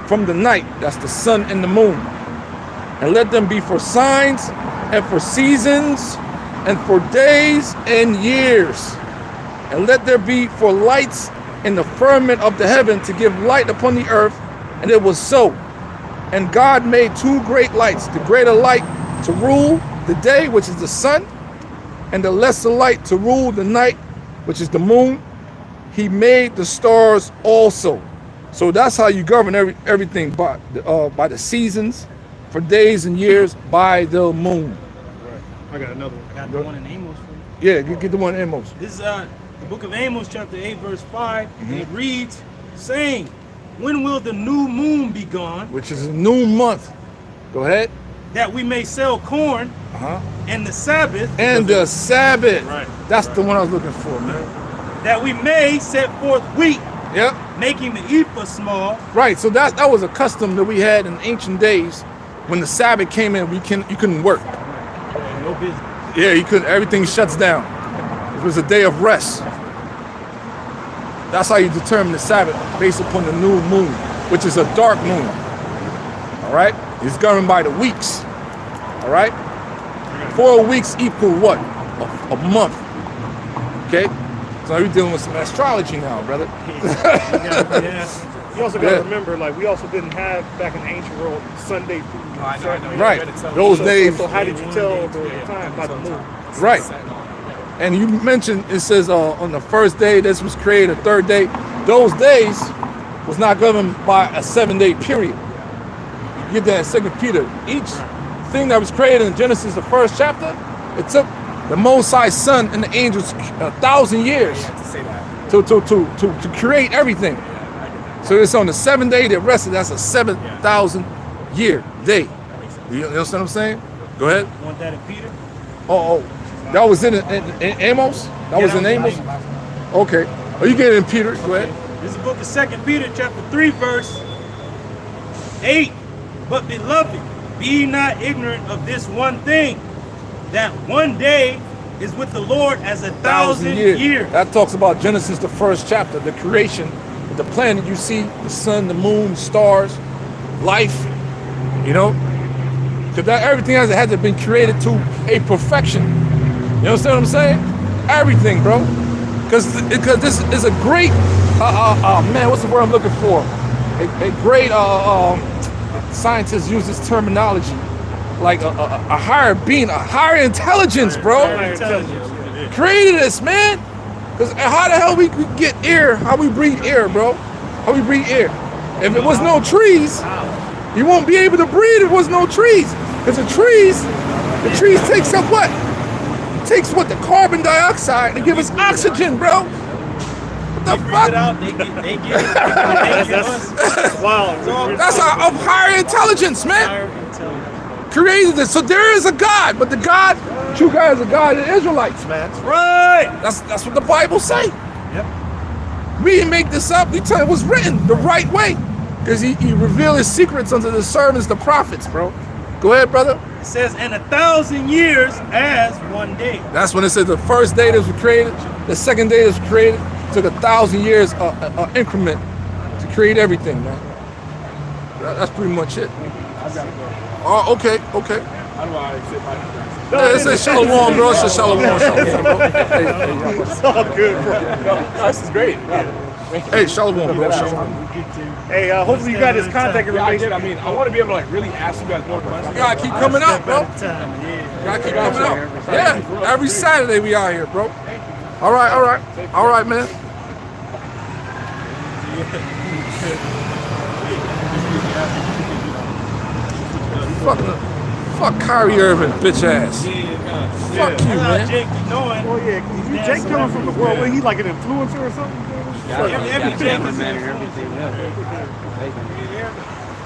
Speaker 2: from the night. That's the sun and the moon. And let them be for signs and for seasons and for days and years. And let there be for lights in the firmament of the heaven to give light upon the earth. And it was so. And God made two great lights, the greater light to rule the day, which is the sun, and the lesser light to rule the night, which is the moon. He made the stars also. So that's how you govern everything, by the seasons, for days and years, by the moon.
Speaker 1: I got another one.
Speaker 3: Got the one in Amos for you.
Speaker 2: Yeah, get the one in Amos.
Speaker 3: This is the book of Amos, chapter 8, verse 5. And it reads, saying, when will the new moon be gone?
Speaker 2: Which is a new month. Go ahead.
Speaker 3: That we may sell corn and the Sabbath.
Speaker 2: And the Sabbath.
Speaker 1: Right.
Speaker 2: That's the one I was looking for, man.
Speaker 3: That we may set forth wheat.
Speaker 2: Yep.
Speaker 3: Making the ephah small.
Speaker 2: Right. So that was a custom that we had in ancient days. When the Sabbath came in, you couldn't work.
Speaker 3: No business.
Speaker 2: Yeah, you couldn't. Everything shuts down. It was a day of rest. That's how you determine the Sabbath, based upon the new moon, which is a dark moon. All right? It's governed by the weeks. All right? 4 weeks equal what? A month. Okay? So you're dealing with some astrology now, brother.
Speaker 5: Yeah. You also got to remember, like, we also didn't have, back in the ancient world, Sunday food.
Speaker 7: I know.
Speaker 2: Right. Those days.
Speaker 5: So how did you tell the time? By the moon.
Speaker 2: Right. And you mentioned, it says on the first day this was created, the third day. Those days was not governed by a 7-day period. You get that in 2 Peter. Each thing that was created in Genesis, the first chapter, it took the Most High Son and the angels 1,000 years to create everything. So it's on the 7th day that rested. That's a 7,000 year day. You understand what I'm saying? Go ahead.
Speaker 3: You want that in Peter?
Speaker 2: Oh, that was in Amos? That was in Amos? Okay. Oh, you get it in Peter. Go ahead.
Speaker 3: This is the book of 2 Peter, chapter 3, verse 8. But beloved, be ye not ignorant of this one thing, that one day is with the Lord as 1,000 years.
Speaker 2: That talks about Genesis, the first chapter, the creation, the planet you see, the sun, the moon, stars, life, you know. Because that everything has had to been created to a perfection. You understand what I'm saying? Everything, bro. Because this is a great, man, what's the word I'm looking for? A great, scientists use this terminology, like a higher being, a higher intelligence, bro. Created this, man. Because how the hell we get air? How we breathe air, bro? How we breathe air? If it was no trees, you won't be able to breathe if it was no trees. Because the trees takes up what? Takes what? The carbon dioxide and give us oxygen, bro. What the fuck? That's our of higher intelligence, man. Created this. So there is a God, but the God, true God is a God of the Israelites, man. That's right. That's what the Bible say. Yep. We didn't make this up. We tell it was written the right way. Because he revealed his secrets unto the servants, the prophets, bro. Go ahead, brother.
Speaker 3: It says, and 1,000 years as one day.
Speaker 2: That's when it says the first day that was created, the second day that was created, took 1,000 years increment to create everything, man. That's pretty much it.
Speaker 7: I gotta go.
Speaker 2: Oh, okay.
Speaker 7: How do I sit my friends?
Speaker 2: Yeah, it's a shalom, bro. It's a shalom, bro.
Speaker 5: It's all good, bro.
Speaker 7: This is great.
Speaker 2: Hey, shalom, bro. Shalom.
Speaker 5: Hey, hopefully you got his contact
Speaker 7: Yeah, I
Speaker 5: information.
Speaker 7: did. I mean, I want to be able to like really ask you guys more questions.
Speaker 2: You gotta keep coming out, bro. You gotta keep coming out. Yeah, every Saturday we out here, bro. All right, man. Fuck Kyrie Irving, bitch ass. Fuck you, man.
Speaker 3: Jake be knowing.
Speaker 5: Oh yeah, you Jake coming from the world where he like an influencer or something?
Speaker 3: Every Jake is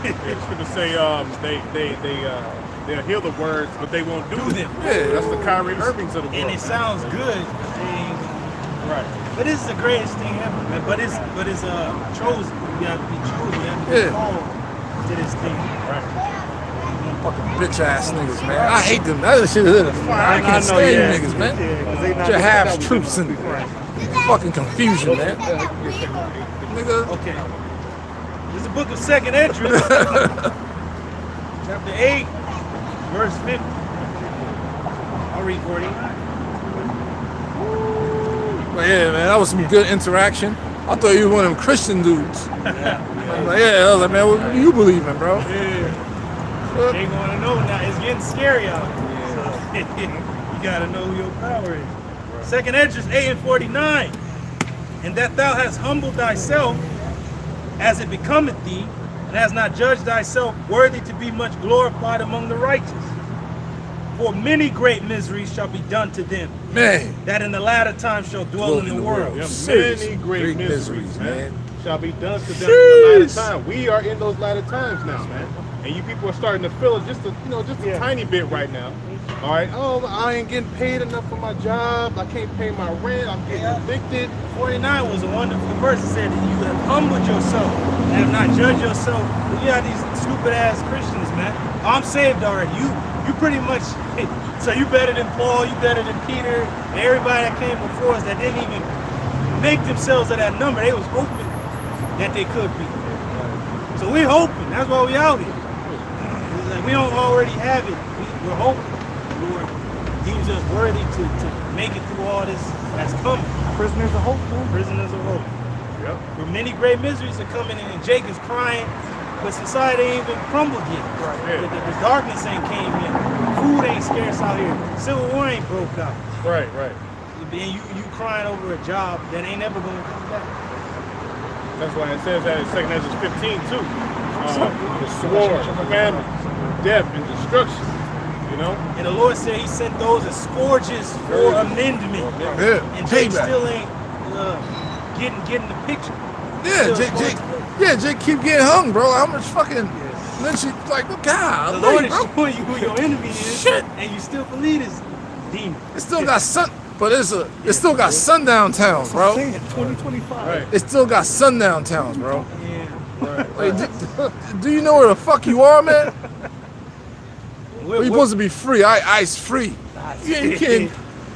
Speaker 1: It's going to say they'll hear the words, but they won't do them.
Speaker 2: Yeah.
Speaker 1: That's the Kyrie Irvings of the world.
Speaker 3: and it sounds good.
Speaker 1: Right.
Speaker 3: But this is the greatest thing ever, man. But it's chosen. You have to be chosen. You have to be
Speaker 2: Yeah.
Speaker 3: called to this thing.
Speaker 1: Right.
Speaker 2: Fucking bitch ass niggas, man. I hate them. That shit is I can't stand you niggas, man. Your half truths and fucking confusion, man. Nigga.
Speaker 3: Okay. This is the book of 2nd Esdras, chapter 8, verse 50. I'll read 40.
Speaker 2: But yeah, man, that was some good interaction. I thought you were one of them Christian dudes. I'm like, I was like, man, what do you believe in, bro?
Speaker 3: They want to know now. It's getting scary out here. So you got to know who your power is. 2nd Esdras 8 and 49. And that thou hast humbled thyself as it becometh thee, and hast not judged thyself worthy to be much glorified among the righteous. For many great miseries shall be done to them,
Speaker 2: Man.
Speaker 3: that in the latter time shall dwell in the world.
Speaker 1: Yeah,
Speaker 2: Serious.
Speaker 1: many great miseries, man, shall be done to them in
Speaker 2: Jeez.
Speaker 1: the latter time. We are in those latter times now, man. And you people are starting to feel it just a tiny bit right now. All right. Oh, I ain't getting paid enough for my job. I can't pay my rent. I'm getting evicted.
Speaker 3: 49 was a wonderful verse. It said that you have humbled yourself and have not judged yourself. You got these stupid ass Christians, man. I'm saved already. You pretty much, so you better than Paul, you better than Peter, and everybody that came before us that didn't even make themselves of that number. They was hoping that they could be. So we're hoping. That's why we out here. It's like we don't already have it. We're hoping. Lord deems us worthy to make it through all this that's coming.
Speaker 5: Prisoners of hope, man.
Speaker 3: Prisoners of hope.
Speaker 1: Yep.
Speaker 3: For many great miseries are coming in, and Jake is crying, but society ain't even crumbled yet.
Speaker 1: Right.
Speaker 3: The darkness ain't came yet. Food ain't scarce out here. Civil war ain't broke out.
Speaker 1: Right.
Speaker 3: And you crying over a job that ain't ever gonna come back.
Speaker 1: That's why it says that in 2nd Esdras 15 too. The sword, famine, death, and destruction. You know.
Speaker 3: And the Lord said He sent those as scourges for amendment.
Speaker 2: Yeah.
Speaker 3: And Jake
Speaker 2: Payback.
Speaker 3: still ain't getting the picture.
Speaker 2: Yeah, Jake keep getting hung, bro. How much fucking? And then she's like, well, God,
Speaker 3: The Lord is
Speaker 2: bro.
Speaker 3: showing you who your enemy is,
Speaker 2: Shit.
Speaker 3: and you still believe this demon.
Speaker 2: It still got it still got sundown towns, bro.
Speaker 5: 2025.
Speaker 1: Right.
Speaker 2: It still got sundown towns, bro.
Speaker 3: Yeah.
Speaker 2: Like, do you know where the fuck you are, man? You're supposed to be free. Ice free. Yeah, you can't.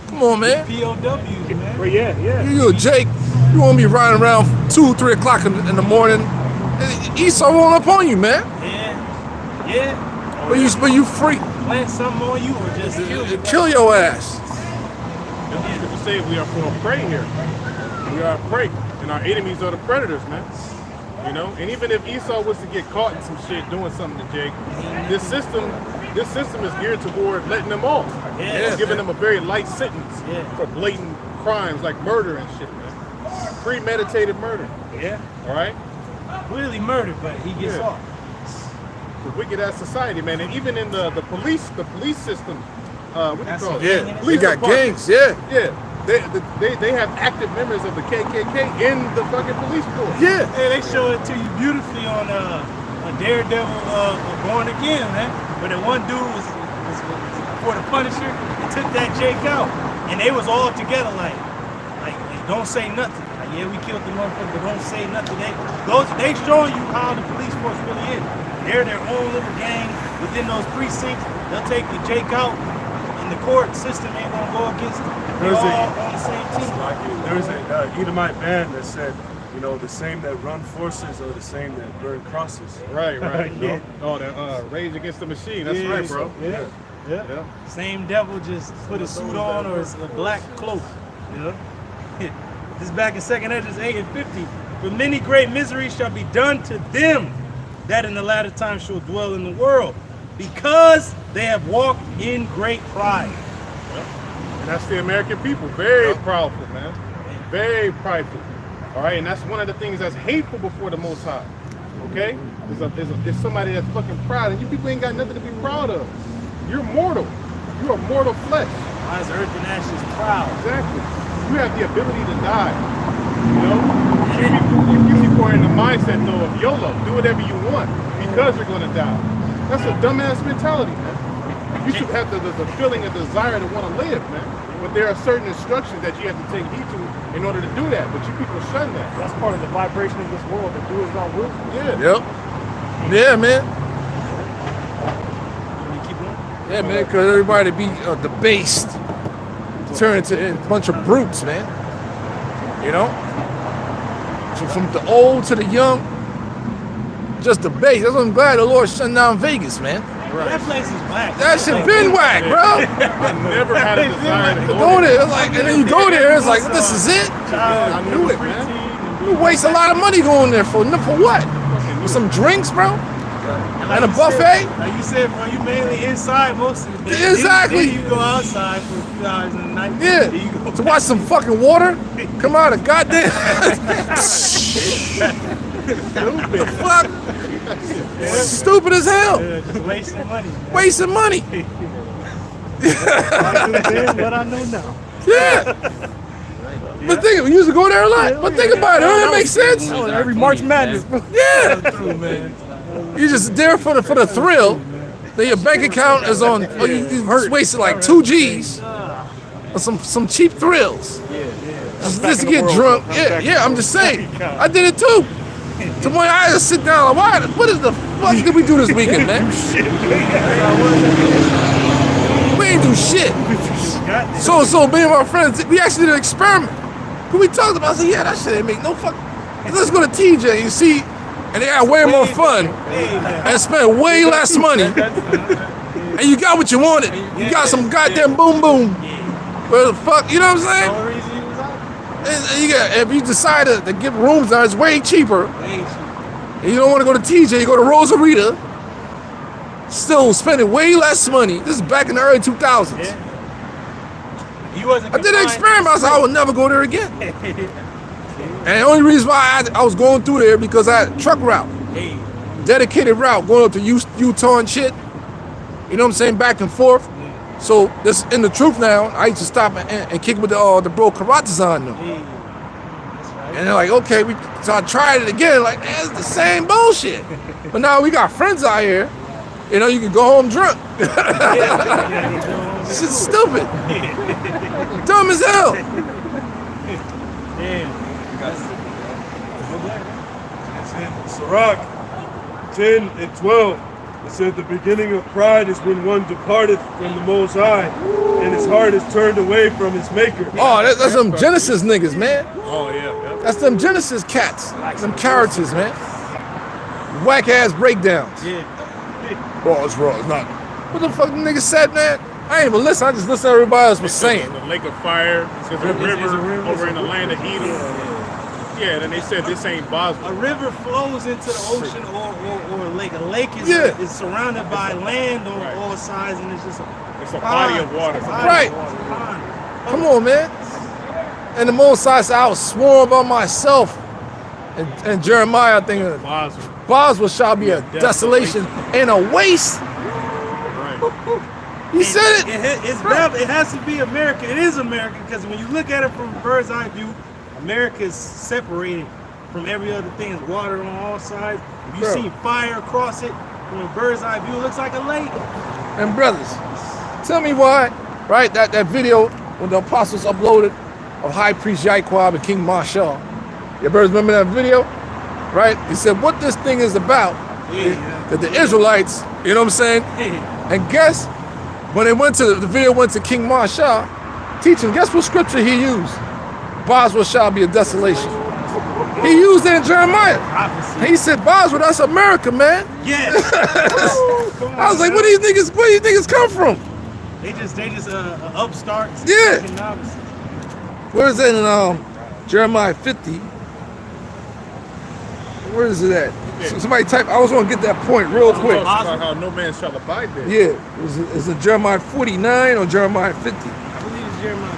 Speaker 2: Come on, man.
Speaker 3: POWs, man.
Speaker 5: But yeah.
Speaker 2: You, Jake, you won't be riding around 2, 3 o'clock in the morning. Esau rolling up on you, man.
Speaker 3: Yeah.
Speaker 2: But you free.
Speaker 3: Plant something on you or just kill you.
Speaker 2: Kill your ass.
Speaker 1: People say we are for a prey here. We are a prey, and our enemies are the predators, man. You know, and even if Esau was to get caught in some shit doing something to Jake, this system is geared toward letting them off.
Speaker 3: Yes.
Speaker 1: Giving them a very light sentence
Speaker 3: Yeah.
Speaker 1: for blatant crimes like murder and shit, man. Premeditated murder.
Speaker 3: Yeah.
Speaker 1: All right.
Speaker 3: Clearly murdered, but he gets
Speaker 1: Yeah.
Speaker 3: off.
Speaker 1: The wicked ass society, man, and even in the police system, what do you call it?
Speaker 2: Yeah,
Speaker 1: Police
Speaker 2: we got
Speaker 1: department.
Speaker 2: gangs. Yeah.
Speaker 1: Yeah, they have active members of the KKK in the fucking police force.
Speaker 2: Yeah.
Speaker 3: Hey, they show it to you beautifully on a Daredevil Born Again, man. But the one dude was for the Punisher, he took that Jake out, and they was all together like don't say nothing. Like, yeah, we killed the motherfucker, but don't say nothing. They showing you how the police force really is. They're their own little gang within those precincts. They'll take the Jake out, and the court system ain't gonna go against them. They're all on the same team.
Speaker 4: There was a Edomite band that said, you know, the same that run forces are the same that burn crosses.
Speaker 1: Right.
Speaker 3: Yeah.
Speaker 1: Oh, that Rage Against the Machine. That's right, bro.
Speaker 3: Yeah. Same devil, just put a suit on or a black cloak. You know? This is back in 2nd Esdras 8 and 50. For many great miseries shall be done to them that in the latter time shall dwell in the world, because they have walked in great pride.
Speaker 1: And that's the American people. Very proudful, man. Very prideful. All right, and that's one of the things that's hateful before the Most High. Okay? There's somebody that's fucking proud, and you people ain't got nothing to be proud of. You're mortal. You are mortal flesh.
Speaker 3: Why is earth and ashes proud?
Speaker 1: Exactly. You have the ability to die. You know? You people are in the mindset, though, of YOLO. Do whatever you want because you're going to die. That's a dumbass mentality, man. You should have the feeling, a desire to want to live, man. But there are certain instructions that you have to take heed to in order to do that. But you people shun that.
Speaker 5: That's part of the vibration of this world. To do as thou wilt.
Speaker 1: Yeah.
Speaker 2: Yep. Yeah, man. Yeah, man, because everybody be debased, turn into a bunch of brutes, man. You know? So from the old to the young, just debased. That's why I'm glad the Lord shut down Vegas, man.
Speaker 3: Right. That place is whack.
Speaker 2: That shit been whack, bro.
Speaker 1: I never had a desire to
Speaker 2: Go there, it's like, and then you go there, it's like, this is it?
Speaker 1: I knew it, man.
Speaker 2: You waste a lot of money going there for what? For some drinks, bro? And a buffet?
Speaker 3: Like you said, bro, you mainly inside most of the day.
Speaker 2: Exactly.
Speaker 3: Then you go outside for a few hours in the night.
Speaker 2: Yeah.
Speaker 3: Then you go
Speaker 2: To watch some fucking water come out of goddamn. The fuck? Stupid as hell.
Speaker 3: just wasting money. Man.
Speaker 2: Wasting money.
Speaker 5: I knew then what I know now.
Speaker 2: Yeah. But think, we used to go there a lot. But think about it, doesn't it make sense?
Speaker 5: Every March Madness, bro.
Speaker 2: Yeah.
Speaker 3: True, man.
Speaker 2: You're just there for the thrill. Then your bank account is on. Oh, you just wasted like 2 G's on some cheap thrills. Just to get drunk. Yeah. I'm just saying. I did it too. To when I just sit down, like, what is the fuck did we do this weekend, man? We ain't do shit. So me and my friends, we actually did an experiment. When we talked about it, I said, yeah, that shit ain't make no fuck. Let's go to TJ, you see, and they had way more fun and spent way less money. And you got what you wanted. You got some goddamn boom boom. Where the fuck, you know what I'm saying? And you got, if you decide to get rooms now, it's way cheaper. And you don't want to go to TJ, you go to Rosarita. Still spending way less money. This is back in the early 2000s. I did an experiment. I said I would never go there again. And the only reason why I was going through there because I had a truck route, dedicated route going up to Utah and shit. You know what I'm saying? Back and forth. So this in the truth now. I used to stop and kick with the bro Karatazan though. And they're like, okay, so I tried it again. Like, man, it's the same bullshit. But now we got friends out here. You know, you can go home drunk. This is stupid. Dumb as hell.
Speaker 4: Sirach 10 and 12. It said the beginning of pride is when one departed from the Most High, and his heart is turned away from his maker.
Speaker 2: Oh, that's them Genesis niggas, man.
Speaker 1: Oh, yeah.
Speaker 2: That's them Genesis cats. Them characters, man. Whack ass breakdowns.
Speaker 3: Yeah.
Speaker 2: Bosra is not. What the fuck the nigga said, man? I ain't even listen. I just listened to everybody else was saying.
Speaker 1: The lake of fire. It's a river over in the land of Edom. Yeah, then they said this ain't Bosra.
Speaker 3: A river flows into the ocean or a lake. A lake is surrounded by land on all sides, and it's just
Speaker 1: a body of water.
Speaker 2: Right. Come on, man. And the Most High said, I was sworn by myself. And Jeremiah, I think, Bosra shall be a desolation and a waste. Right. He said it.
Speaker 3: It has to be America. It is America because when you look at it from a bird's eye view, America is separated from every other thing. It's water on all sides. If you see fire across it from a bird's eye view, it looks like a lake.
Speaker 2: And brothers, tell me why, right? That video when the apostles uploaded of High Priest Yaquab and King Marshall. Your brothers remember that video? Right? He said what this thing is about. That the Israelites, you know what I'm saying? And guess when they went to the video went to King Marshall, teaching, guess what scripture he used? Bosra shall be a desolation. He used it in Jeremiah. And he said, Bosra, that's America, man.
Speaker 3: Yes.
Speaker 2: I was like, where do these niggas come from?
Speaker 3: They just upstarts.
Speaker 2: Yeah. Where is it in Jeremiah 50? Where is it at? So somebody type. I was gonna get that point real quick.
Speaker 1: About how no man shall abide there.
Speaker 2: Yeah. Is it Jeremiah 49 or Jeremiah 50?
Speaker 3: I believe it's Jeremiah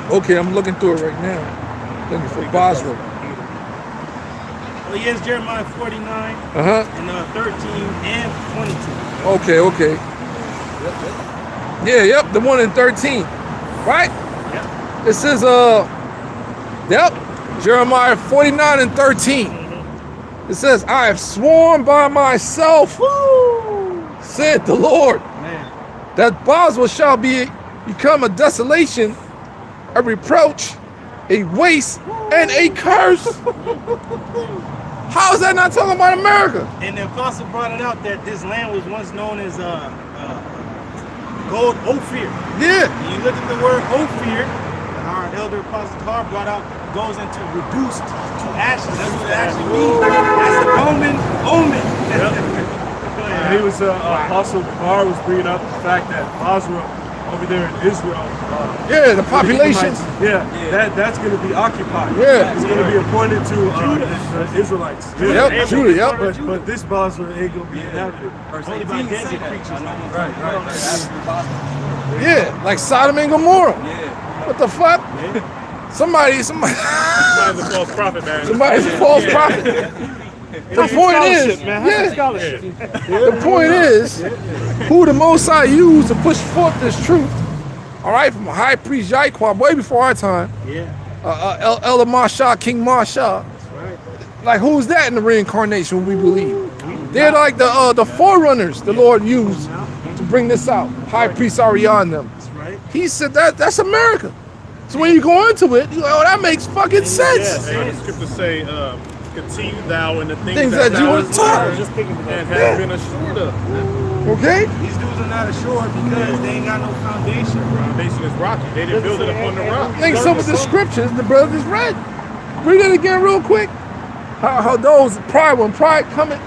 Speaker 3: 50.
Speaker 2: Okay, I'm looking through it right now. Looking for Bosra.
Speaker 3: Well, yes, Jeremiah 49 and 13 and 22.
Speaker 2: Okay. Yeah, yep, the one in 13. Right? Yep. It says Jeremiah 49 and 13. It says, I have sworn by myself, said the Lord, that Bosra shall become a desolation, a reproach, a waste, and a curse. How is that not talking about America?
Speaker 3: And the apostle brought it out that this land was once known as gold Ophir.
Speaker 2: Yeah.
Speaker 3: And you look at the word Ophir, our elder apostle Carr brought out, goes into reduced to ashes. That's what it actually means. That's the omen.
Speaker 4: And he was apostle Carr was bringing up the fact that Bosra over there in Israel.
Speaker 2: The population.
Speaker 4: That's going to be occupied.
Speaker 2: Yeah.
Speaker 4: It's going to be appointed to the Israelites.
Speaker 2: Yep, Judah, yep.
Speaker 4: But this Bosra ain't going to be inhabited.
Speaker 3: Only by deadly creatures.
Speaker 4: Right.
Speaker 2: Yeah, like Sodom and Gomorrah. What the fuck? Somebody's a
Speaker 1: false prophet, man.
Speaker 2: Somebody's a false prophet. The point is, the point is, who the Most High used to push forth this truth, all right, from High Priest Yaquab, way before our time, Elder Marshall, King Marshall. That's right. Like, who's that in the reincarnation we believe? They're like the forerunners the Lord used to bring this out. High Priest Arian them. That's right. He said that's America. So when you go into it, you're like, oh, that makes fucking sense.
Speaker 1: The scriptures say, continue thou in the things
Speaker 2: that you were taught
Speaker 1: and have been assured of.
Speaker 2: Okay?
Speaker 3: These dudes are not assured because they ain't got no foundation.
Speaker 1: The foundation is rocky. They didn't build it upon the rock.
Speaker 2: I think some of the scriptures the brothers read. Read it again real quick. How those when pride cometh,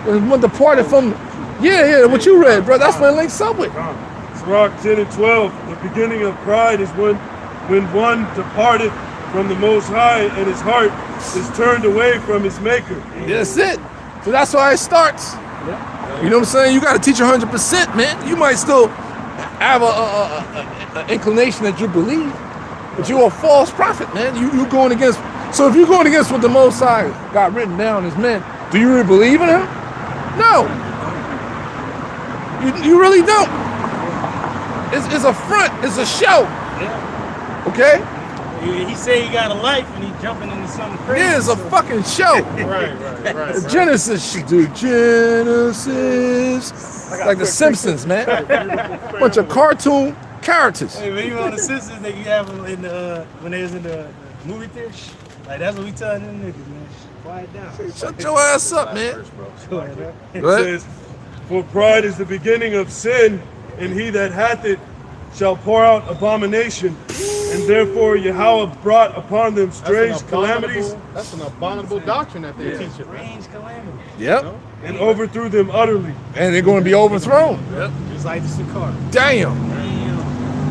Speaker 2: when departed from, what you read, bro. That's what it links up with.
Speaker 4: Sirach 10 and 12, the beginning of pride is when one departed from the Most High and his heart is turned away from his maker.
Speaker 2: That's it. So that's why it starts. You know what I'm saying? You got to teach 100%, man. You might still have a inclination that you believe, but you're a false prophet, man. You going against. So if you're going against what the Most High got written down as men, do you really believe in him? No. You really don't. It's a front. It's a show. Okay?
Speaker 3: He say he got a life and he jumping into something crazy.
Speaker 2: Yeah, it's a fucking show.
Speaker 1: Right.
Speaker 2: Genesis. Like the Simpsons, man. Bunch of cartoon characters.
Speaker 3: Hey, when you on the Simpsons, they have them in the when they was in the movie theater. Like that's what we telling them niggas, man. Quiet down.
Speaker 2: Shut your ass up, man.
Speaker 4: It says, for pride is the beginning of sin, and he that hath it shall pour out abomination, and And therefore Yahweh brought upon them strange calamities.
Speaker 1: That's an abominable doctrine that they teach it.
Speaker 3: Strange calamity.
Speaker 2: Yep.
Speaker 4: And overthrew them utterly.
Speaker 2: And they're going to be overthrown.
Speaker 3: Yep. Just like the Sakar.
Speaker 2: Damn.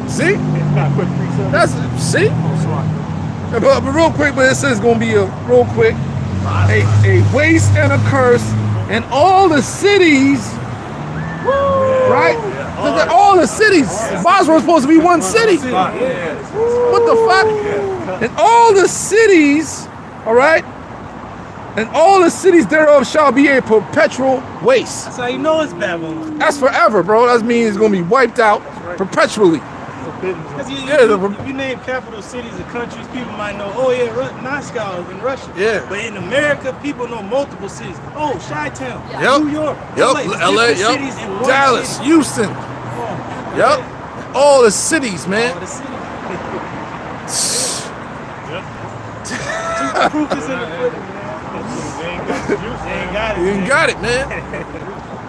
Speaker 2: See? That's see. But real quick, but it says it's gonna be a real quick a waste and a curse, and all the cities, right? All the cities. Bosra was supposed to be one city. What the fuck? And all the cities, all right, and all the cities thereof shall be a perpetual waste.
Speaker 3: That's how you know it's Babylon.
Speaker 2: That's forever, bro. That means it's gonna be wiped out perpetually.
Speaker 3: Because you name capital cities and countries, people might know, oh yeah, Moscow in Russia.
Speaker 2: Yeah.
Speaker 3: But in America, people know multiple cities. Oh, Chi-Town,
Speaker 2: Yep.
Speaker 3: New York,
Speaker 2: Yep. LA,
Speaker 3: different
Speaker 2: yep.
Speaker 3: cities in one
Speaker 2: Dallas,
Speaker 3: city.
Speaker 2: Houston.
Speaker 3: Oh,
Speaker 2: Yep. All the cities, man.
Speaker 3: all the cities. The proof is in the pudding, man. They ain't got it.
Speaker 2: You ain't
Speaker 3: man.
Speaker 2: got it, man.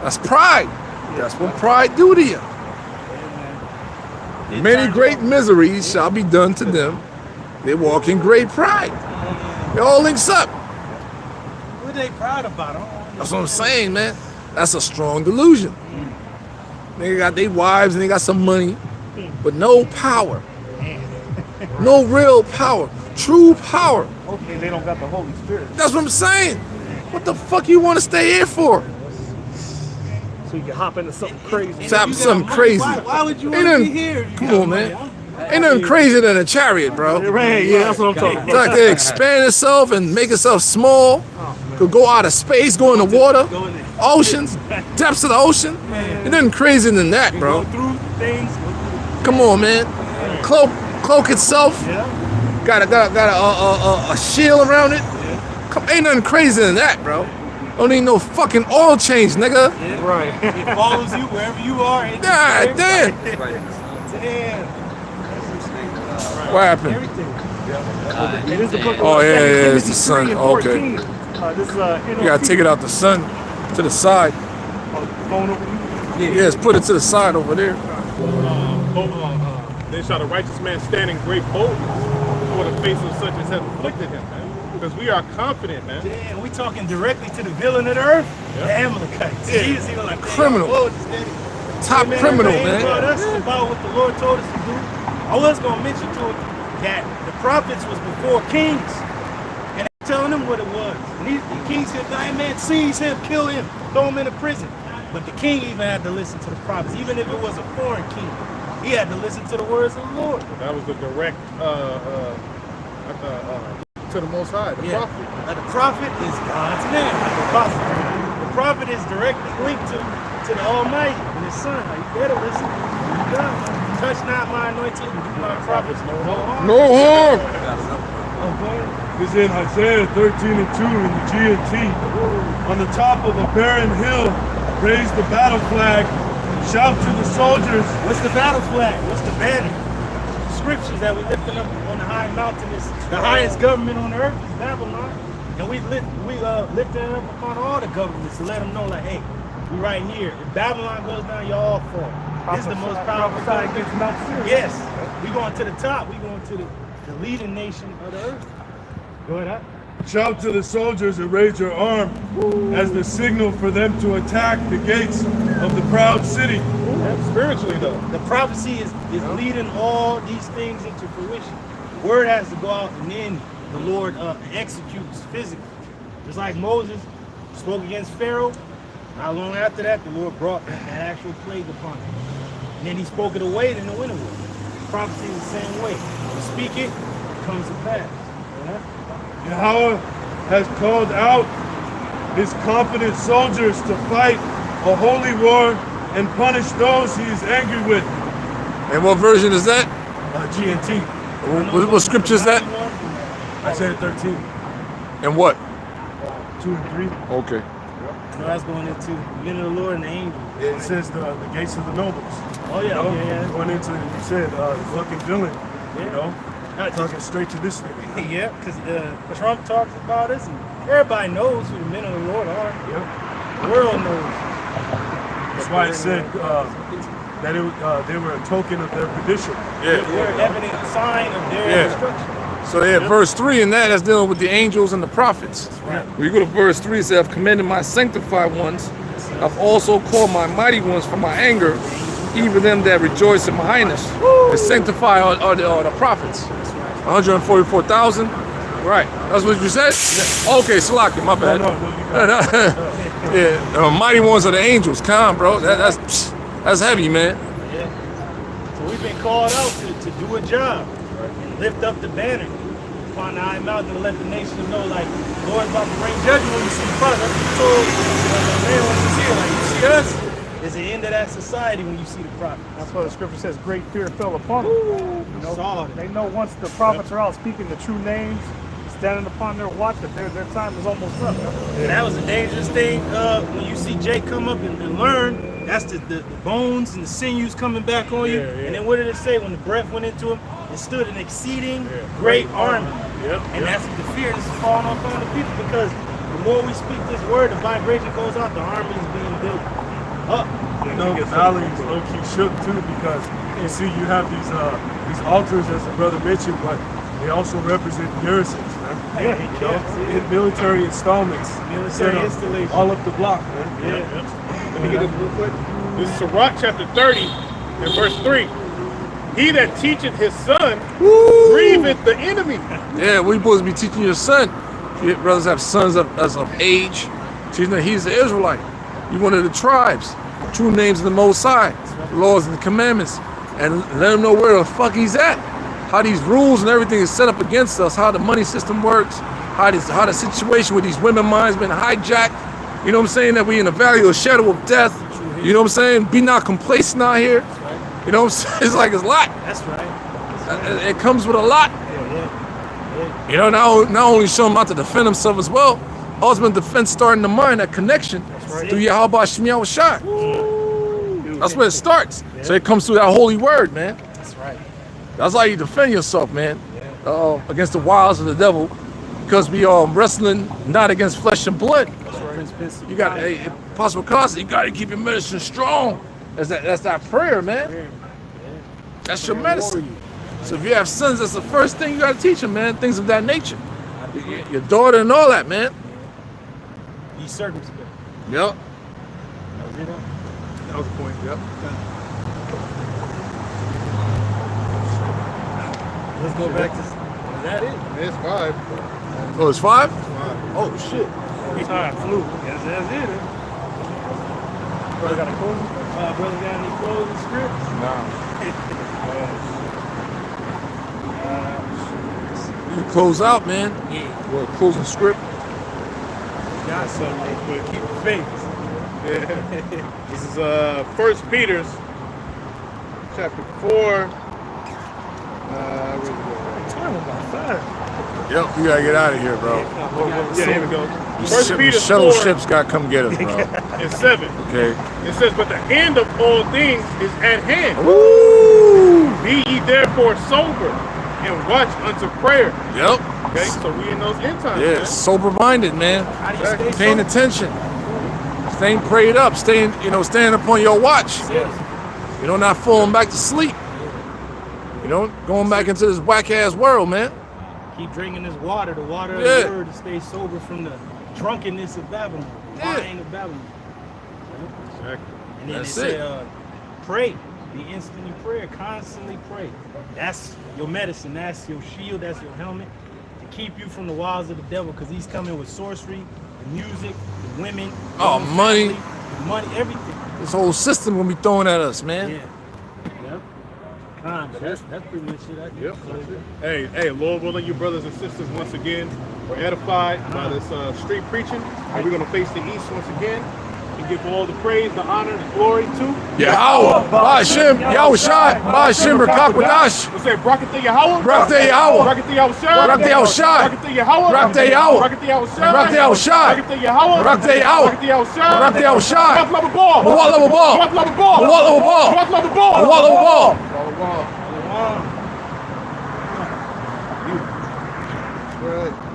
Speaker 2: That's pride. That's what pride do to you. Many great miseries shall be done to them. They walk in great pride. It all links up.
Speaker 3: What they proud about?
Speaker 2: That's what I'm saying, man. That's a strong delusion. They got their wives and they got some money, but no power. No real power. True power.
Speaker 5: Okay, they don't got the Holy Spirit.
Speaker 2: That's what I'm saying. What the fuck you want to stay here for?
Speaker 5: So you can hop into something crazy.
Speaker 2: Something crazy.
Speaker 3: Why would you
Speaker 2: Ain't
Speaker 3: want to be
Speaker 2: nothing-
Speaker 3: here? if you
Speaker 2: Come
Speaker 3: got
Speaker 2: on,
Speaker 3: money?
Speaker 2: man. Ain't nothing crazier than a chariot, bro.
Speaker 5: Right, yeah, that's what I'm talking
Speaker 2: It's
Speaker 5: about.
Speaker 2: like they expand itself and make itself small. Could go out of space, go in the water,
Speaker 3: Go in there.
Speaker 2: oceans, depths of the ocean. Ain't nothing crazier than that, bro.
Speaker 3: Go through things.
Speaker 2: Come on, man. Cloak itself. Got a shield around it. Ain't nothing crazier than that, bro. Don't need no fucking oil change, nigga.
Speaker 5: Right.
Speaker 3: It follows you wherever you are.
Speaker 2: God damn.
Speaker 3: Damn.
Speaker 2: What happened?
Speaker 3: Everything.
Speaker 5: It is the book of
Speaker 2: Oh, yeah,
Speaker 5: 2
Speaker 2: yeah, it's
Speaker 5: Timothy
Speaker 2: the sun.
Speaker 5: 3 and
Speaker 2: Okay.
Speaker 5: 14. This is
Speaker 2: You gotta take it out the sun to the side.
Speaker 5: phone over you.
Speaker 2: Yes, put it to the side over there.
Speaker 1: Then shall the righteous man stand in great boldness before the face of such as have afflicted him, man. Because we are confident, man.
Speaker 3: Damn, we talking directly to the villain of the earth, the Amalekites.
Speaker 1: Yeah.
Speaker 3: He was like,
Speaker 2: Criminal. Top
Speaker 3: Hey, man,
Speaker 2: criminal,
Speaker 3: it ain't about
Speaker 2: man.
Speaker 3: us, it's about what the Lord told us to do. I was gonna mention to it that the prophets was before kings, and they telling them what it was. And the king said, "Hey man, seize him, kill him, throw him in a prison." But the king even had to listen to the prophets, even if it was a foreign king. He had to listen to the words of the Lord.
Speaker 1: That was the direct to the Most High, the prophet.
Speaker 3: The prophet is God's name. The prophet is directly linked to the Almighty and His Son. Like, you better listen. You got it. Touch not my anointed and do my prophets no harm.
Speaker 2: No harm.
Speaker 3: Oh, go ahead.
Speaker 4: It's in Isaiah 13 and 2 in the GMT. On the top of a barren hill, raise the battle flag, shout to the soldiers.
Speaker 3: What's the battle flag? What's the banner? Scriptures that we lifting up on the high mountain is the highest government on earth is Babylon. And we lifting it up upon all the governments to let them know, like, hey, we right here. If Babylon goes down, y'all fall. This is the most powerful
Speaker 5: Prophesy against Mount Seir.
Speaker 3: Yes, we going to the top. We going to the leading nation of the earth. Go ahead.
Speaker 4: Shout to the soldiers and raise your arm as the signal for them to attack the gates of the proud city.
Speaker 1: Spiritually, though.
Speaker 3: The prophecy is leading all these things into fruition. The word has to go out, and then the Lord executes physically. Just like Moses spoke against Pharaoh. Not long after that, the Lord brought that actual plague upon him. And then He spoke it away, then the winter was. Prophecy is the same way. You speak it, it comes to pass.
Speaker 4: Yahweh has called out His confident soldiers to fight a holy war and punish those He is angry with.
Speaker 2: And what version is that?
Speaker 4: GNT,
Speaker 2: What scripture is that?
Speaker 4: Isaiah 13,
Speaker 2: And what?
Speaker 4: 2 and 3.
Speaker 2: Okay.
Speaker 3: No, that's going into the men of the Lord and the angels.
Speaker 4: It says the gates of the nobles.
Speaker 3: Oh, yeah,
Speaker 4: You know,
Speaker 3: yeah.
Speaker 4: going into, you said, fucking villain. You know, talking straight to this nigga.
Speaker 3: Yeah, because Trump talks about us, and everybody knows who the men of the Lord are.
Speaker 4: Yep.
Speaker 3: The world knows.
Speaker 4: That's why it said, that they were a token of their perdition.
Speaker 2: Yeah.
Speaker 3: They're an evident sign of their destruction.
Speaker 2: So they have verse 3 in that's dealing with the angels and the prophets.
Speaker 3: Right.
Speaker 2: When you go to verse 3, it says, I've commended my sanctified ones. I've also called my mighty ones from my anger, even them that rejoice in my highness. The sanctified are the prophets. 144,000. Right. That's what you said? Yeah. Okay, Salaki, my bad. Yeah, mighty ones are the angels. Calm, bro. That's heavy, man.
Speaker 3: Yeah. So we've been called out to do a job and lift up the banner upon the high mountain and let the nations know, like, Lord's about to bring judgment when you see the prophet. That's what you told the man when you see it. Like, you see us, there's the end of that society when you see the prophet.
Speaker 5: That's why the scripture says great fear fell upon them. You know, they know once the prophets are out speaking the true names, standing upon their watch, that their time is almost up.
Speaker 3: And that was a dangerous thing. When you see Jake come up and learn, that's the bones and the sinews coming back on you. And then what did it say when the breath went into him? It stood an exceeding great army. And that's the fear that's falling upon the people, because the more we speak this word, the vibration goes out, the army is being built up.
Speaker 4: You know, the valley is low-key shook too, because you see you have these altars, as the brother mentioned, but they also represent garrisons, man. You know, in military installments,
Speaker 3: Military installation.
Speaker 4: all up the block, man.
Speaker 1: Let me get this real quick. This is Sirach chapter 30 and verse 3. He that teacheth his son grieveth the enemy.
Speaker 2: Yeah, we supposed to be teaching your son. Your brothers have sons as of age. Teaching that he's the Israelite. You're one of the tribes. True names of the Most High. The laws and the commandments. And let him know where the fuck he's at. How these rules and everything is set up against us. How the money system works. How the situation with these women minds been hijacked. You know what I'm saying? That we in the valley of the shadow of death. You know what I'm saying? Be not complacent out here. You know what I'm saying? It's like it's a lot.
Speaker 3: That's right.
Speaker 2: It comes with a lot. You know, not only show them how to defend themselves as well, ultimate defense starting in the mind, that connection through Yahweh Shemiah Shai. That's where it starts. So it comes through that holy word, man.
Speaker 3: That's right.
Speaker 2: That's how you defend yourself, man, against the wiles of the devil, because we are wrestling not against flesh and blood. You got Apostle Casa, you got to keep your medicine strong. That's that prayer, man. That's your medicine. So if you have sons, that's the first thing you got to teach them, man. Things of that nature. Your daughter and all that, man.
Speaker 3: Be circumspect.
Speaker 2: Yep.
Speaker 1: That was the point. Yep.
Speaker 3: Let's go back to. Is that it?
Speaker 1: It's 5.
Speaker 2: Oh, it's 5?
Speaker 1: Oh shit.
Speaker 5: Time flew. That's it. Brother got a closing?
Speaker 3: Brother got any closing scripts?
Speaker 2: You close out, man.
Speaker 3: Yeah.
Speaker 2: Well, closing script.
Speaker 3: Got something real quick. Keep the faith.
Speaker 1: Yeah. This is 1 Peter's chapter 4. Where's it going?
Speaker 5: Time about 5.
Speaker 2: Yep, we gotta get out of here, bro.
Speaker 1: Yeah, here we go. 1 Peter
Speaker 2: Shuttle
Speaker 1: 4
Speaker 2: ships gotta come get us, bro.
Speaker 1: and 7.
Speaker 2: Okay.
Speaker 1: It says, but the end of all things is at hand.
Speaker 2: Woo!
Speaker 1: Be ye therefore sober and watch unto prayer.
Speaker 2: Yep.
Speaker 1: Okay, so we in those end times.
Speaker 2: Yeah,
Speaker 1: man.
Speaker 2: sober-minded, man.
Speaker 3: How do you stay
Speaker 2: Paying
Speaker 3: sober?
Speaker 2: attention. Staying prayed up. Staying upon your watch.
Speaker 3: Yes.
Speaker 2: You know, not falling back to sleep. You know, going back into this whack-ass world, man.
Speaker 3: Keep drinking this water, the water of
Speaker 2: Yeah.
Speaker 3: the word, to stay sober from the drunkenness of Babylon, wine of Babylon.
Speaker 1: Exactly.
Speaker 3: And then
Speaker 2: That's
Speaker 3: it
Speaker 2: it.
Speaker 3: said, pray. Be instant in prayer. Constantly pray. That's your medicine. That's your shield. That's your helmet to keep you from the wiles of the devil, because he's coming with sorcery, the music, the women,
Speaker 2: Oh,
Speaker 3: the
Speaker 2: money.
Speaker 3: family, the money, everything.
Speaker 2: This whole system gonna be throwing at us, man.
Speaker 3: Yeah. Yep. But that's pretty much it. I
Speaker 1: Yep. Hey, Lord willing, you brothers and sisters, once again, we're edified by this street preaching, and we're going to face the east once again and give all the praise, the honor, the glory to
Speaker 2: Yahweh, Ba'ashem, Yahushai, Ba'ashem, Rakakwadash,
Speaker 1: Let's say, Brakatha Yahweh,
Speaker 2: Brakatha Yahweh,
Speaker 1: Brakatha Yahushai,
Speaker 2: Brakatha Yahushai,
Speaker 1: Brakatha Yahweh,
Speaker 2: Brakatha Yahweh,
Speaker 1: Brakatha Yahushai,
Speaker 2: Brakatha Yahushai,
Speaker 1: Brakatha Yahweh,
Speaker 2: Brakatha Yahweh,
Speaker 1: Brakatha Yahushai,
Speaker 2: Brakatha Yahushai,
Speaker 1: Brakatha Level Ball,
Speaker 2: Bawat Level Ball,
Speaker 1: Brakatha Level Ball,
Speaker 2: Bawat Level Ball,
Speaker 1: Brakatha Level Ball,
Speaker 2: Bawat Level Ball.
Speaker 1: Right.